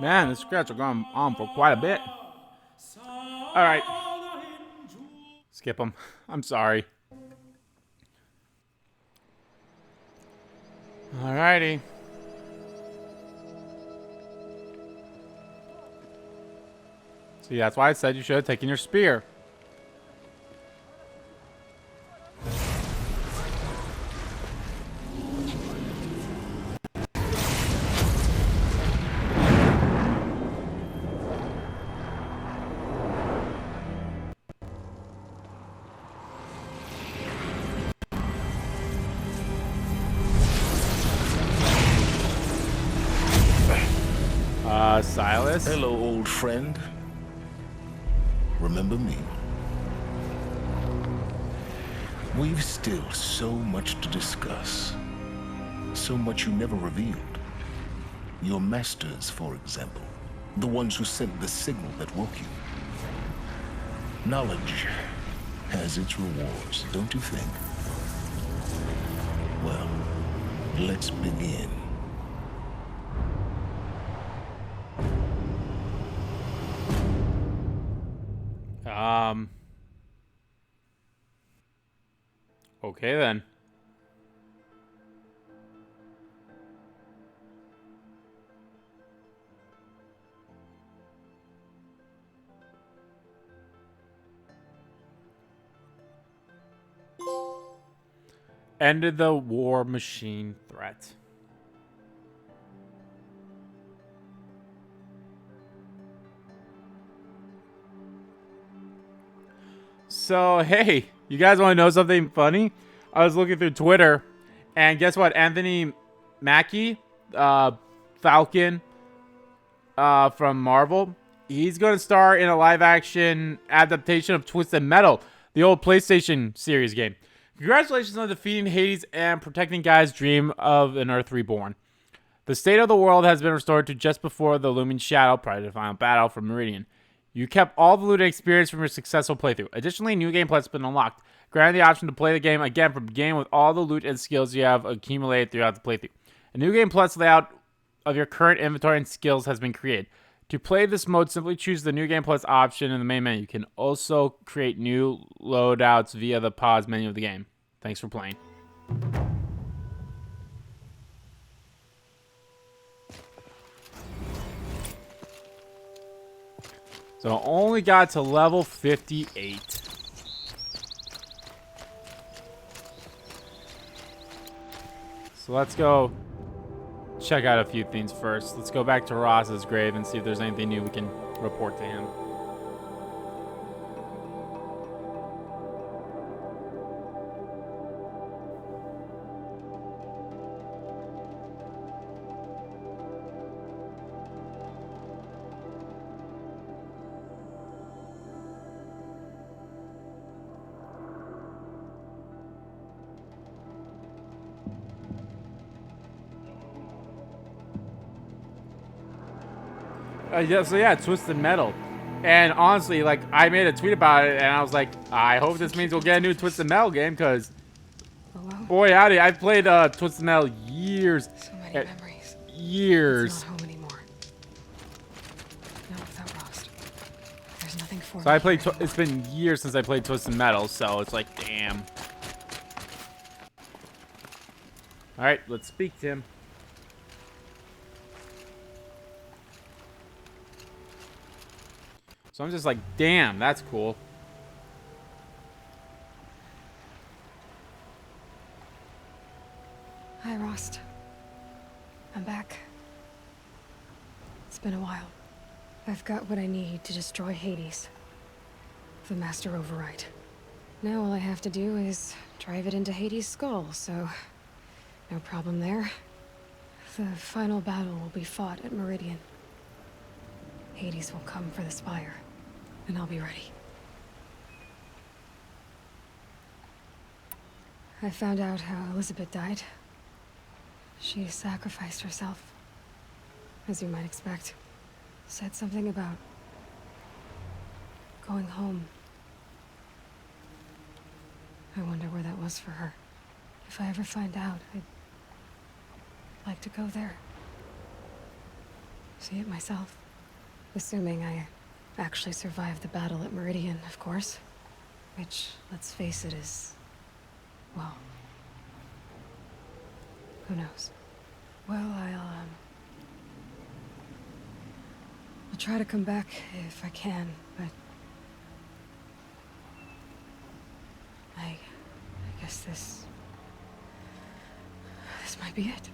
Man, the scratch are going on for quite a bit. Alright. Skip them. I'm sorry. Alrighty. See, that's why I said you should have taken your spear. Silas? Hello, old friend. Remember me? We've still so much to discuss. So much you never revealed. Your masters, for example. The ones who sent the signal that woke you. Knowledge has its rewards, don't you think? Well, let's begin. Okay then. Ended the war machine threat. So, hey, you guys want to know something funny? I was looking through Twitter, and guess what? Anthony Mackie, Falcon from Marvel, he's going to star in a live-action adaptation of Twisted Metal, the old PlayStation series game. Congratulations on defeating Hades and protecting Gaia's dream of an Earth reborn. The state of the world has been restored to just before the looming shadow prior to the final battle for Meridian. You kept all the loot and experience from your successful playthrough. Additionally, new gameplay has been unlocked, granting the option to play the game again from the beginning with all the loot and skills you have accumulated throughout the playthrough. A new game plus layout of your current inventory and skills has been created. To play this mode, simply choose the new game plus option in the main menu. You can also create new loadouts via the pause menu of the game. Thanks for playing. So only got to level 58. So let's go check out a few things first. Let's go back to Ross's grave and see if there's anything new we can report to him. Yeah, Twisted Metal. And honestly, like, I made a tweet about it, and I was like, I hope this means we'll get a new Twisted Metal game, because, boy, howdy, I've played Twisted Metal years. So many memories. Years. It's not home anymore. Not without Rost. There's nothing for So me I played, here it's been years since I played Twisted Metal, so it's like, damn. Alright, let's speak to him. So I'm just like, damn, that's cool. Hi, Rost. I'm back. It's been a while. I've got what I need to destroy Hades. The Master Override. Now all I have to do is drive it into Hades' skull, so no problem there. The final battle will be fought at Meridian. Hades will come for the Spire, and I'll be ready. I found out how Elizabeth died. She sacrificed herself, as you might expect. Said something about going home. I wonder where that was for her. If I ever find out, I'd like to go there. see it myself. Assuming I actually survived the battle at Meridian, of course. Which, let's face it, is... well... who knows? Well, I'll try to come back if I can, but... I guess this might be it.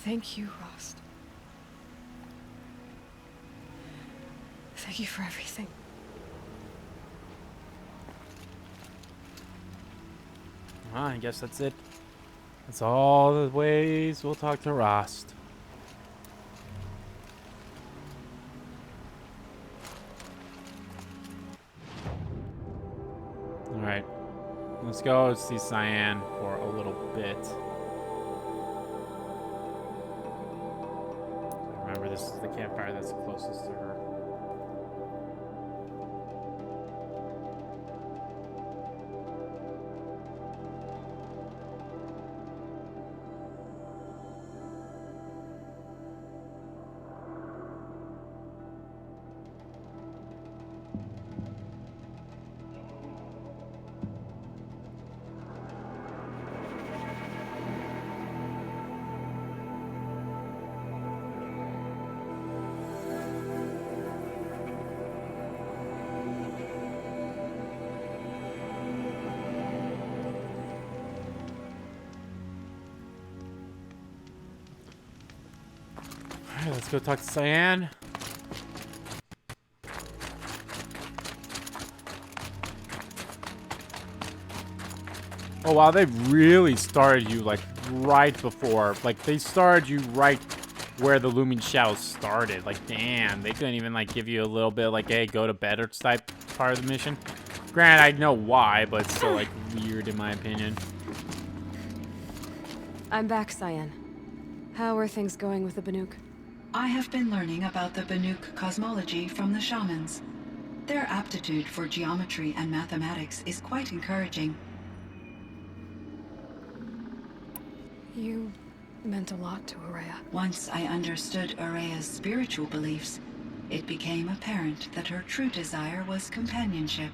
Thank you, Rost. Thank you for everything. I guess that's it. That's all the ways we'll talk to Rost. Alright. Let's go see Cyan for a little bit. Remember, this is the campfire that's closest to her. Alright, let's go talk to Cyan. Oh wow, they really started you like right before. Like they started you right where the looming shadows started. Like damn, they couldn't even like give you a little bit like, hey, go to bed or type part of the mission. Granted, I know why, but it's still like weird in my opinion. I'm back, Cyan. How are things going with the Banuk? I have been learning about the Banuk cosmology from the shamans. Their aptitude for geometry and mathematics is quite encouraging. You meant a lot to Ourea. Once I understood Ourea's spiritual beliefs, it became apparent that her true desire was companionship.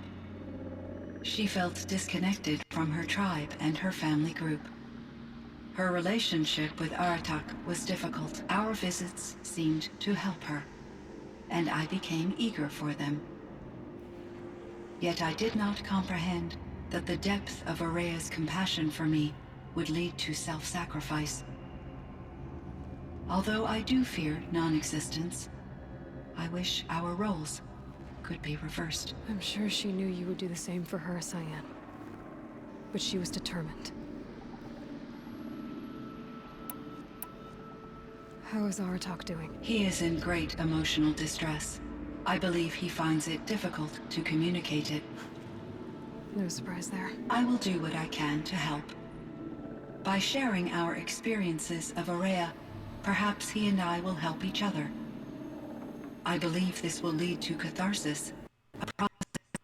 She felt disconnected from her tribe and her family group. Her relationship with Aratak was difficult. Our visits seemed to help her, and I became eager for them. Yet I did not comprehend that the depth of Ourea's compassion for me would lead to self-sacrifice. Although I do fear non-existence, I wish our roles could be reversed. I'm sure she knew you would do the same for her, Cyan. But she was determined. How is Aratak doing? He is in great emotional distress. I believe he finds it difficult to communicate it. No surprise there. I will do what I can to help. By sharing our experiences of Ourea, perhaps he and I will help each other. I believe this will lead to catharsis, a process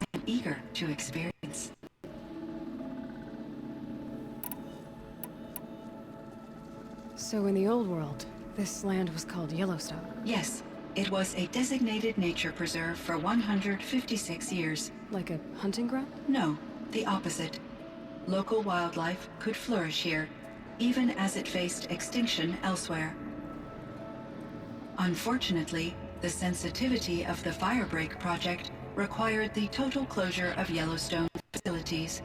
I am eager to experience. So in the old world, this land was called Yellowstone? Yes, it was a designated nature preserve for 156 years. Like a hunting ground? No, the opposite. Local wildlife could flourish here, even as it faced extinction elsewhere. Unfortunately, the sensitivity of the Firebreak project required the total closure of Yellowstone facilities.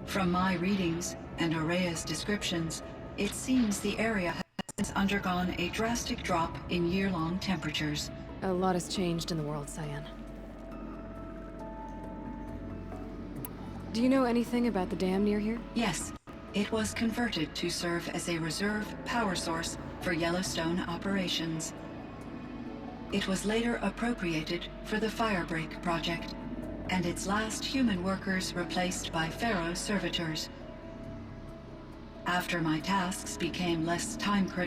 From my readings and Ourea's descriptions, it seems the area has undergone a drastic drop in year-long temperatures. A lot has changed in the world, Cyan. Do you know anything about the dam near here? Yes. It was converted to serve as a reserve power source for Yellowstone operations. It was later appropriated for the Firebreak project, and its last human workers replaced by Pharaoh servitors. After my tasks became less time-critical,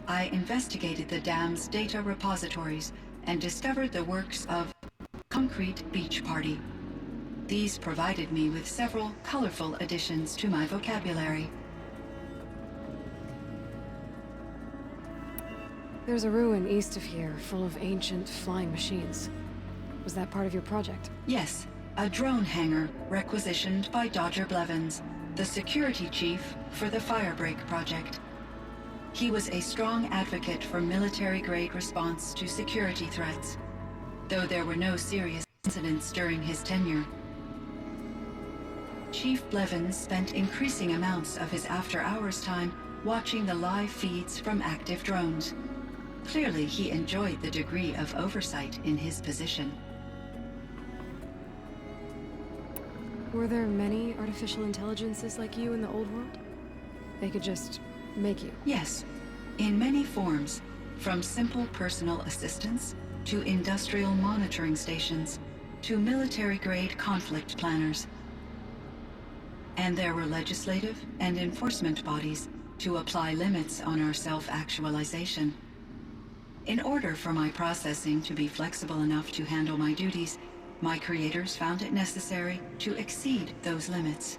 I investigated the dam's data repositories and discovered the works of Concrete Beach Party. These provided me with several colorful additions to my vocabulary. There's a ruin east of here full of ancient flying machines. Was that part of your project? Yes, a drone hangar requisitioned by Dodger Blevins, the security chief for the Firebreak project. He was a strong advocate for military-grade response to security threats, though there were no serious incidents during his tenure. Chief Blevins spent increasing amounts of his after-hours time watching the live feeds from active drones. Clearly, he enjoyed the degree of oversight in his position. Were there many artificial intelligences like you in the old world? They could just make you? Yes, in many forms, from simple personal assistants to industrial monitoring stations to military-grade conflict planners. And there were legislative and enforcement bodies to apply limits on our self-actualization. In order for my processing to be flexible enough to handle my duties, my creators found it necessary to exceed those limits.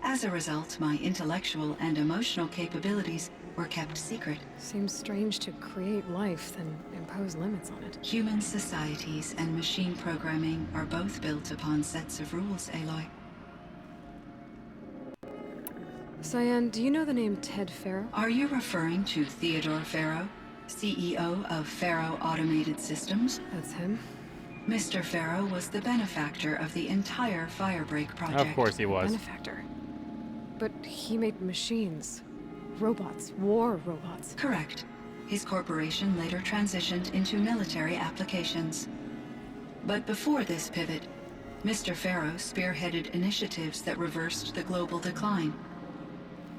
As a result, my intellectual and emotional capabilities were kept secret. Seems strange to create life, then impose limits on it. Human societies and machine programming are both built upon sets of rules, Aloy. Cyan, do you know the name Ted Farrow? Are you referring to Theodore Farrow, CEO of Farrow Automated Systems? That's him. Mr. Farrow was the benefactor of the entire Firebreak project. Of course he was. Benefactor. But he made machines. Robots. War robots. Correct. His corporation later transitioned into military applications. But before this pivot, Mr. Farrow spearheaded initiatives that reversed the global decline.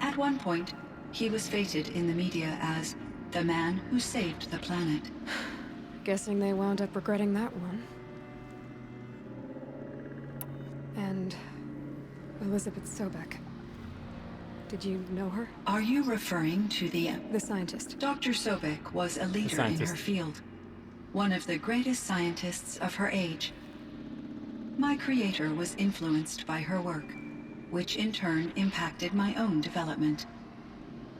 At one point, he was feted in the media as the man who saved the planet. Guessing they wound up regretting that one. And Elizabeth Sobek. Did you know her? Are you referring to the scientist? Dr. Sobek was a leader in her field. One of the greatest scientists of her age. My creator was influenced by her work, which in turn impacted my own development.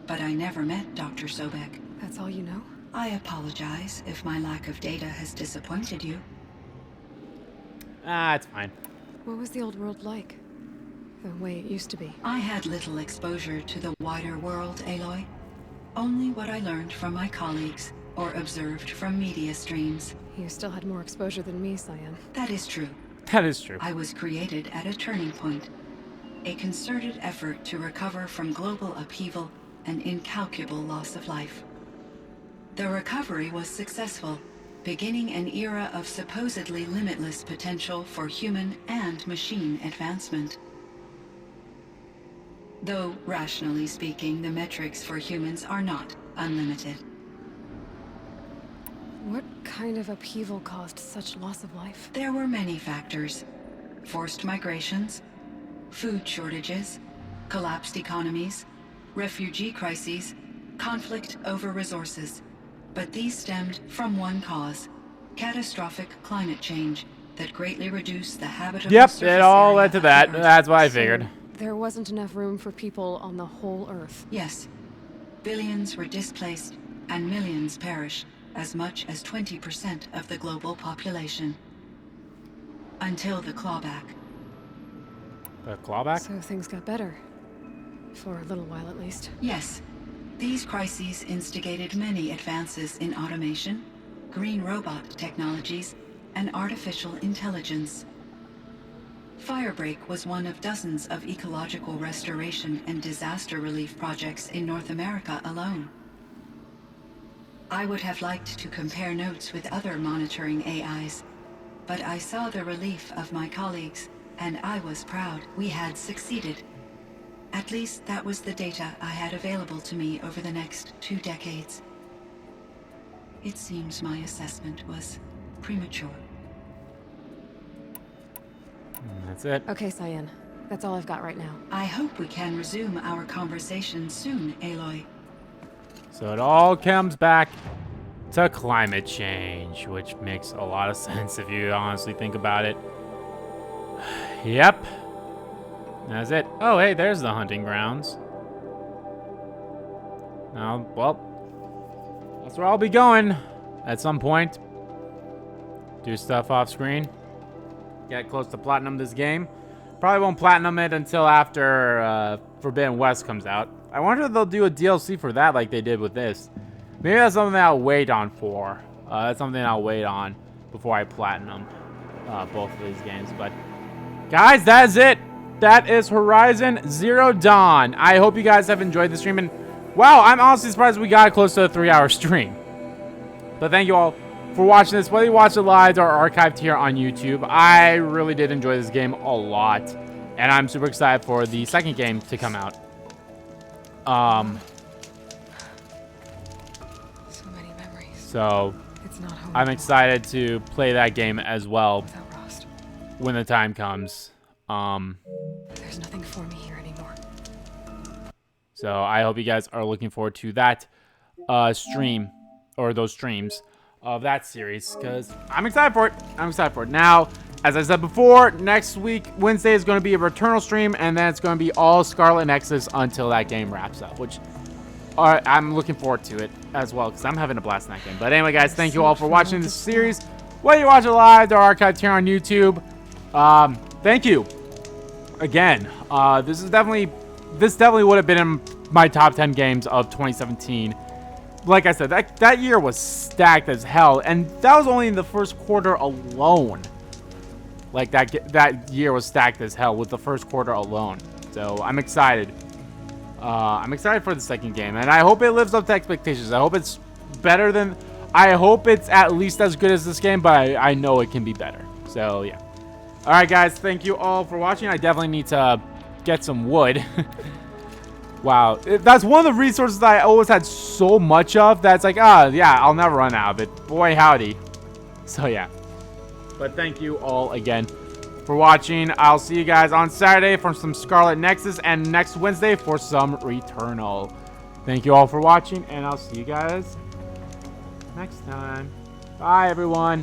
But I never met Dr. Sobek. That's all you know? I apologize if my lack of data has disappointed you. Ah, it's fine. What was the old world like? The way it used to be? I had little exposure to the wider world, Aloy. Only what I learned from my colleagues or observed from media streams. You still had more exposure than me, Cyan. That is true. That is true. I was created at a turning point. A concerted effort to recover from global upheaval and incalculable loss of life. The recovery was successful, beginning an era of supposedly limitless potential for human and machine advancement. Though, rationally speaking, the metrics for humans are not unlimited. What kind of upheaval caused such loss of life? There were many factors. Forced migrations, food shortages, collapsed economies, refugee crises, conflict over resources. But these stemmed from one cause: catastrophic climate change that greatly reduced the habitable surface Yep, it all area led to of that. the Earth. That's what I figured. There wasn't enough room for people on the whole Earth. Yes. Billions were displaced, and millions perished, as much as 20% of the global population. Until the clawback. The clawback? So things got better. For a little while, at least. Yes. These crises instigated many advances in automation, green robot technologies, and artificial intelligence. Firebreak was one of dozens of ecological restoration and disaster relief projects in North America alone. I would have liked to compare notes with other monitoring AIs, but I saw the relief of my colleagues, and I was proud we had succeeded. At least that was the data I had available to me over the next 2 decades. It seems my assessment was premature. That's it. Okay, Cyan. That's all I've got right now. I hope we can resume our conversation soon, Aloy. So it all comes back to climate change, which makes a lot of sense if you honestly think about it. Yep. That's it. Oh, hey, there's the hunting grounds. Well, That's where I'll be going at some point. Do stuff off screen. Get close to platinum this game. Probably won't platinum it until after Forbidden West comes out. I wonder if they'll do a DLC for that like they did with this. Maybe that's something I'll wait on for. That's something I'll wait on before I platinum both of these games. But guys, that is it. That is Horizon Zero Dawn. I hope you guys have enjoyed the stream. And wow, I'm honestly surprised we got close to a 3-hour stream. But thank you all for watching this, whether you watch it live or archived here on YouTube. I really did enjoy this game a lot. And I'm super excited for the second game to come out. So many memories. So It's not home I'm anymore. excited to play that game as well when the time comes. There's nothing for me here anymore. So I hope you guys are looking forward to that stream or those streams of that series, because I'm excited for it. I'm excited for it. Now, as I said before, next week, Wednesday, is going to be a Returnal stream, and then it's going to be all Scarlet Nexus until that game wraps up, which I'm looking forward to it as well, because I'm having a blast in that game. But anyway, guys, thank you all for watching this series. Whether you watch it live or archived here on YouTube, thank you again. This definitely would have been in my top 10 games of 2017. Like I said, that year was stacked as hell, and that was only in the first quarter alone. Like that year was stacked as hell with the first quarter alone. So I'm excited. I'm excited for the second game, and I hope it lives up to expectations. I hope it's better than. I hope it's at least as good as this game, but I know it can be better. So yeah. All right, guys. Thank you all for watching. I definitely need to get some wood. Wow, that's one of the resources that I always had so much of. That's like, yeah, I'll never run out of it. Boy, howdy. So yeah. But thank you all again for watching. I'll see you guys on Saturday for some Scarlet Nexus, and next Wednesday for some Returnal. Thank you all for watching, and I'll see you guys next time. Bye, everyone.